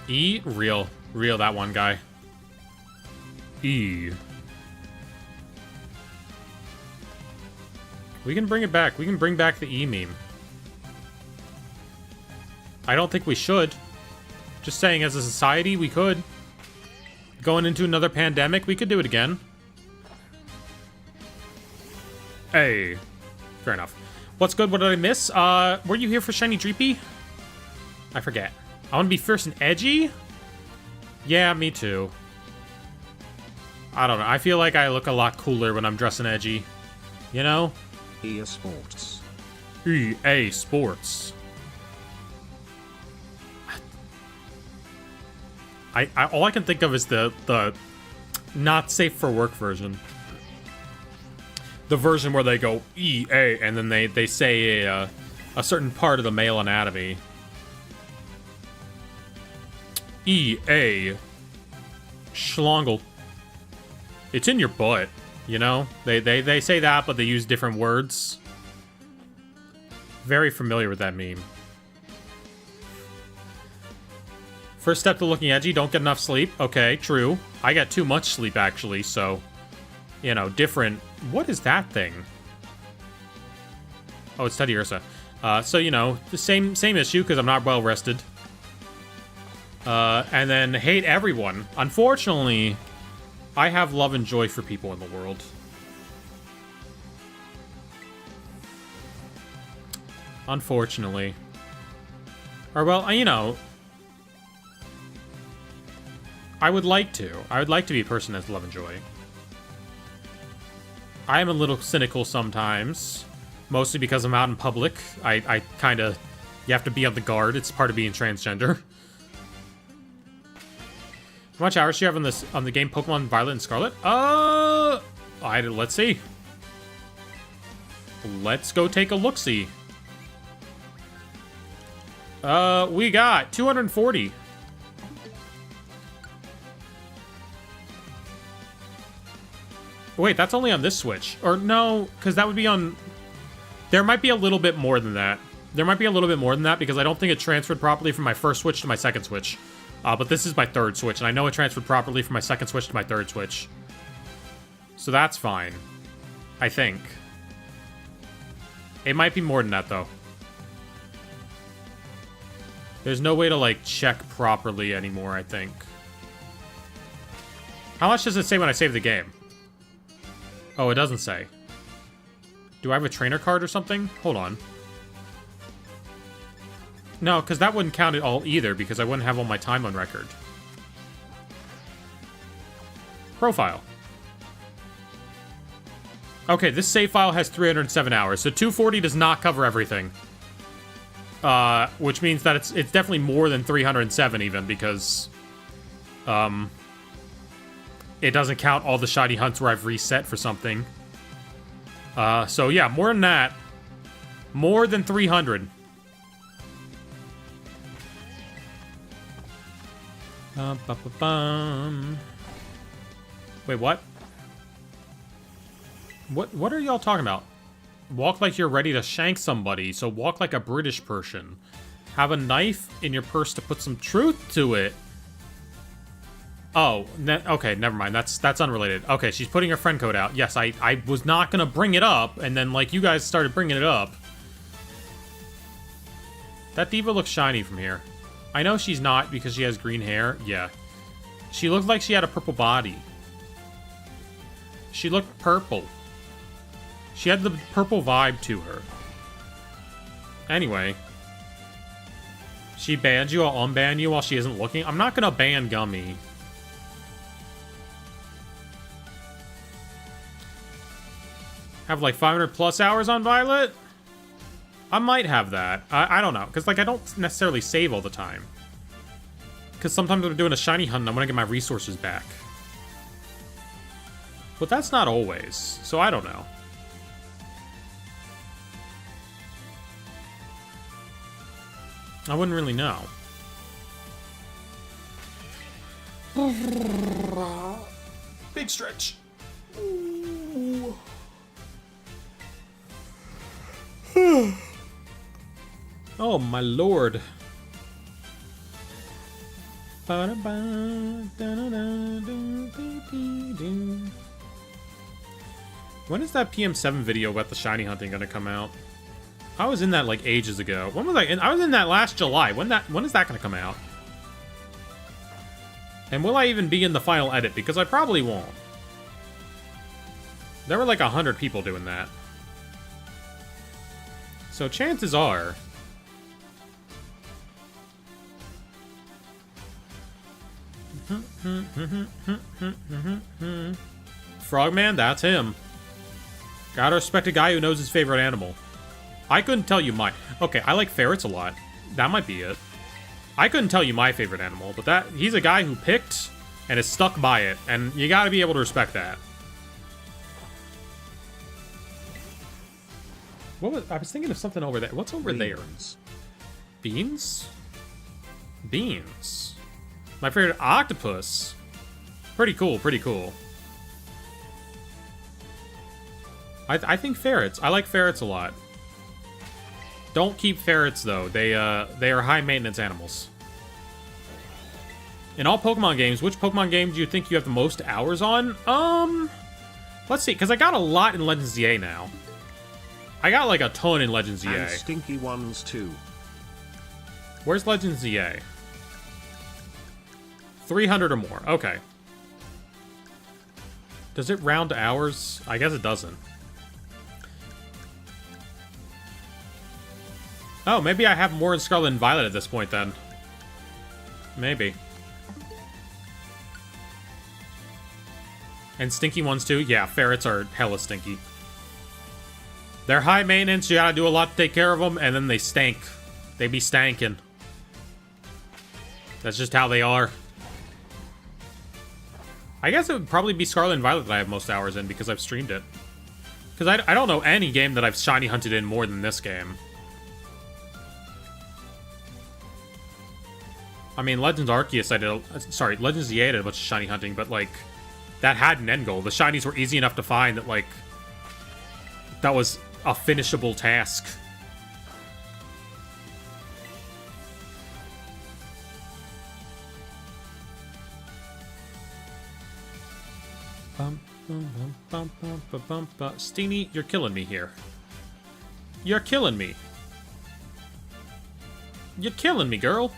E? Real, that one guy. E. We can bring it back. We can bring back the E meme. I don't think we should. Just saying, as a society, we could. Going into another pandemic, we could do it again. Hey. Fair enough. What's good? What did I miss? Were you here for Shiny Dreepy? I forget. I want to be fierce and edgy? Yeah, me too. I don't know. I feel like I look a lot cooler when I'm dressing edgy. You know?
EA Sports.
EA Sports. All I can think of is the not safe for work version. The version where they go EA and then they say a certain part of the male anatomy. EA Schlongel. It's in your butt, you know? They say that, but they use different words. Very familiar with that meme. First step to looking edgy, don't get enough sleep. Okay, true. I got too much sleep, actually, so... You know, different... What is that thing? Oh, it's Teddy Ursa. So, you know, the same issue, because I'm not well-rested. And then hate everyone. Unfortunately, I have love and joy for people in the world. Unfortunately. Or, well, you know... I would like to. I would like to be a person that has love and joy. I am a little cynical sometimes. Mostly because I'm out in public. I kind of... You have to be on the guard. It's part of being transgender. How much hours do you have on the game Pokemon Violet and Scarlet? Let's see. Let's go take a look-see. We got 240. Wait, that's only on this Switch. Or no, because that would be on... There might be a little bit more than that. There might be a little bit more than that because I don't think it transferred properly from my first Switch to my second Switch. But this is my third Switch, and I know it transferred properly from my second Switch to my third Switch. So that's fine. I think. It might be more than that, though. There's no way to, like, check properly anymore, I think. How much does it say when I save the game? Oh, it doesn't say. Do I have a trainer card or something? Hold on. No, because that wouldn't count at all either, because I wouldn't have all my time on record. Profile. Okay, this save file has 307 hours, so 240 does not cover everything. Which means that it's definitely more than 307 even, because... it doesn't count all the shiny hunts where I've reset for something. So yeah, more than that. More than 300. Wait, what? What are y'all talking about? Walk like you're ready to shank somebody, so walk like a British person. Have a knife in your purse to put some truth to it. Oh, okay, never mind. That's unrelated. Okay, she's putting her friend code out. Yes, I was not gonna bring it up, and then, like, you guys started bringing it up. That diva looks shiny from here. I know she's not because she has green hair. Yeah. She looked like she had a purple body. She looked purple. She had the purple vibe to her. Anyway. She banned you, I'll unban you while she isn't looking. I'm not gonna ban Gummy. Have like 500 plus hours on Violet? I might have that. I don't know. Because like I don't necessarily save all the time. Because sometimes when I'm doing a shiny hunt, I want to get my resources back. But that's not always. So I don't know. I wouldn't really know. Big stretch. Ooh. Oh my lord. When is that PM7 video about the shiny hunting gonna come out? I was in that like ages ago. When was I in? I was in that last July. When is that gonna come out? And will I even be in the final edit? Because I probably won't. There were like 100 people doing that. So chances are... Frogman, that's him. Gotta respect a guy who knows his favorite animal. I couldn't tell you my... Okay, I like ferrets a lot. That might be it. I couldn't tell you my favorite animal, but he's a guy who picked and is stuck by it, and you gotta be able to respect that. I was thinking of something over there. What's over there? Beans? Beans. My favorite octopus. Pretty cool, pretty cool. I think ferrets. I like ferrets a lot. Don't keep ferrets, though. They are high-maintenance animals. In all Pokemon games, which Pokemon game do you think you have the most hours on? Let's see, because I got a lot in Legends ZA now. I got like a ton in Legends ZA.
And stinky ones too.
Where's Legends ZA? 300 or more. Okay. Does it round to hours? I guess it doesn't. Oh, maybe I have more in Scarlet and Violet at this point then. Maybe. And stinky ones too? Yeah, ferrets are hella stinky. They're high maintenance, you gotta do a lot to take care of them, and then they stank. They be stankin'. That's just how they are. I guess it would probably be Scarlet and Violet that I have most hours in because I've streamed it. Because I don't know any game that I've shiny hunted in more than this game. I mean, Legends Arceus I did... Sorry, Legends ZA I did a bunch of shiny hunting, but like... that had an end goal. The shinies were easy enough to find that, like, that was a finishable task. Steenie, you're killing me here. You're killing me. You're killing me, girl.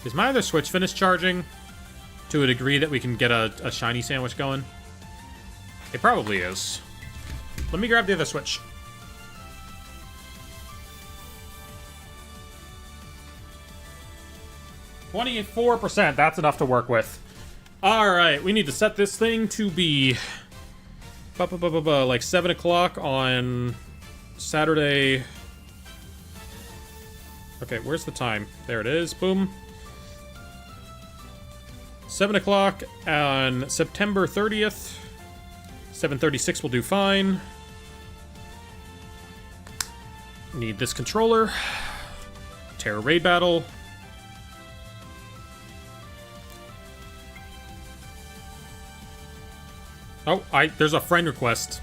Is my other Switch finished charging to a degree that we can get a shiny sandwich going? It probably is. Let me grab the other Switch. $24%, that's enough to work with. Alright, we need to set this thing to be like 7 o'clock on Saturday. Okay, where's the time? There it is. Boom. 7 o'clock on September 30th. 7:36 will do fine. Need this controller. Terra Raid Battle. Oh, there's a friend request.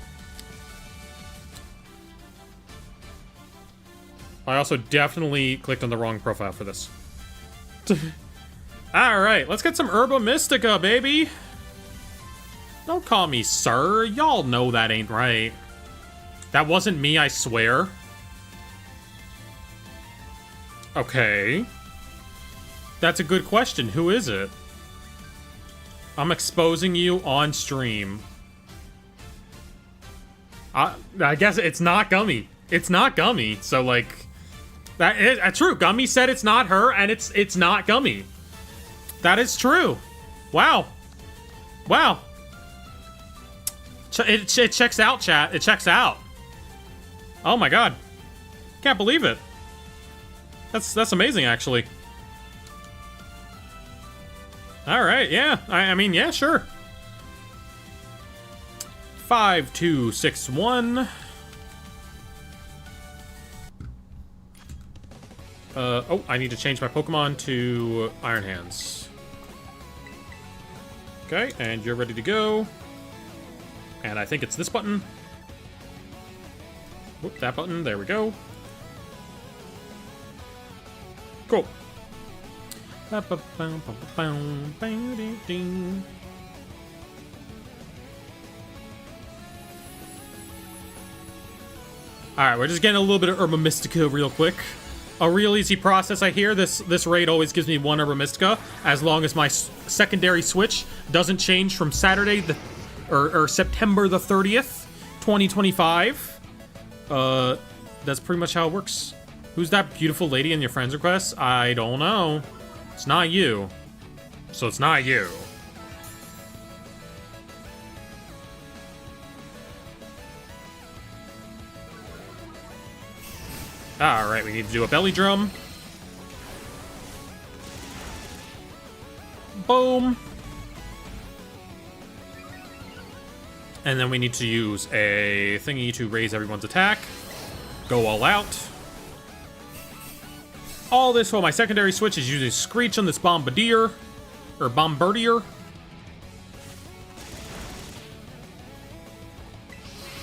I also definitely clicked on the wrong profile for this. Alright, let's get some Herba Mystica, baby! Don't call me sir. Y'all know that ain't right. That wasn't me, I swear. Okay. That's a good question. Who is it? I'm exposing you on stream. I guess it's not Gummy. It's not Gummy. So, like, that is true. Gummy said it's not her, and it's not Gummy. That is true. Wow. Wow. It checks out, chat. It checks out. Oh my god. Can't believe it. That's amazing, actually. Alright, yeah. I mean, yeah, sure. 5261. Oh, I need to change my Pokemon to Iron Hands. Okay, and you're ready to go. And I think it's this button. Whoop, that button. There we go. Cool. Alright, we're just getting a little bit of Herba Mystica real quick. A real easy process, I hear. This raid always gives me one Herba Mystica, as long as my secondary Switch doesn't change from Saturday or September the 30th, 2025. That's pretty much how it works. Who's that beautiful lady in your friends request? I don't know. It's not you. So it's not you. Alright, we need to do a belly drum. Boom. And then we need to use a thingy to raise everyone's attack. Go all out. All this while my secondary Switch is using Screech on this Bombardier. Or Bombardier.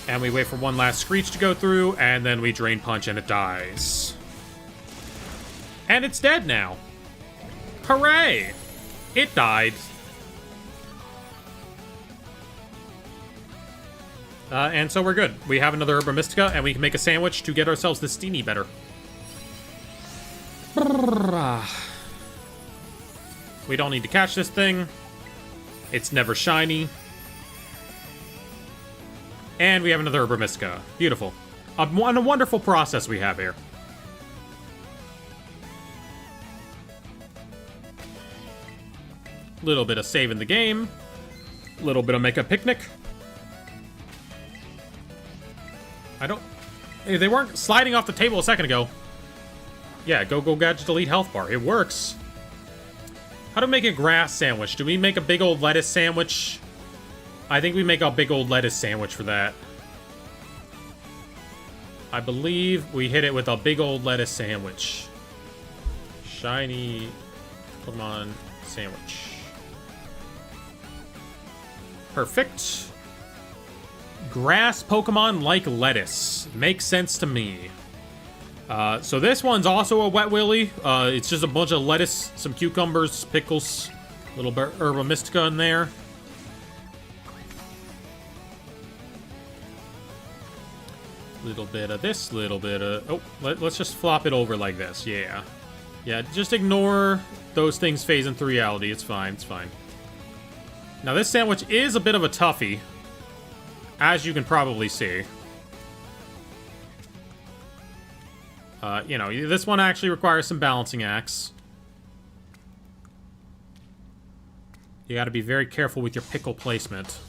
And we wait for one last Screech to go through, and then we Drain Punch and it dies. And it's dead now. Hooray! It died. And so we're good. We have another Herba Mystica, and we can make a sandwich to get ourselves the Steenie better. We don't need to catch this thing. It's never shiny. And we have another Herba Mystica. Beautiful. A wonderful process we have here. Little bit of saving the game. Little bit of make a picnic. They weren't sliding off the table a second ago. Yeah, go gadget delete health bar. It works. How to make a grass sandwich? Do we make a big old lettuce sandwich? I think we make a big old lettuce sandwich for that. I believe we hit it with a big old lettuce sandwich. Shiny Pokemon sandwich. Perfect. Grass Pokemon like lettuce. Makes sense to me. So this one's also a Wet Willy. It's just a bunch of lettuce, some cucumbers, pickles, a little bit Herba Mystica in there. Little bit of this, little bit of... Oh, let's just flop it over like this. Yeah. Yeah, just ignore those things phase into reality. It's fine, it's fine. Now this sandwich is a bit of a toughie, as you can probably see. You know, this one actually requires some balancing acts. You gotta be very careful with your pickle placement.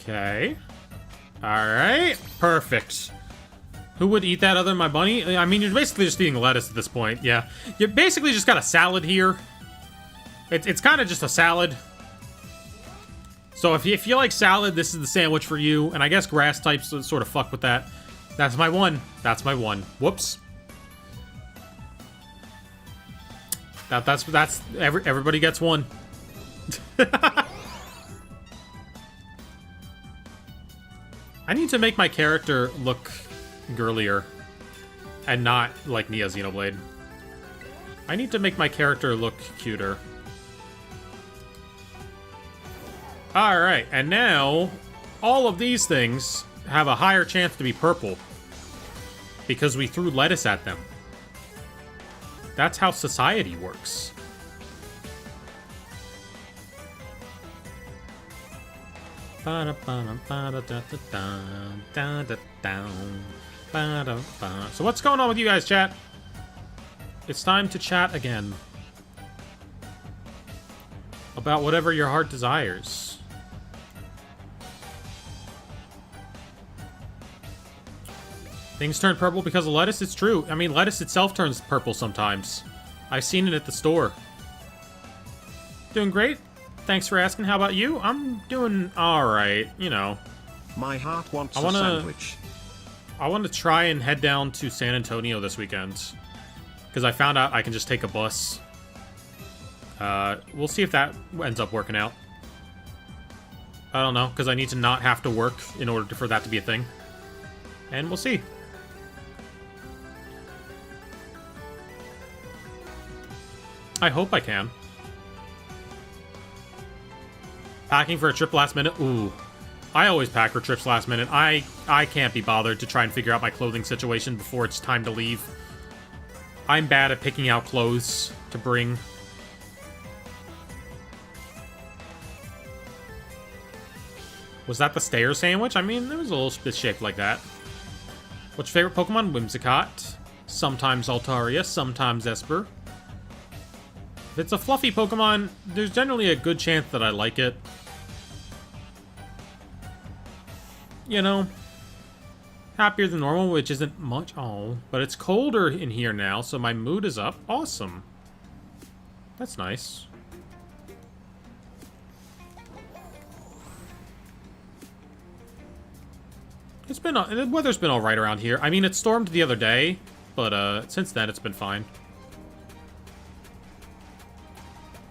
Okay. Alright, perfect. Who would eat that other than my bunny? I mean, you're basically just eating lettuce at this point, yeah. You basically just got a salad here. It's kind of just a salad. So if you like salad, this is the sandwich for you. And I guess grass types sort of fuck with that. That's my one. That's my one. Whoops. Everybody gets one. I need to make my character look girlier and not like Nia Xenoblade. I need to make my character look cuter. Alright, and now all of these things have a higher chance to be purple because we threw lettuce at them. That's how society works. So what's going on with you guys, chat? It's time to chat again. About whatever your heart desires. Things turn purple because of lettuce? It's true. I mean, lettuce itself turns purple sometimes. I've seen it at the store. Doing great. Thanks for asking. How about you? I'm doing alright, you know.
My heart wants a sandwich.
I want to try and head down to San Antonio this weekend. Because I found out I can just take a bus. We'll see if that ends up working out. I don't know, because I need to not have to work in order for that to be a thing. And we'll see. I hope I can. Packing for a trip last minute? Ooh. I always pack for trips last minute. I can't be bothered to try and figure out my clothing situation before it's time to leave. I'm bad at picking out clothes to bring. Was that the stairs sandwich? I mean, it was a little bit shaped like that. What's your favorite Pokemon? Whimsicott. Sometimes Altaria, sometimes Esper. If it's a fluffy Pokemon, there's generally a good chance that I like it. You know, happier than normal, which isn't much. Oh, but it's colder in here now, so my mood is up. Awesome. That's nice. It's been, the weather's been alright around here. I mean, it stormed the other day, but since then it's been fine.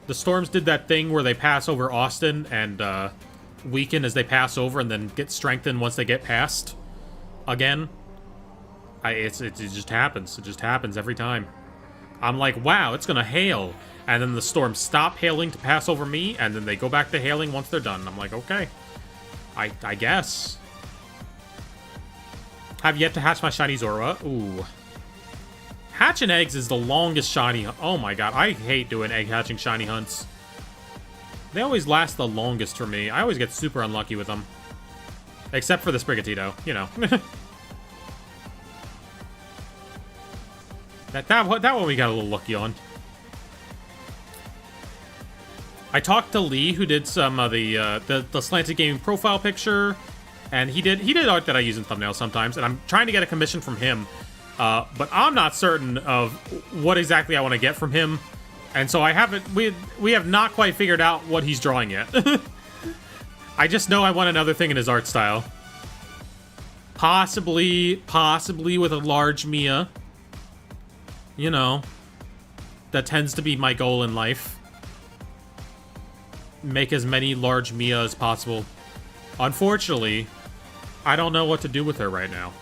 The storms did that thing where they pass over Austin and weaken as they pass over and then get strengthened once they get past again. It just happens. It just happens every time. I'm like, wow, it's gonna hail. And then the storms stop hailing to pass over me, and then they go back to hailing once they're done. I'm like, okay. I guess. Have yet to hatch my shiny Zorua. Ooh. Hatching eggs is the longest shiny... Oh my god, I hate doing egg hatching shiny hunts. They always last the longest for me. I always get super unlucky with them. Except for the Sprigatito, you know. that one we got a little lucky on. I talked to Lee, who did some of the Slanted Gaming profile picture, and he did art that I use in thumbnails sometimes, and I'm trying to get a commission from him. But I'm not certain of what exactly I want to get from him, and so I haven't. We have not quite figured out what he's drawing yet. I just know I want another thing in his art style. Possibly with a large Mia. You know, that tends to be my goal in life. make as many large Mia as possible. Unfortunately, I don't know what to do with her right now.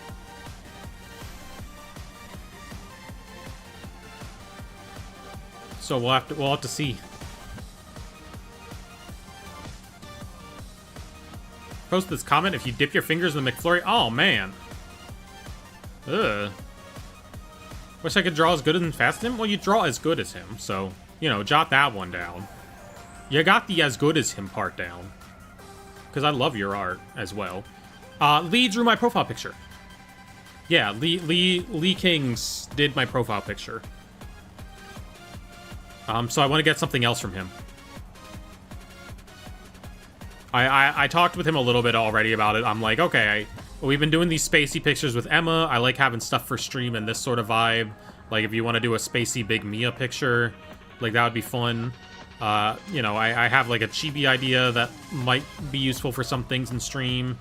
So we'll have to see. Post this comment if you dip your fingers in the McFlurry. Oh man. Ugh. Wish I could draw as good and fast as him. Well, you draw as good as him, so you know, jot that one down. You got the as good as him part down. Because I love your art as well. Lee drew my profile picture. Yeah, Lee Kings did my profile picture. So I want to get something else from him. I talked with him a little bit already about it. I'm like, okay, we've been doing these spacey pictures with Emma. I like having stuff for stream and this sort of vibe. Like, if you want to do a spacey big Mia picture, like, that would be fun. You know, I have, like, a chibi idea that might be useful for some things in stream.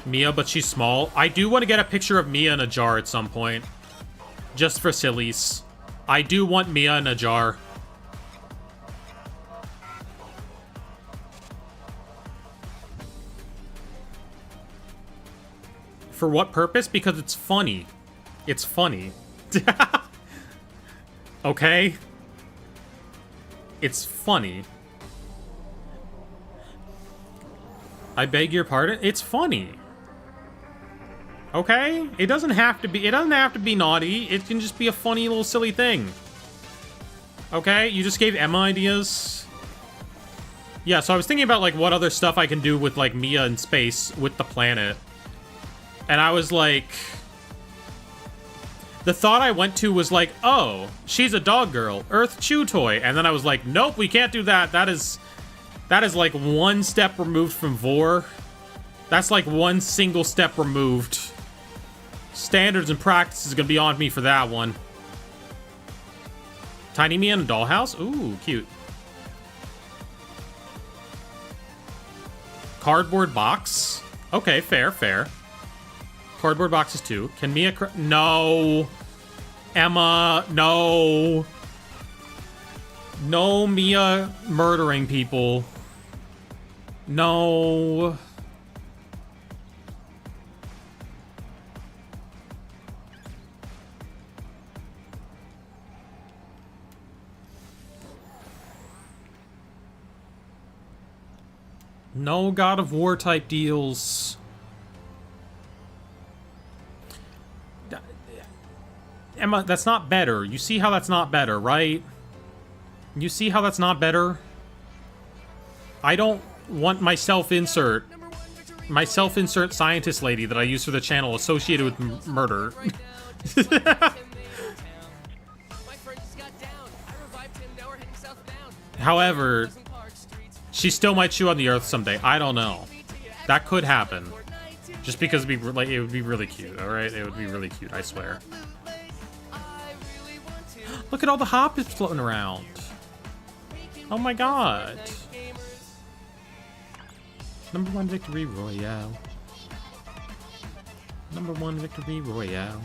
Mia, but she's small. I do want to get a picture of Mia in a jar at some point. Just for sillies. I do want Mia in a jar. For what purpose? Because it's funny. It's funny. Okay? It's funny. I beg your pardon? It's funny. Okay? It doesn't have to be naughty. It can just be a funny little silly thing. Okay? You just gave Emma ideas. Yeah, so I was thinking about, like, what other stuff I can do with, like, Mia in space with the planet. And I was like... The thought I went to was like, oh, she's a dog girl. Earth chew toy. And then I was like, nope, we can't do that. That is like one step removed from Vor. That's like one single step removed. Standards and practice is gonna be on me for that one. Tiny Mia in a dollhouse? Ooh, cute. Cardboard box? Okay, fair, fair. Cardboard boxes too. Can Mia no. Emma, no. No Mia murdering people. No. No God of War type deals. Emma, that's not better. You see how that's not better, right? You see how that's not better? I don't want my self-insert scientist lady that I use for the channel associated with murder. However, she still might chew on the earth someday. I don't know. That could happen. Just because it would be really cute, alright? It would be really cute, I swear. Look at all the hoppers floating around. Oh my god. Number 1 victory royale. Number 1 victory royale.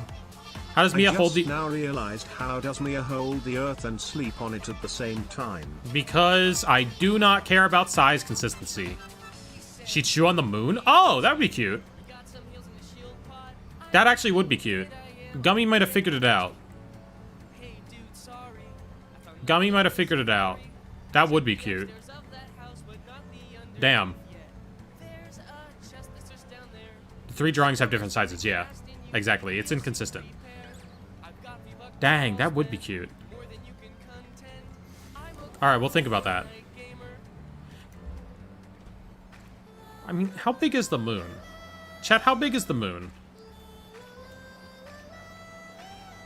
How does Mia hold the...
now realized how does Mia hold the earth and sleep on it at the same time?
Because I do not care about size consistency. She'd chew on the moon? Oh, that would be cute. That actually would be cute. Gummy might have figured it out. Gummy might have figured it out. That would be cute. Damn. The 3 drawings have different sizes, yeah. Exactly, it's inconsistent. Dang, that would be cute. Alright, we'll think about that. I mean, how big is the moon? Chat, how big is the moon?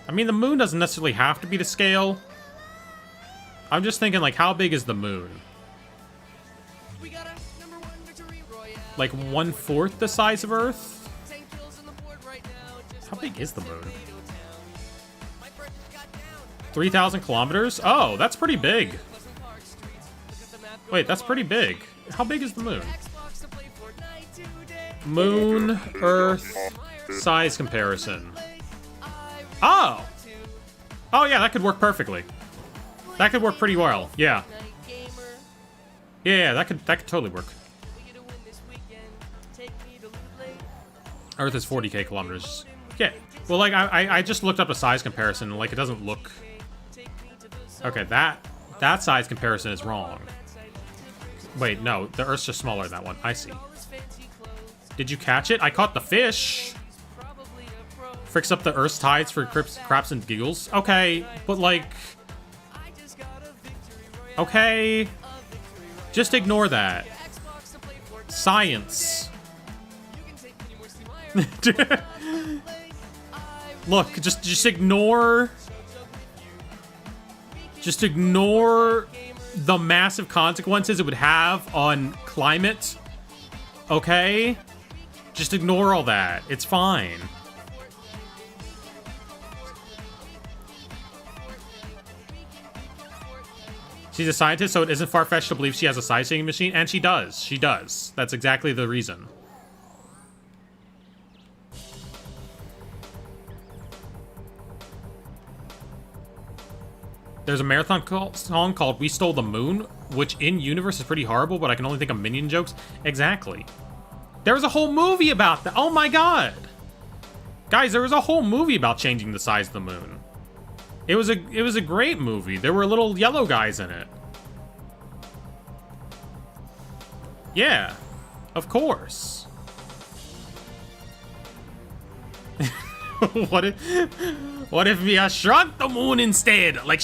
I mean, the moon doesn't necessarily have to be to scale. I'm just thinking, like, how big is the moon? Like 1/4 the size of Earth? How big is the moon? 3,000 kilometers? Oh, that's pretty big. Wait, that's pretty big. How big is the moon? Moon, Earth, Size comparison. Oh! Oh yeah, that could work perfectly. That could work pretty well, yeah. Yeah, that could totally work. Earth is 40k kilometers. Yeah, well, like, I just looked up a size comparison, and, like, it doesn't look... Okay, that size comparison is wrong. Wait, no, the Earth's just smaller than that one. I see. Did you catch it? I caught the fish! Fricks up the Earth's tides for craps and giggles. Okay, but, like... Okay... Just ignore that. Science. Look, just ignore... Just ignore the massive consequences it would have on climate. Okay? Just ignore all that. It's fine. She's a scientist, so it isn't far-fetched to believe she has a size-changing machine, and she does. She does. That's exactly the reason. There's a marathon song called We Stole the Moon, which in universe is pretty horrible, but I can only think of Minion jokes. Exactly. There was a whole movie about that. Oh my god. Guys, there was a whole movie about changing the size of the moon. It was a great movie. There were little yellow guys in it. Yeah, of course. What if we shrunk the moon instead? Like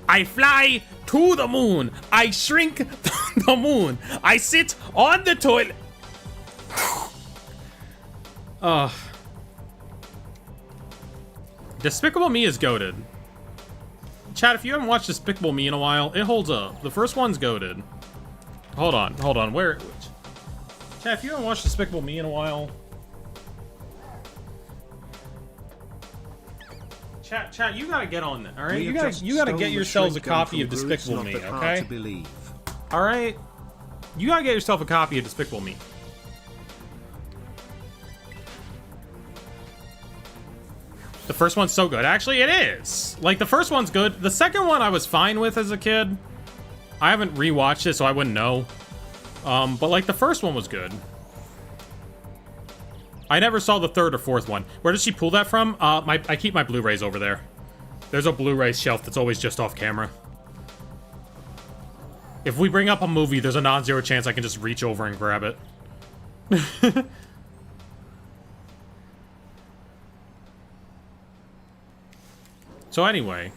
I fly to the moon. I shrink the moon. I sit on the toilet. Despicable Me is goated. Chat, if you haven't watched Despicable Me in a while, it holds up. The first one's goated. Hold on. Where? Chat, if you haven't watched Despicable Me in a while... Chat, you gotta get on that, alright? You gotta get yourselves a copy of Despicable Me, okay? Alright? You gotta get yourself a copy of Despicable Me. The first one's so good. Actually, it is. Like, the first one's good. The second one I was fine with as a kid. I haven't rewatched it, so I wouldn't know. But, like, the first one was good. I never saw the third or fourth one. Where does she pull that from? I keep my Blu-rays over there. There's a Blu-ray shelf that's always just off camera. If we bring up a movie, there's a non-zero chance I can just reach over and grab it. So anyway.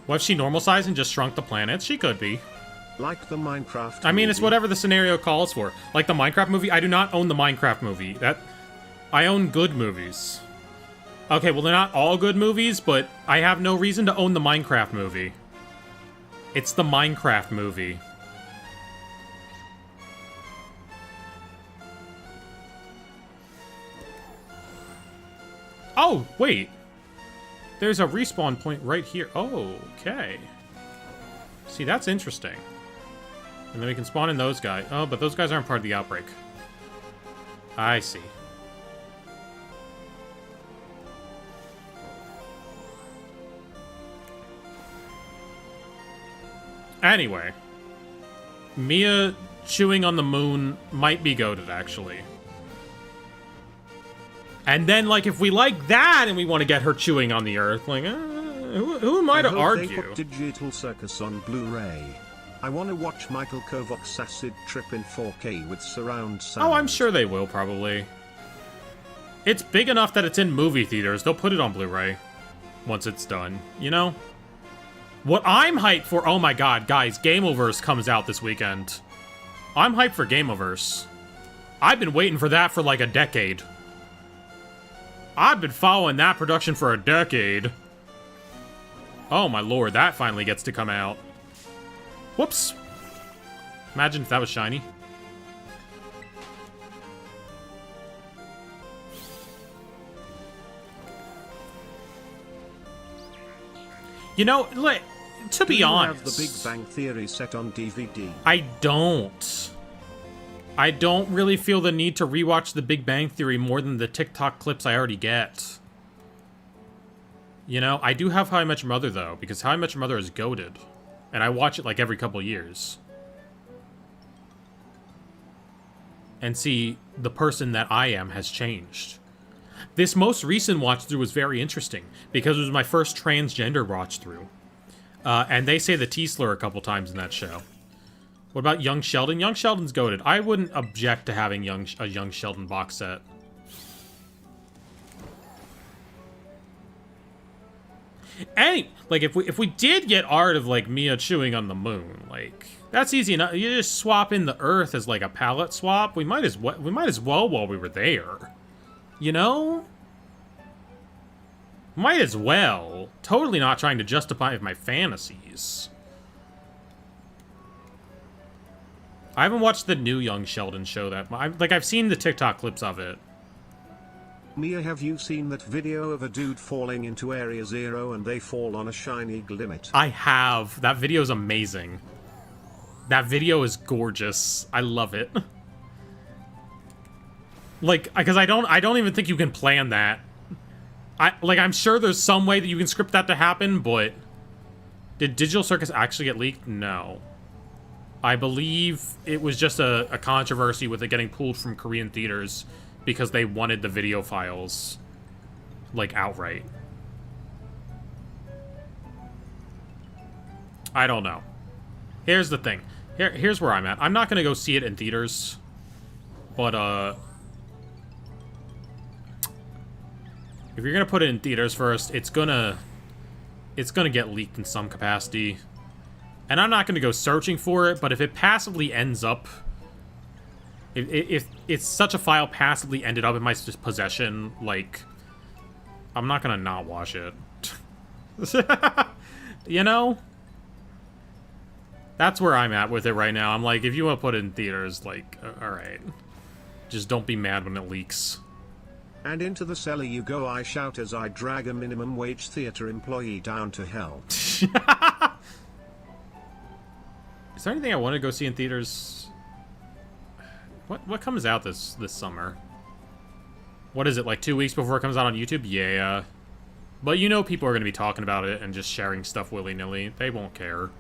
What if she normal sized and just shrunk the planet? She could be.
Like the Minecraft
I mean, it's
movie.
whatever the scenario calls for. Like the Minecraft movie, I do not own the Minecraft movie. I own good movies. Okay, well, they're not all good movies, but I have no reason to own the Minecraft movie. It's the Minecraft movie. Oh, wait. There's a respawn point right here. Oh, okay. See, that's interesting. And then we can spawn in those guys. Oh, but those guys aren't part of the outbreak. I see. Anyway. Mia chewing on the moon might be goated, actually. And then, like, if we like that and we want to get her chewing on the earth, like, who am I to argue?
They put Digital Circus on Blu-ray. I want to watch Michael Kovac's Acid Trip in 4K with surround sound.
Oh, I'm sure they will, probably. It's big enough that it's in movie theaters. They'll put it on Blu-ray once it's done, you know? What I'm hyped for... Oh my god, guys, Gameoverse comes out this weekend. I'm hyped for Gameoverse. I've been waiting for that for like a decade. I've been following that production for a decade. Oh my lord, that finally gets to come out. Whoops. Imagine if that was shiny. You know,
to
Do
be
you
honest,
have the Big Bang Theory set on DVD?
I don't. I don't really feel the need to rewatch The Big Bang Theory more than the TikTok clips I already get. You know, I do have How I Met Your Mother, though, because How I Met Your Mother is goated. And I watch it, like, every couple years. And see, the person that I am has changed. This most recent watch-through was very interesting, because it was my first transgender watch-through. And they say the T-slur a couple times in that show. What about Young Sheldon? Young Sheldon's goated. I wouldn't object to having a Young Sheldon box set. Any, like, if we did get art of, like, Mia chewing on the moon, like, that's easy enough. You just swap in the Earth as, like, a palette swap. We might as well while we were there. You know? Might as well. Totally not trying to justify my fantasies. I haven't watched the new Young Sheldon show that much. Like, I've seen the TikTok clips of it.
Mia, have you seen that video of a dude falling into Area Zero and they fall on a shiny glimmet?
I have. That video is amazing. That video is gorgeous. I love it. Like, because I don't even think you can plan that. I'm sure there's some way that you can script that to happen, but did Digital Circus actually get leaked? No. I believe it was just a controversy with it getting pulled from Korean theaters because they wanted the video files, like, outright. I don't know. Here's the thing. Here's where I'm at. I'm not gonna go see it in theaters, but, if you're gonna put it in theaters first, it's gonna get leaked in some capacity. And I'm not gonna go searching for it, but if it passively ends up... If it's such a file passively ended up in my possession, like, I'm not gonna not watch it. You know? That's where I'm at with it right now. I'm like, if you want to put it in theaters, like, alright. Just don't be mad when it leaks.
And into the cellar you go, I shout as I drag a minimum wage theater employee down to hell.
Is there anything I want to go see in theaters? What comes out this summer? What is it, like 2 weeks before it comes out on YouTube? Yeah. But you know people are going to be talking about it and just sharing stuff willy-nilly. They won't care.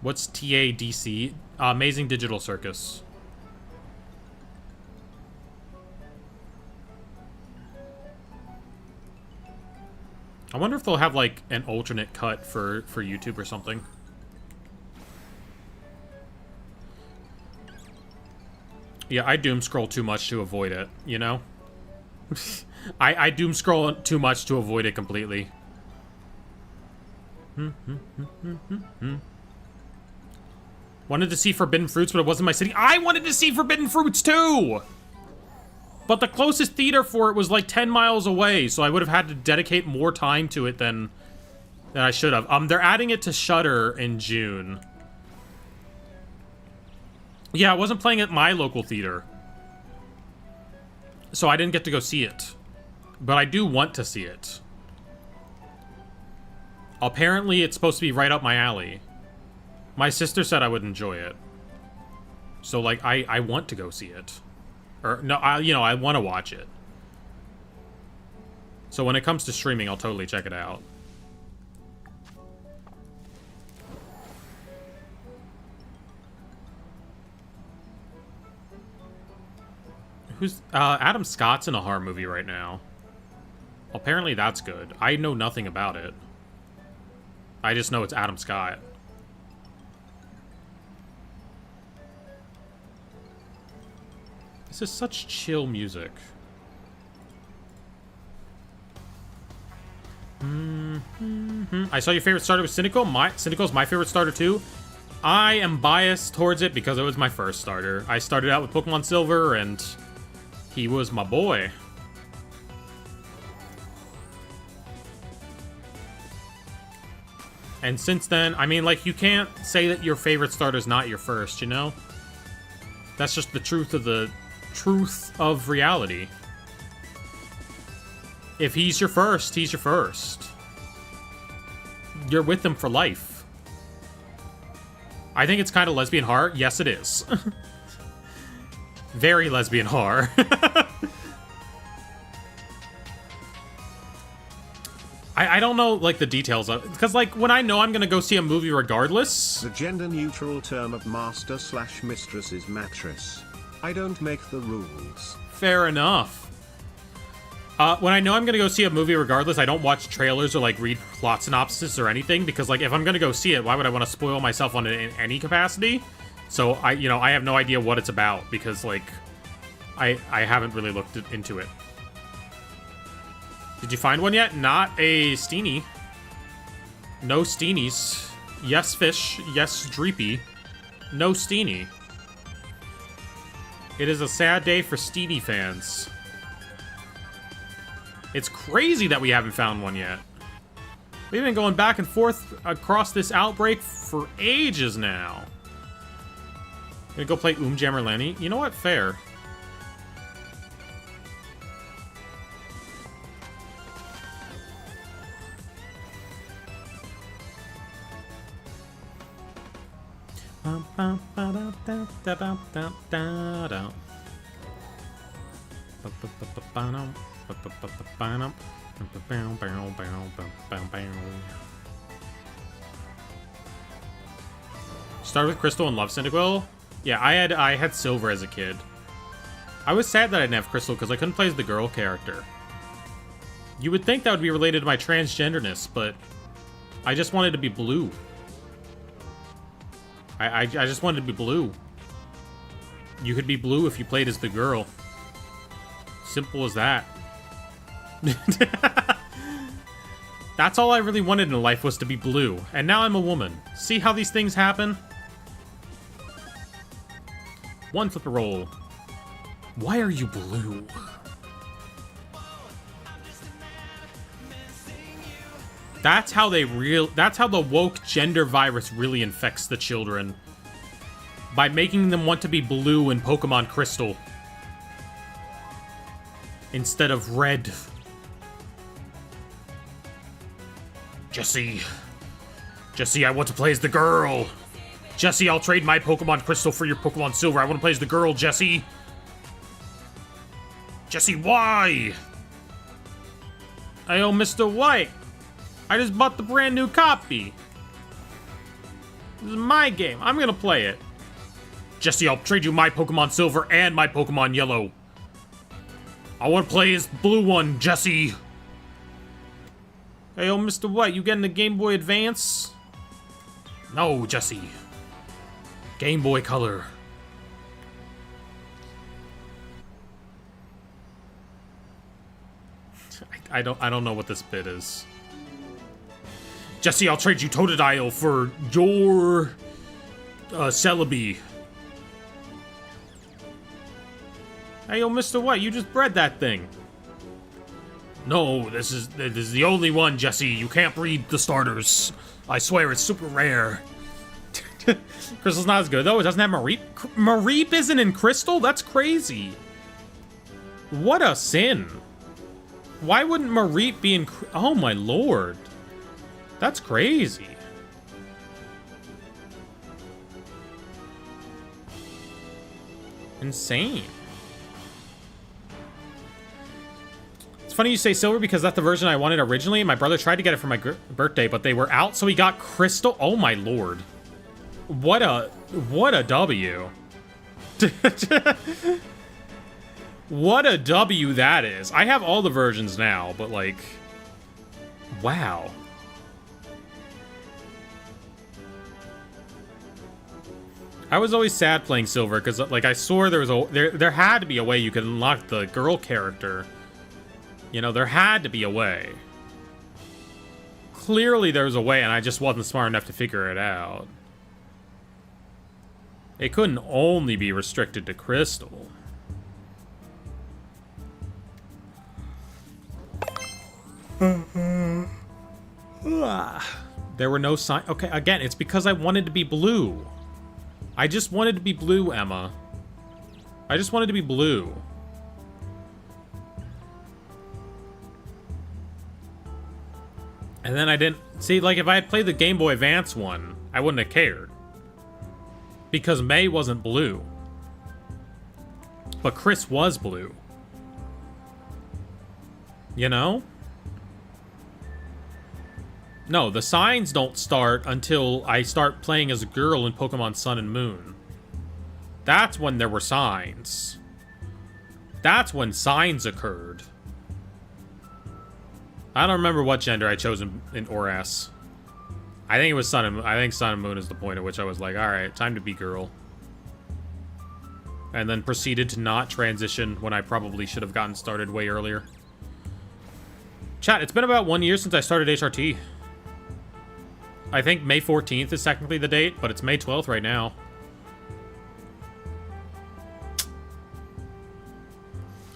What's TADC? Amazing Digital Circus. I wonder if they'll have, like, an alternate cut for YouTube or something. Yeah, I doom scroll too much to avoid it, you know? I doom scroll too much to avoid it completely. Wanted to see Forbidden Fruits, but it wasn't my city. I wanted to see Forbidden Fruits, too! But the closest theater for it was like 10 miles away, so I would have had to dedicate more time to it than I should have. They're adding it to Shudder in June. Yeah, I wasn't playing at my local theater, so I didn't get to go see it. But I do want to see it. Apparently, it's supposed to be right up my alley. My sister said I would enjoy it. So, like, I want to go see it. Or, no, I want to watch it. So when it comes to streaming, I'll totally check it out. Who's, Adam Scott's in a horror movie right now. Apparently that's good. I know nothing about it. I just know it's Adam Scott. This is such chill music. I saw your favorite starter was Cynical. Cynical's my favorite starter too. I am biased towards it because it was my first starter. I started out with Pokemon Silver and he was my boy. And since then, I mean, like, you can't say that your favorite starter is not your first, you know? That's just the truth of reality. If he's your first, he's your first. You're with them for life. I think it's kind of lesbian horror. Yes, it is. Very lesbian horror. I don't know, like, the details of it. Because, like, when I know I'm gonna go see a movie regardless...
The gender-neutral term of master/mistress is mattress. I don't make the rules.
Fair enough. When I know I'm gonna go see a movie regardless, I don't watch trailers or, like, read plot synopsis or anything. Because, like, if I'm gonna go see it, why would I want to spoil myself on it in any capacity? So, I have no idea what it's about. Because, like, I haven't really looked into it. Did you find one yet? Not a Steenie. No Steenies. Yes, Fish. Yes, Dreepy. No Steenie. It is a sad day for Steenie fans. It's crazy that we haven't found one yet. We've been going back and forth across this outbreak for ages now. Gonna go play Jammer Lenny? You know what? Fair. Started with Crystal and Love Cyndaquil? Yeah, I had Silver as a kid. I was sad that I didn't have Crystal because I couldn't play as the girl character. You would think that would be related to my transgenderness, but I just wanted to be blue. I just wanted to be blue. You could be blue if you played as the girl. Simple as that. That's all I really wanted in life, was to be blue. And now I'm a woman. See how these things happen? One flipper roll. Why are you blue? That's how the woke gender virus really infects the children. By making them want to be blue in Pokemon Crystal. Instead of red. Jesse, I want to play as the girl. Jesse, I'll trade my Pokemon Crystal for your Pokemon Silver. I want to play as the girl, Jesse. Jesse, why? Hey, Mr. White. I just bought the brand new copy. This is my game. I'm gonna play it. Jesse, I'll trade you my Pokemon Silver and my Pokemon Yellow. I want to play as blue one, Jesse. Hey, Mr. White, you getting the Game Boy Advance? No, Jesse. Game Boy Color. I don't know what this bit is. Jesse, I'll trade you Totodile for your Celebi. Hey, Mr. White, you just bred that thing. No, this is the only one, Jesse. You can't breed the starters. I swear, it's super rare. Crystal's not as good, though. It doesn't have Mareep. Mareep isn't in Crystal? That's crazy. What a sin. Why wouldn't Mareep be in... Oh, my lord. That's crazy. Insane. It's funny you say Silver because that's the version I wanted originally. My brother tried to get it for my birthday, but they were out, so he got Crystal. Oh, my lord. What a W. What a W that is. I have all the versions now, but like, wow. I was always sad playing Silver because like I swore there had to be a way you could unlock the girl character. You know, there had to be a way. Clearly there was a way and I just wasn't smart enough to figure it out. It couldn't only be restricted to Crystal. There were no signs. Okay, again, it's because I wanted to be blue. I just wanted to be blue, Emma. I just wanted to be blue. And then I didn't... See, like, if I had played the Game Boy Advance one, I wouldn't have cared. Because May wasn't blue. But Chris was blue. You know? No, the signs don't start until I start playing as a girl in Pokemon Sun and Moon. That's when there were signs. That's when signs occurred. I don't remember what gender I chose in ORAS. I think it was Sun and Moon. I think Sun and Moon is the point at which I was like, alright, time to be girl. And then proceeded to not transition when I probably should have gotten started way earlier. Chat, it's been about 1 year since I started HRT. I think May 14th is technically the date, but it's May 12th right now.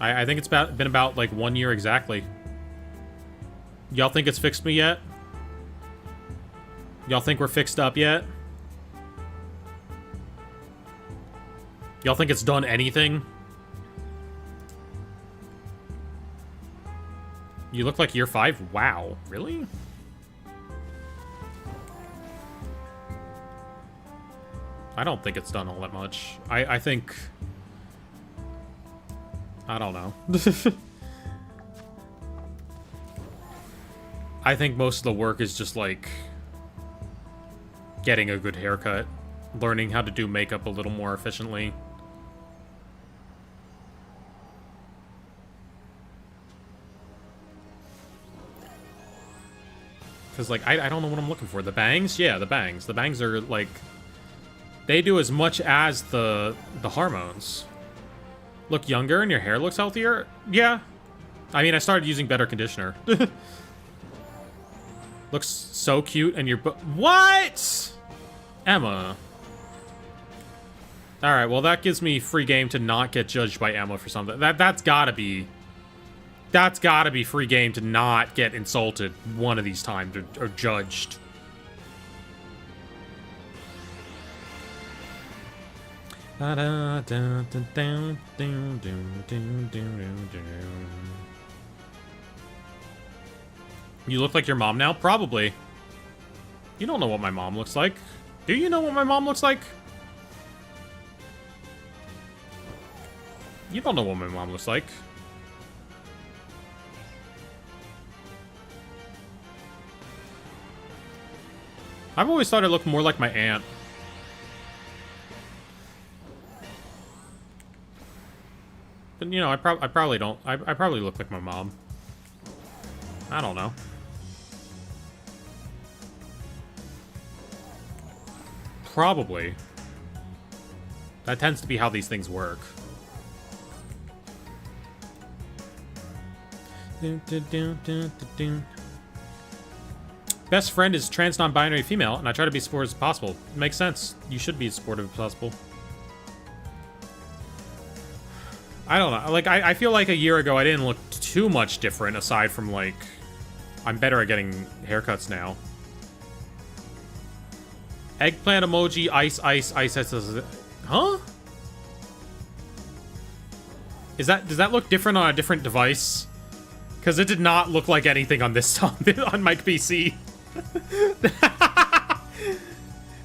I think it's been about like 1 year exactly. Y'all think it's fixed me yet? Y'all think we're fixed up yet? Y'all think it's done anything? You look like year 5? Wow, really? I don't think it's done all that much. I think... I don't know. I think most of the work is just, like, getting a good haircut. Learning how to do makeup a little more efficiently. Because, like, I don't know what I'm looking for. The bangs? Yeah, the bangs. The bangs are, like... They do as much as the hormones. Look younger and your hair looks healthier? Yeah. I mean, I started using better conditioner. Looks so cute and your what? Emma. Alright, well that gives me free game to not get judged by Emma for something. That's gotta be... That's gotta be free game to not get insulted one of these times or judged. You look like your mom now? Probably. You don't know what my mom looks like. Do you know what my mom looks like? You don't know what my mom looks like. I've always thought I looked more like my aunt. But, you know, I probably don't. I probably look like my mom. I don't know. Probably. That tends to be how these things work. Best friend is trans non-binary female, and I try to be supportive as possible. It makes sense. You should be as supportive as possible. I don't know. Like, I feel like a year ago I didn't look too much different, aside from, like, I'm better at getting haircuts now. Eggplant emoji, ice, huh? Does that look different on a different device? Because it did not look like anything on this on my PC.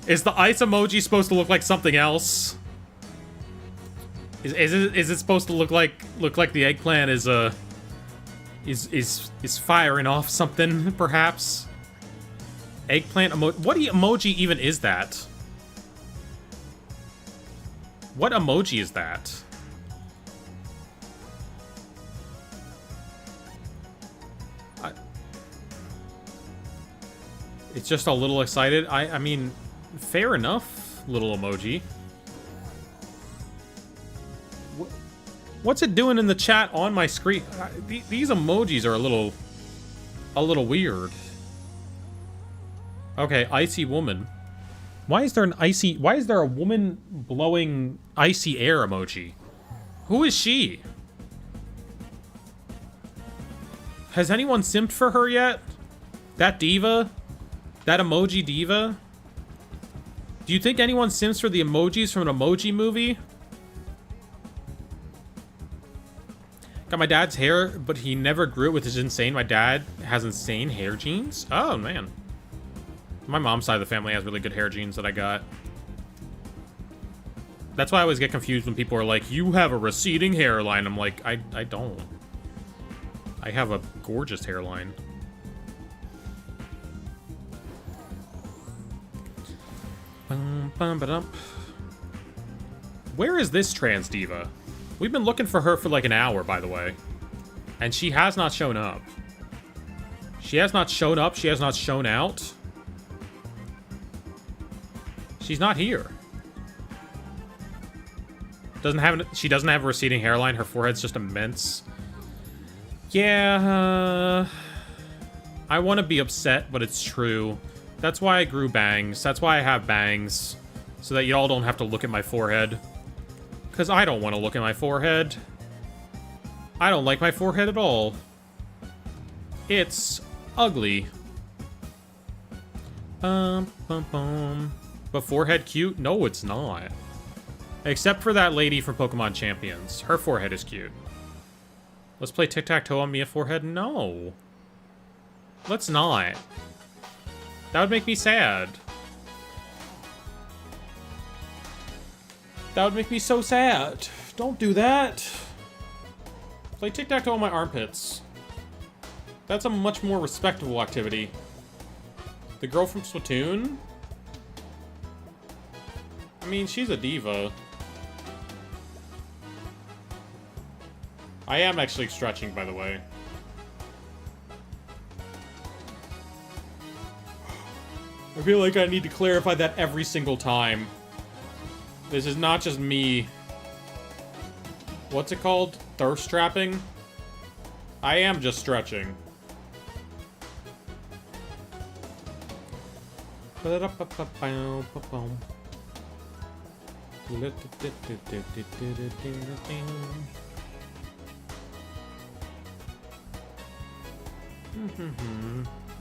Is the ice emoji supposed to look like something else? Is it supposed to look like the eggplant is firing off something, perhaps? Eggplant emoji. What emoji even is that? What emoji is that? It's just a little excited. I mean, fair enough, little emoji. What's it doing in the chat on my screen? These emojis are a little weird. Okay, icy woman. Why is there a woman blowing icy air emoji? Who is she? Has anyone simped for her yet? That diva? That emoji diva? Do you think anyone simps for the emojis from an Emoji Movie? Got my dad's hair, but he never grew it, which is insane. My dad has insane hair genes. Oh, man. My mom's side of the family has really good hair genes that I got. That's why I always get confused when people are like, you have a receding hairline. I'm like, I don't. I have a gorgeous hairline. Where is this trans diva? We've been looking for her for like an hour, by the way. And she has not shown up. She has not shown up. She has not shown out. She's not here. She doesn't have a receding hairline. Her forehead's just immense. Yeah. I want to be upset, but it's true. That's why I grew bangs. That's why I have bangs. So that y'all don't have to look at my forehead. Because I don't want to look at my forehead. I don't like my forehead at all. It's ugly. But forehead cute? No, it's not. Except for that lady from Pokemon Champions. Her forehead is cute. Let's play tic-tac-toe on Mia forehead? No. Let's not. That would make me sad. That would make me so sad. Don't do that. Play tic-tac-toe on my armpits. That's a much more respectable activity. The girl from Splatoon? I mean, she's a diva. I am actually stretching, by the way. I feel like I need to clarify that every single time. This is not just me. What's it called? Thirst trapping? I am just stretching.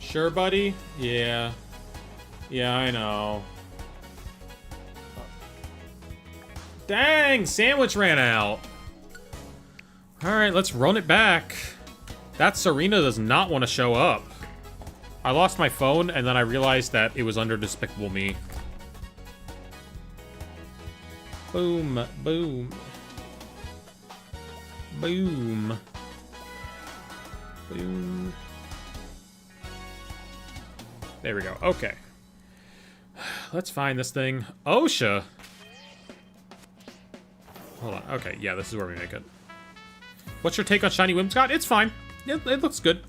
Sure, buddy? Yeah. Yeah, I know. Dang, sandwich ran out. Alright, let's run it back. That Serena does not want to show up. I lost my phone, and then I realized that it was under Despicable Me. Boom, boom. Boom. Boom. There we go. Okay. Let's find this thing. OSHA. Hold on. Okay, yeah, this is where we make it. What's your take on Shiny Whimsicott? It's fine. It looks good.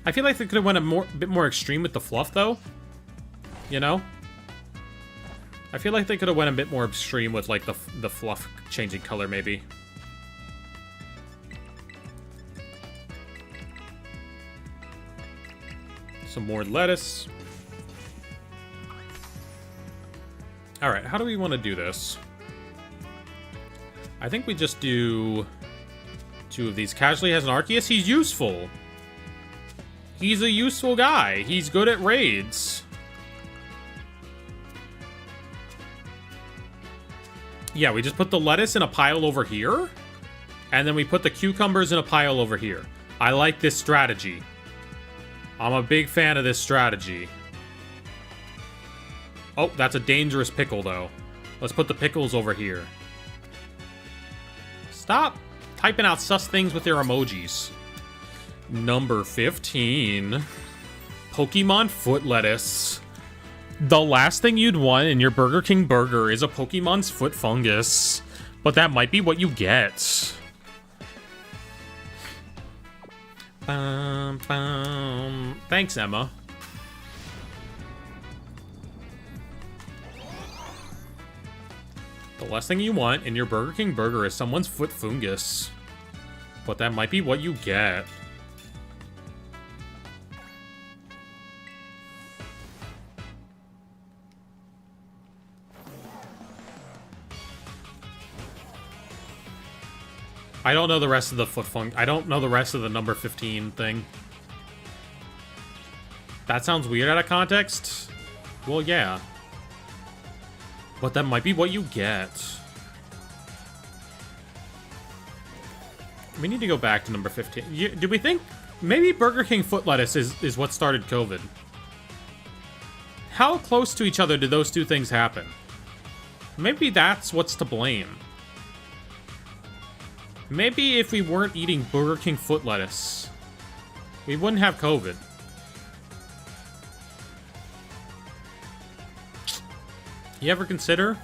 I feel like they could have went a bit more extreme with the fluff, though. You know? I feel like they could have went a bit more extreme with, like, the fluff changing color, maybe. Some more lettuce. Alright, how do we want to do this? I think we just do 2 of these. Casually has an Arceus. He's useful. He's a useful guy. He's good at raids. Yeah, we just put the lettuce in a pile over here. And then we put the cucumbers in a pile over here. I like this strategy. I'm a big fan of this strategy. Oh, that's a dangerous pickle, though. Let's put the pickles over here. Stop typing out sus things with your emojis. Number 15. Pokemon foot lettuce. The last thing you'd want in your Burger King burger is a Pokemon's foot fungus. But that might be what you get. Thanks, Emma. The last thing you want in your Burger King burger is someone's foot fungus. But that might be what you get. I don't know the rest of the foot funk. I don't know the rest of the number 15 thing. That sounds weird out of context. Well, yeah. But that might be what you get. We need to go back to number 15. Do we think maybe Burger King foot lettuce is what started COVID? How close to each other did those two things happen? Maybe that's what's to blame. Maybe if we weren't eating Burger King foot lettuce, we wouldn't have COVID. You ever consider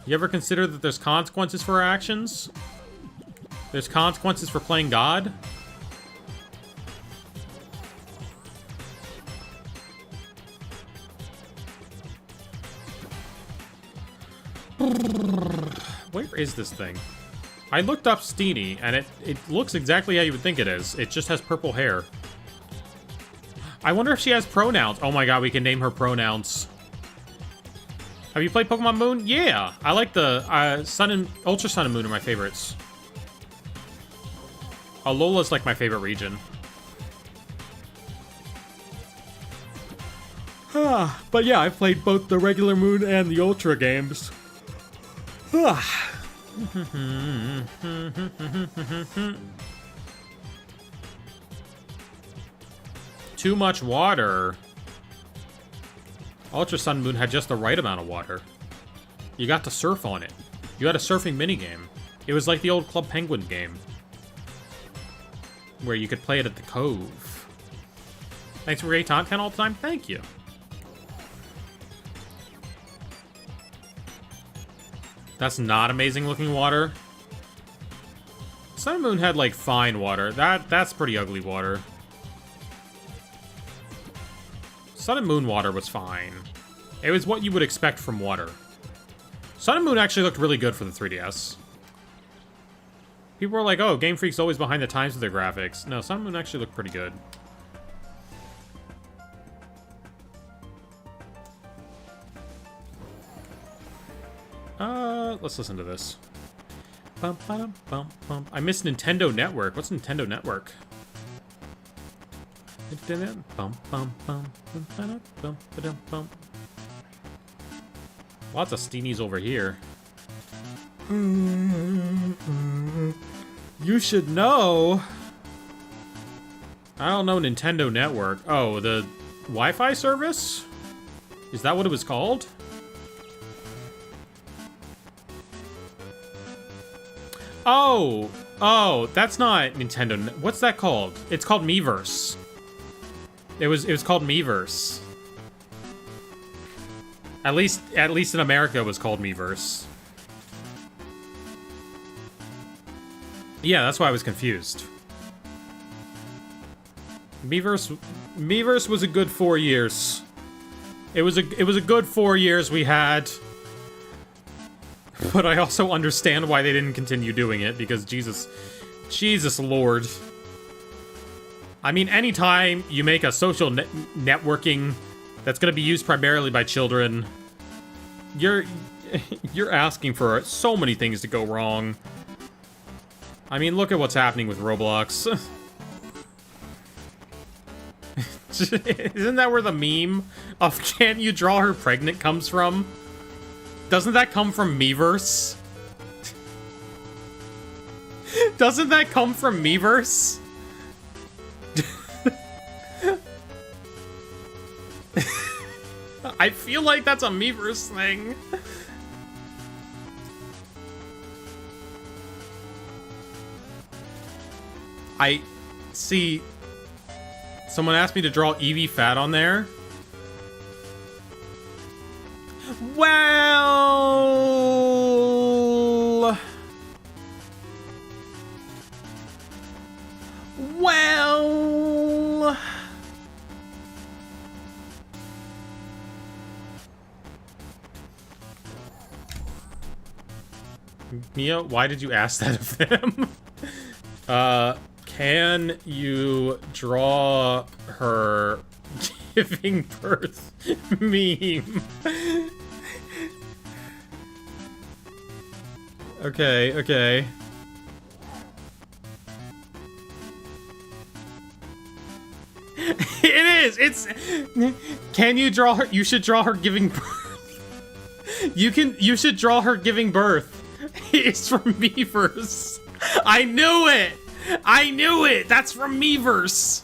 that there's consequences for our actions? There's consequences for playing God? Where is this thing? I looked up Steenie, and it looks exactly how you would think it is. It just has purple hair. I wonder if she has pronouns. Oh my god, we can name her pronouns. Have you played Pokemon Moon? Yeah! I like the Sun and Ultra Sun and Moon are my favorites. Alola's like my favorite region. But yeah, I've played both the regular Moon and the Ultra games. Too much water. Ultra Sun Moon had just the right amount of water. You got to surf on it. You had a surfing minigame. It was like the old Club Penguin game, where you could play it at the Cove. Thanks for great content all the time. Thank you. That's not amazing looking water. Sun and Moon had like fine water. That's pretty ugly water. Sun and Moon water was fine. It was what you would expect from water. Sun and Moon actually looked really good for the 3DS. People were like, oh, Game Freak's always behind the times with their graphics. No, Sun and Moon actually looked pretty good. Let's listen to this. Bum, ba-dum, bum, bum. I miss Nintendo Network. What's Nintendo Network? Bum, bum, bum, bum, bum, ba-dum, bum. Lots of Steenies over here. You should know. I don't know Nintendo Network. Oh, the Wi-Fi service? Is that what it was called? Oh, that's not Nintendo. What's that called? It's called Miiverse. It was called Miiverse. At least in America, it was called Miiverse. Yeah, that's why I was confused. Miiverse was a good 4 years. It was a good 4 years we had. But I also understand why they didn't continue doing it, because Jesus Lord. I mean, anytime you make a social networking that's going to be used primarily by children, you're asking for so many things to go wrong. I mean, look at what's happening with Roblox. Isn't that where the meme of "Can you draw her pregnant" comes from? Doesn't that come from Miiverse? Doesn't that come from Miiverse? I feel like that's a Miiverse thing. I see. Someone asked me to draw Eevee fat on there. Well, Mia, why did you ask that of them? Can you draw her giving birth meme? Okay. It is! It's... Can you draw her... You should draw her giving birth. You should draw her giving birth. It's from Miiverse. I knew it! I knew it! That's from Miiverse!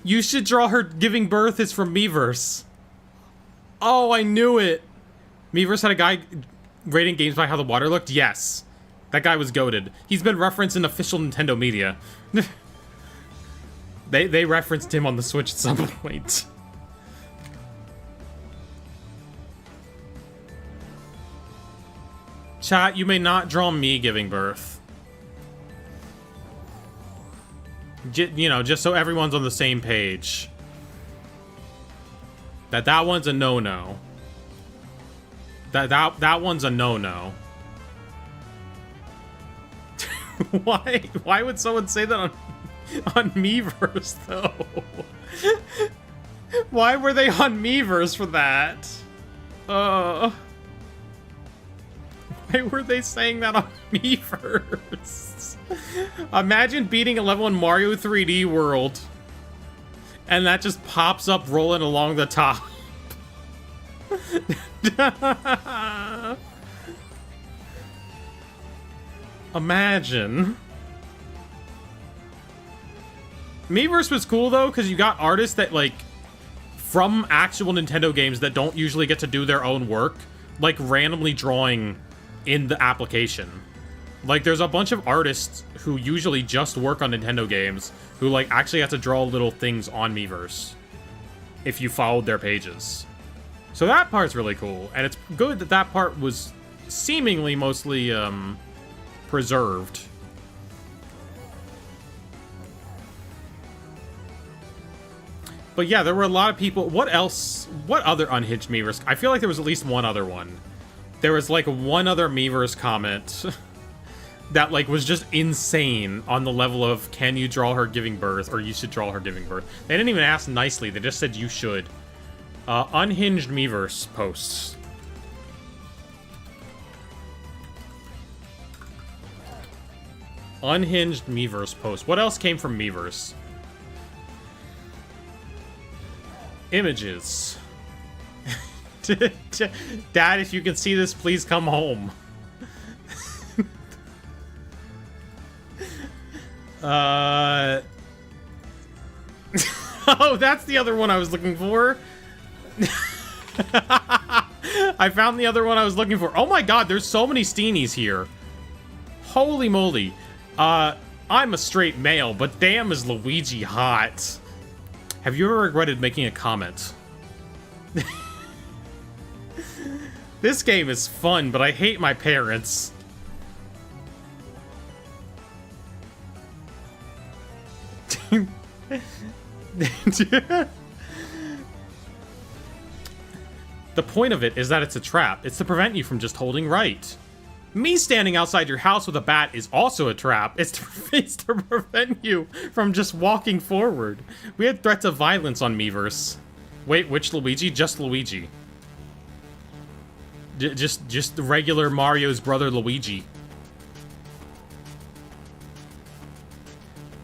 You should draw her giving birth is from Miiverse. Oh, I knew it! Miiverse had a guy rating games by how the water looked? Yes. That guy was goated. He's been referenced in official Nintendo media. They referenced him on the Switch at some point. Chat, you may not draw me giving birth. You know, just so everyone's on the same page. That one's a no-no. That one's a no-no. Why would someone say that on Miiverse though? Why were they on Miiverse for that? Why were they saying that on Miiverse? Imagine beating a level in Mario 3D World, and that just pops up rolling along the top. Imagine. Miiverse was cool though, because you got artists that like from actual Nintendo games that don't usually get to do their own work, like randomly drawing in the application. Like there's a bunch of artists who usually just work on Nintendo games who like actually have to draw little things on Miiverse if you followed their pages. So that part's really cool, and it's good that that part was seemingly mostly preserved. But yeah, there were a lot of people. What else? What other unhinged Miiverse? I feel like there was at least one other one. There was like one other Miiverse comment that like was just insane on the level of can you draw her giving birth or you should draw her giving birth. They didn't even ask nicely. They just said you should. Unhinged Miiverse posts. Unhinged Miiverse post. What else came from Miiverse? Images. Dad, if you can see this, please come home. Oh, that's the other one I was looking for. I found the other one I was looking for. Oh my god, there's so many Steenies here. Holy moly. I'm a straight male, but damn is Luigi hot. Have you ever regretted making a comment? This game is fun, but I hate my parents. The point of it is that it's a trap. It's to prevent you from just holding right. Me standing outside your house with a bat is also a trap. It's to prevent you from just walking forward. We had threats of violence on Miiverse. Wait, which Luigi? Just Luigi. Just the regular Mario's brother Luigi.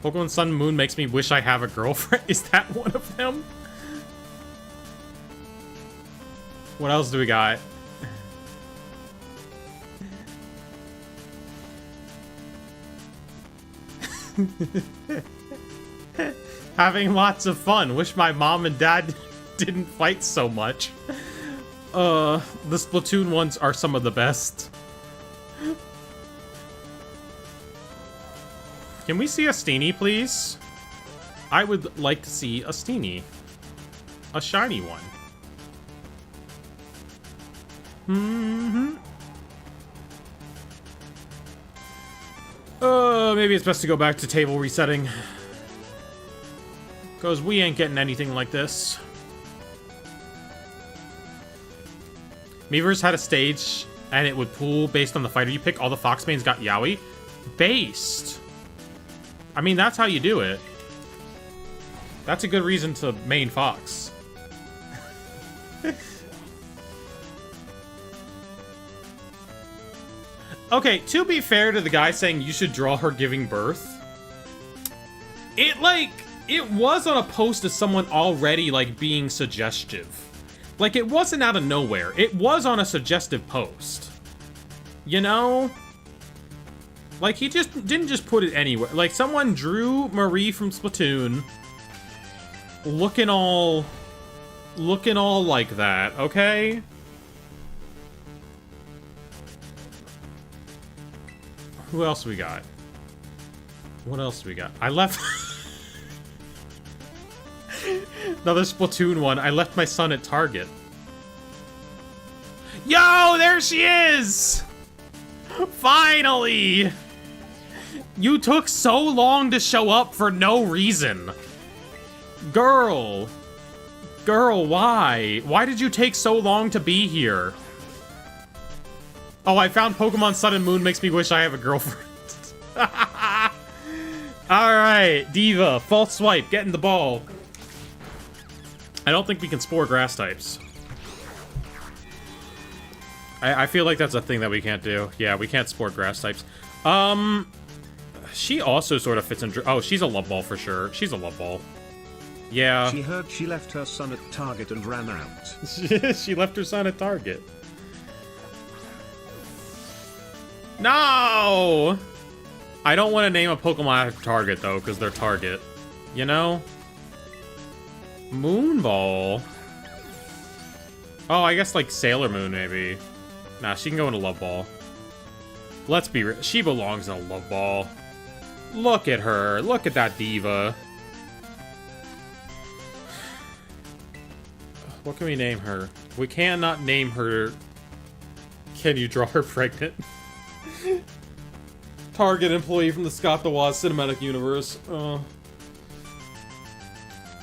Pokemon Sun and Moon makes me wish I have a girlfriend. Is that one of them? What else do we got? Having lots of fun. Wish my mom and dad didn't fight so much. The Splatoon ones are some of the best. Can we see a Steenie, please? I would like to see a Steenie. A shiny one. Maybe it's best to go back to table resetting. Because we ain't getting anything like this. Miiverse had a stage, and it would pool based on the fighter you pick. All the Fox mains got Yaoi. Based. I mean, that's how you do it. That's a good reason to main Fox. Okay, to be fair to the guy saying you should draw her giving birth, it was on a post of someone already, like, being suggestive. Like, it wasn't out of nowhere. It was on a suggestive post. You know? Like, he didn't just put it anywhere. Like, someone drew Marie from Splatoon looking all like that, okay? Who else we got? What else we got? I left... Another Splatoon one. I left my son at Target. Yo, there she is! Finally! You took so long to show up for no reason. Girl. Girl, why? Why did you take so long to be here? Oh, I found Pokemon Sun and Moon makes me wish I have a girlfriend. Alright, Diva, false swipe, getting the ball. I don't think we can spore grass types. I feel like that's a thing that we can't do. Yeah, we can't spore grass types. She also sort of fits in... Oh, she's a love ball for sure. She's a love ball. Yeah.
She heard she left her son at Target and ran out.
She left her son at Target. No! I don't want to name a Pokemon after Target, though, because they're Target. You know? Moonball. Oh, I guess, like, Sailor Moon, maybe. Nah, she can go into Love Ball. Let's be real. She belongs in a Love Ball. Look at her. Look at that diva. What can we name her? We cannot name her... Can you draw her pregnant? Target employee from the Scott the Woz cinematic universe.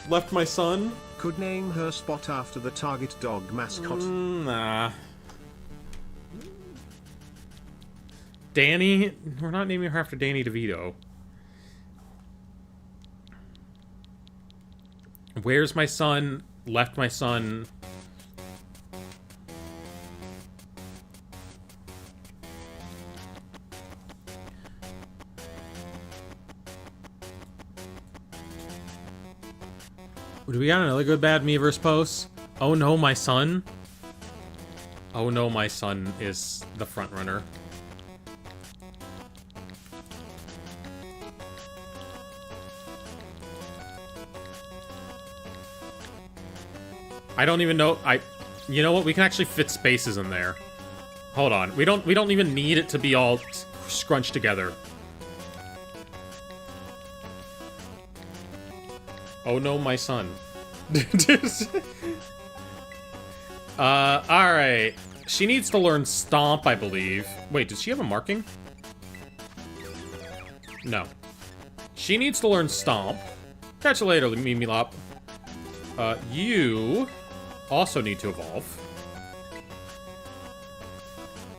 Left my son.
Could name her Spot after the Target dog mascot.
Nah. Danny? We're not naming her after Danny DeVito. Where's my son? Left my son. Do we got another good bad Miiverse post? Oh no, my son. Oh no, my son is the front runner. I don't even know. You know what? We can actually fit spaces in there. Hold on. We don't even need it to be all scrunched together. Oh no, my son. Alright. She needs to learn Stomp, I believe. Wait, does she have a marking? No. She needs to learn Stomp. Catch you later, Mimilop. You also need to evolve.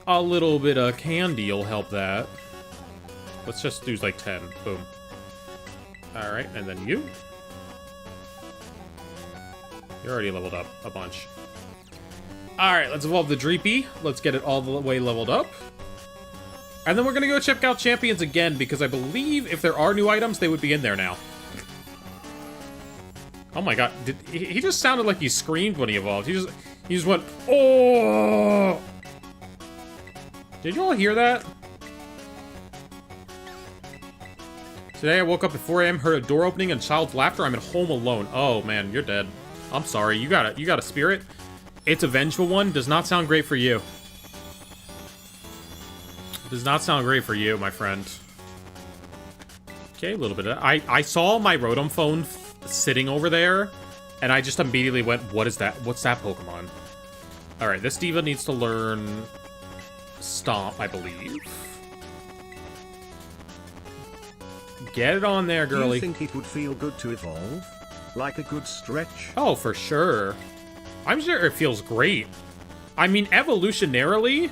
A little bit of candy will help that. Let's just do like 10. Boom. Alright, and then you. You're already leveled up a bunch. Alright, let's evolve the Dreepy. Let's get it all the way leveled up. And then we're gonna go check out Champions again, because I believe if there are new items, they would be in there now. Oh my god, he just sounded like he screamed when he evolved. He just went, oh! Did you all hear that? Today I woke up at 4 a.m., heard a door opening and child's laughter. I'm at home alone. Oh man, you're dead. I'm sorry. You got a spirit. It's a vengeful one. Does not sound great for you. Does not sound great for you, my friend. Okay, a little bit of... I saw my Rotom phone sitting over there, and I just immediately went, what is that? What's that Pokemon? Alright, this diva needs to learn Stomp, I believe. Get it on there, girly.
Do you think it would feel good to evolve? Like a good stretch?
Oh, for sure. I'm sure it feels great. I mean, evolutionarily,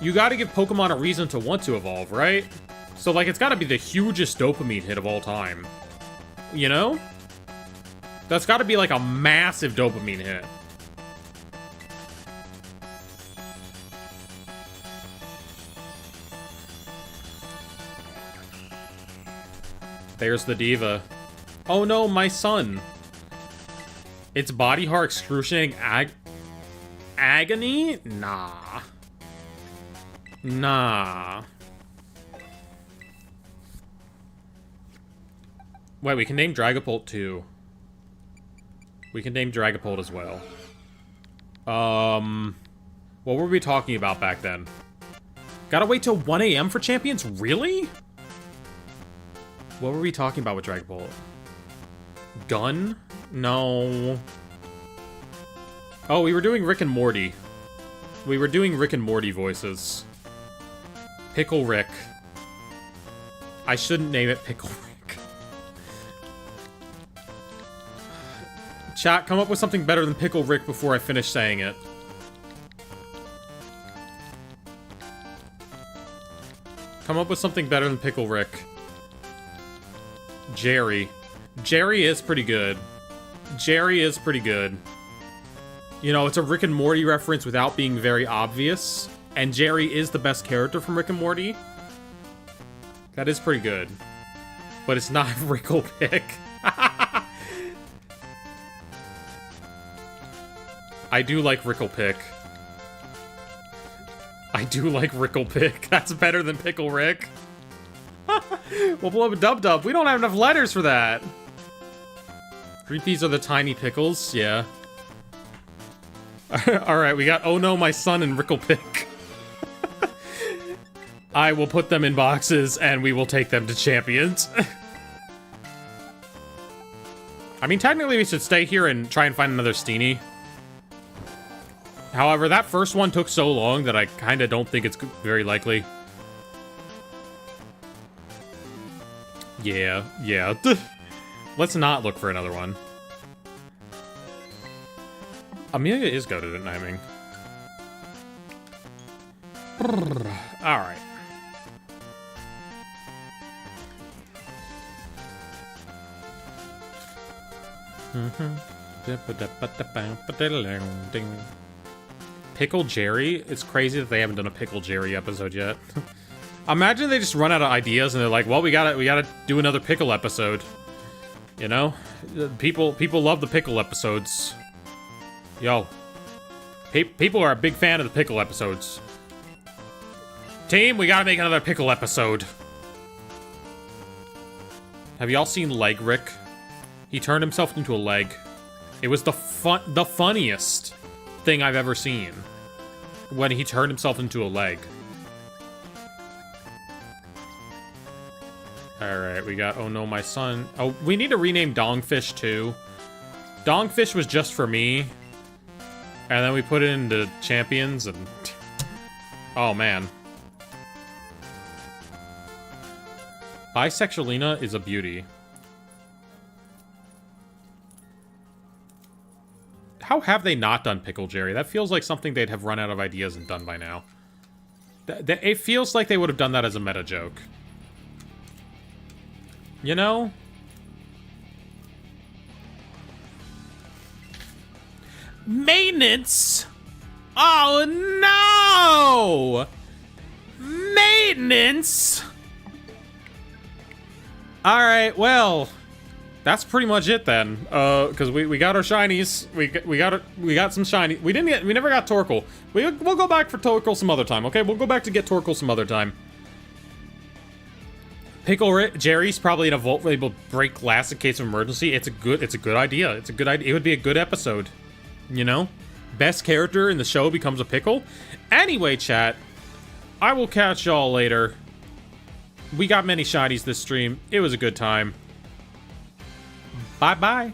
you gotta give Pokemon a reason to want to evolve, right? So, like, it's gotta be the hugest dopamine hit of all time. You know? That's gotta be, like, a massive dopamine hit. There's the diva. Oh no, my son. It's body horror excruciating agony? Nah. Nah. Wait, we can name Dragapult too. We can name Dragapult as well. What were we talking about back then? Gotta wait till 1 a.m. for champions? Really? What were we talking about with Dragapult? Gun? No. Oh, we were doing Rick and Morty. We were doing Rick and Morty voices. Pickle Rick. I shouldn't name it Pickle Rick. Chat, come up with something better than Pickle Rick before I finish saying it. Come up with something better than Pickle Rick. Jerry. Jerry is pretty good. Jerry is pretty good. You know, it's a Rick and Morty reference without being very obvious. And Jerry is the best character from Rick and Morty. That is pretty good. But it's not Rickle Pick. I do like Rickle Pick. I do like Rickle Pick. That's better than Pickle Rick. We'll blow up a Dub-Dub. We don't have enough letters for that. Creepies are the tiny pickles. Yeah. Alright, we got Oh No, My Son and Rickle Pick. I will put them in boxes and we will take them to champions. I mean, technically we should stay here and try and find another Steenie. However, that first one took so long that I kind of don't think it's very likely. Yeah. Let's not look for another one. Amelia is goated at naming. Alright. Pickle Jerry? It's crazy that they haven't done a Pickle Jerry episode yet. Imagine they just run out of ideas and they're like, well, we gotta do another pickle episode. You know? People love the pickle episodes. Yo. People are a big fan of the pickle episodes. Team, we gotta make another pickle episode. Have y'all seen Leg Rick? He turned himself into a leg. It was the funniest thing I've ever seen. When he turned himself into a leg. Alright, we got Oh No, My Son. Oh, we need to rename Dongfish too. Dongfish was just for me. And then we put it into champions and... Oh, man. Bisexualina is a beauty. How have they not done Pickle Jerry? That feels like something they'd have run out of ideas and done by now. It feels like they would have done that as a meta joke. You know? Maintenance? Oh no! Maintenance? Alright, well, that's pretty much it then. Because we got our shinies. We got some shinies. We never got Torkoal. We'll go back for Torkoal some other time, okay? We'll go back to get Torkoal some other time. Pickle Jerry's probably in a vault where they'll break glass in case of emergency. It's a good idea. It's a good idea. It would be a good episode. You know? Best character in the show becomes a pickle. Anyway, chat, I will catch y'all later. We got many shinies this stream. It was a good time. Bye-bye.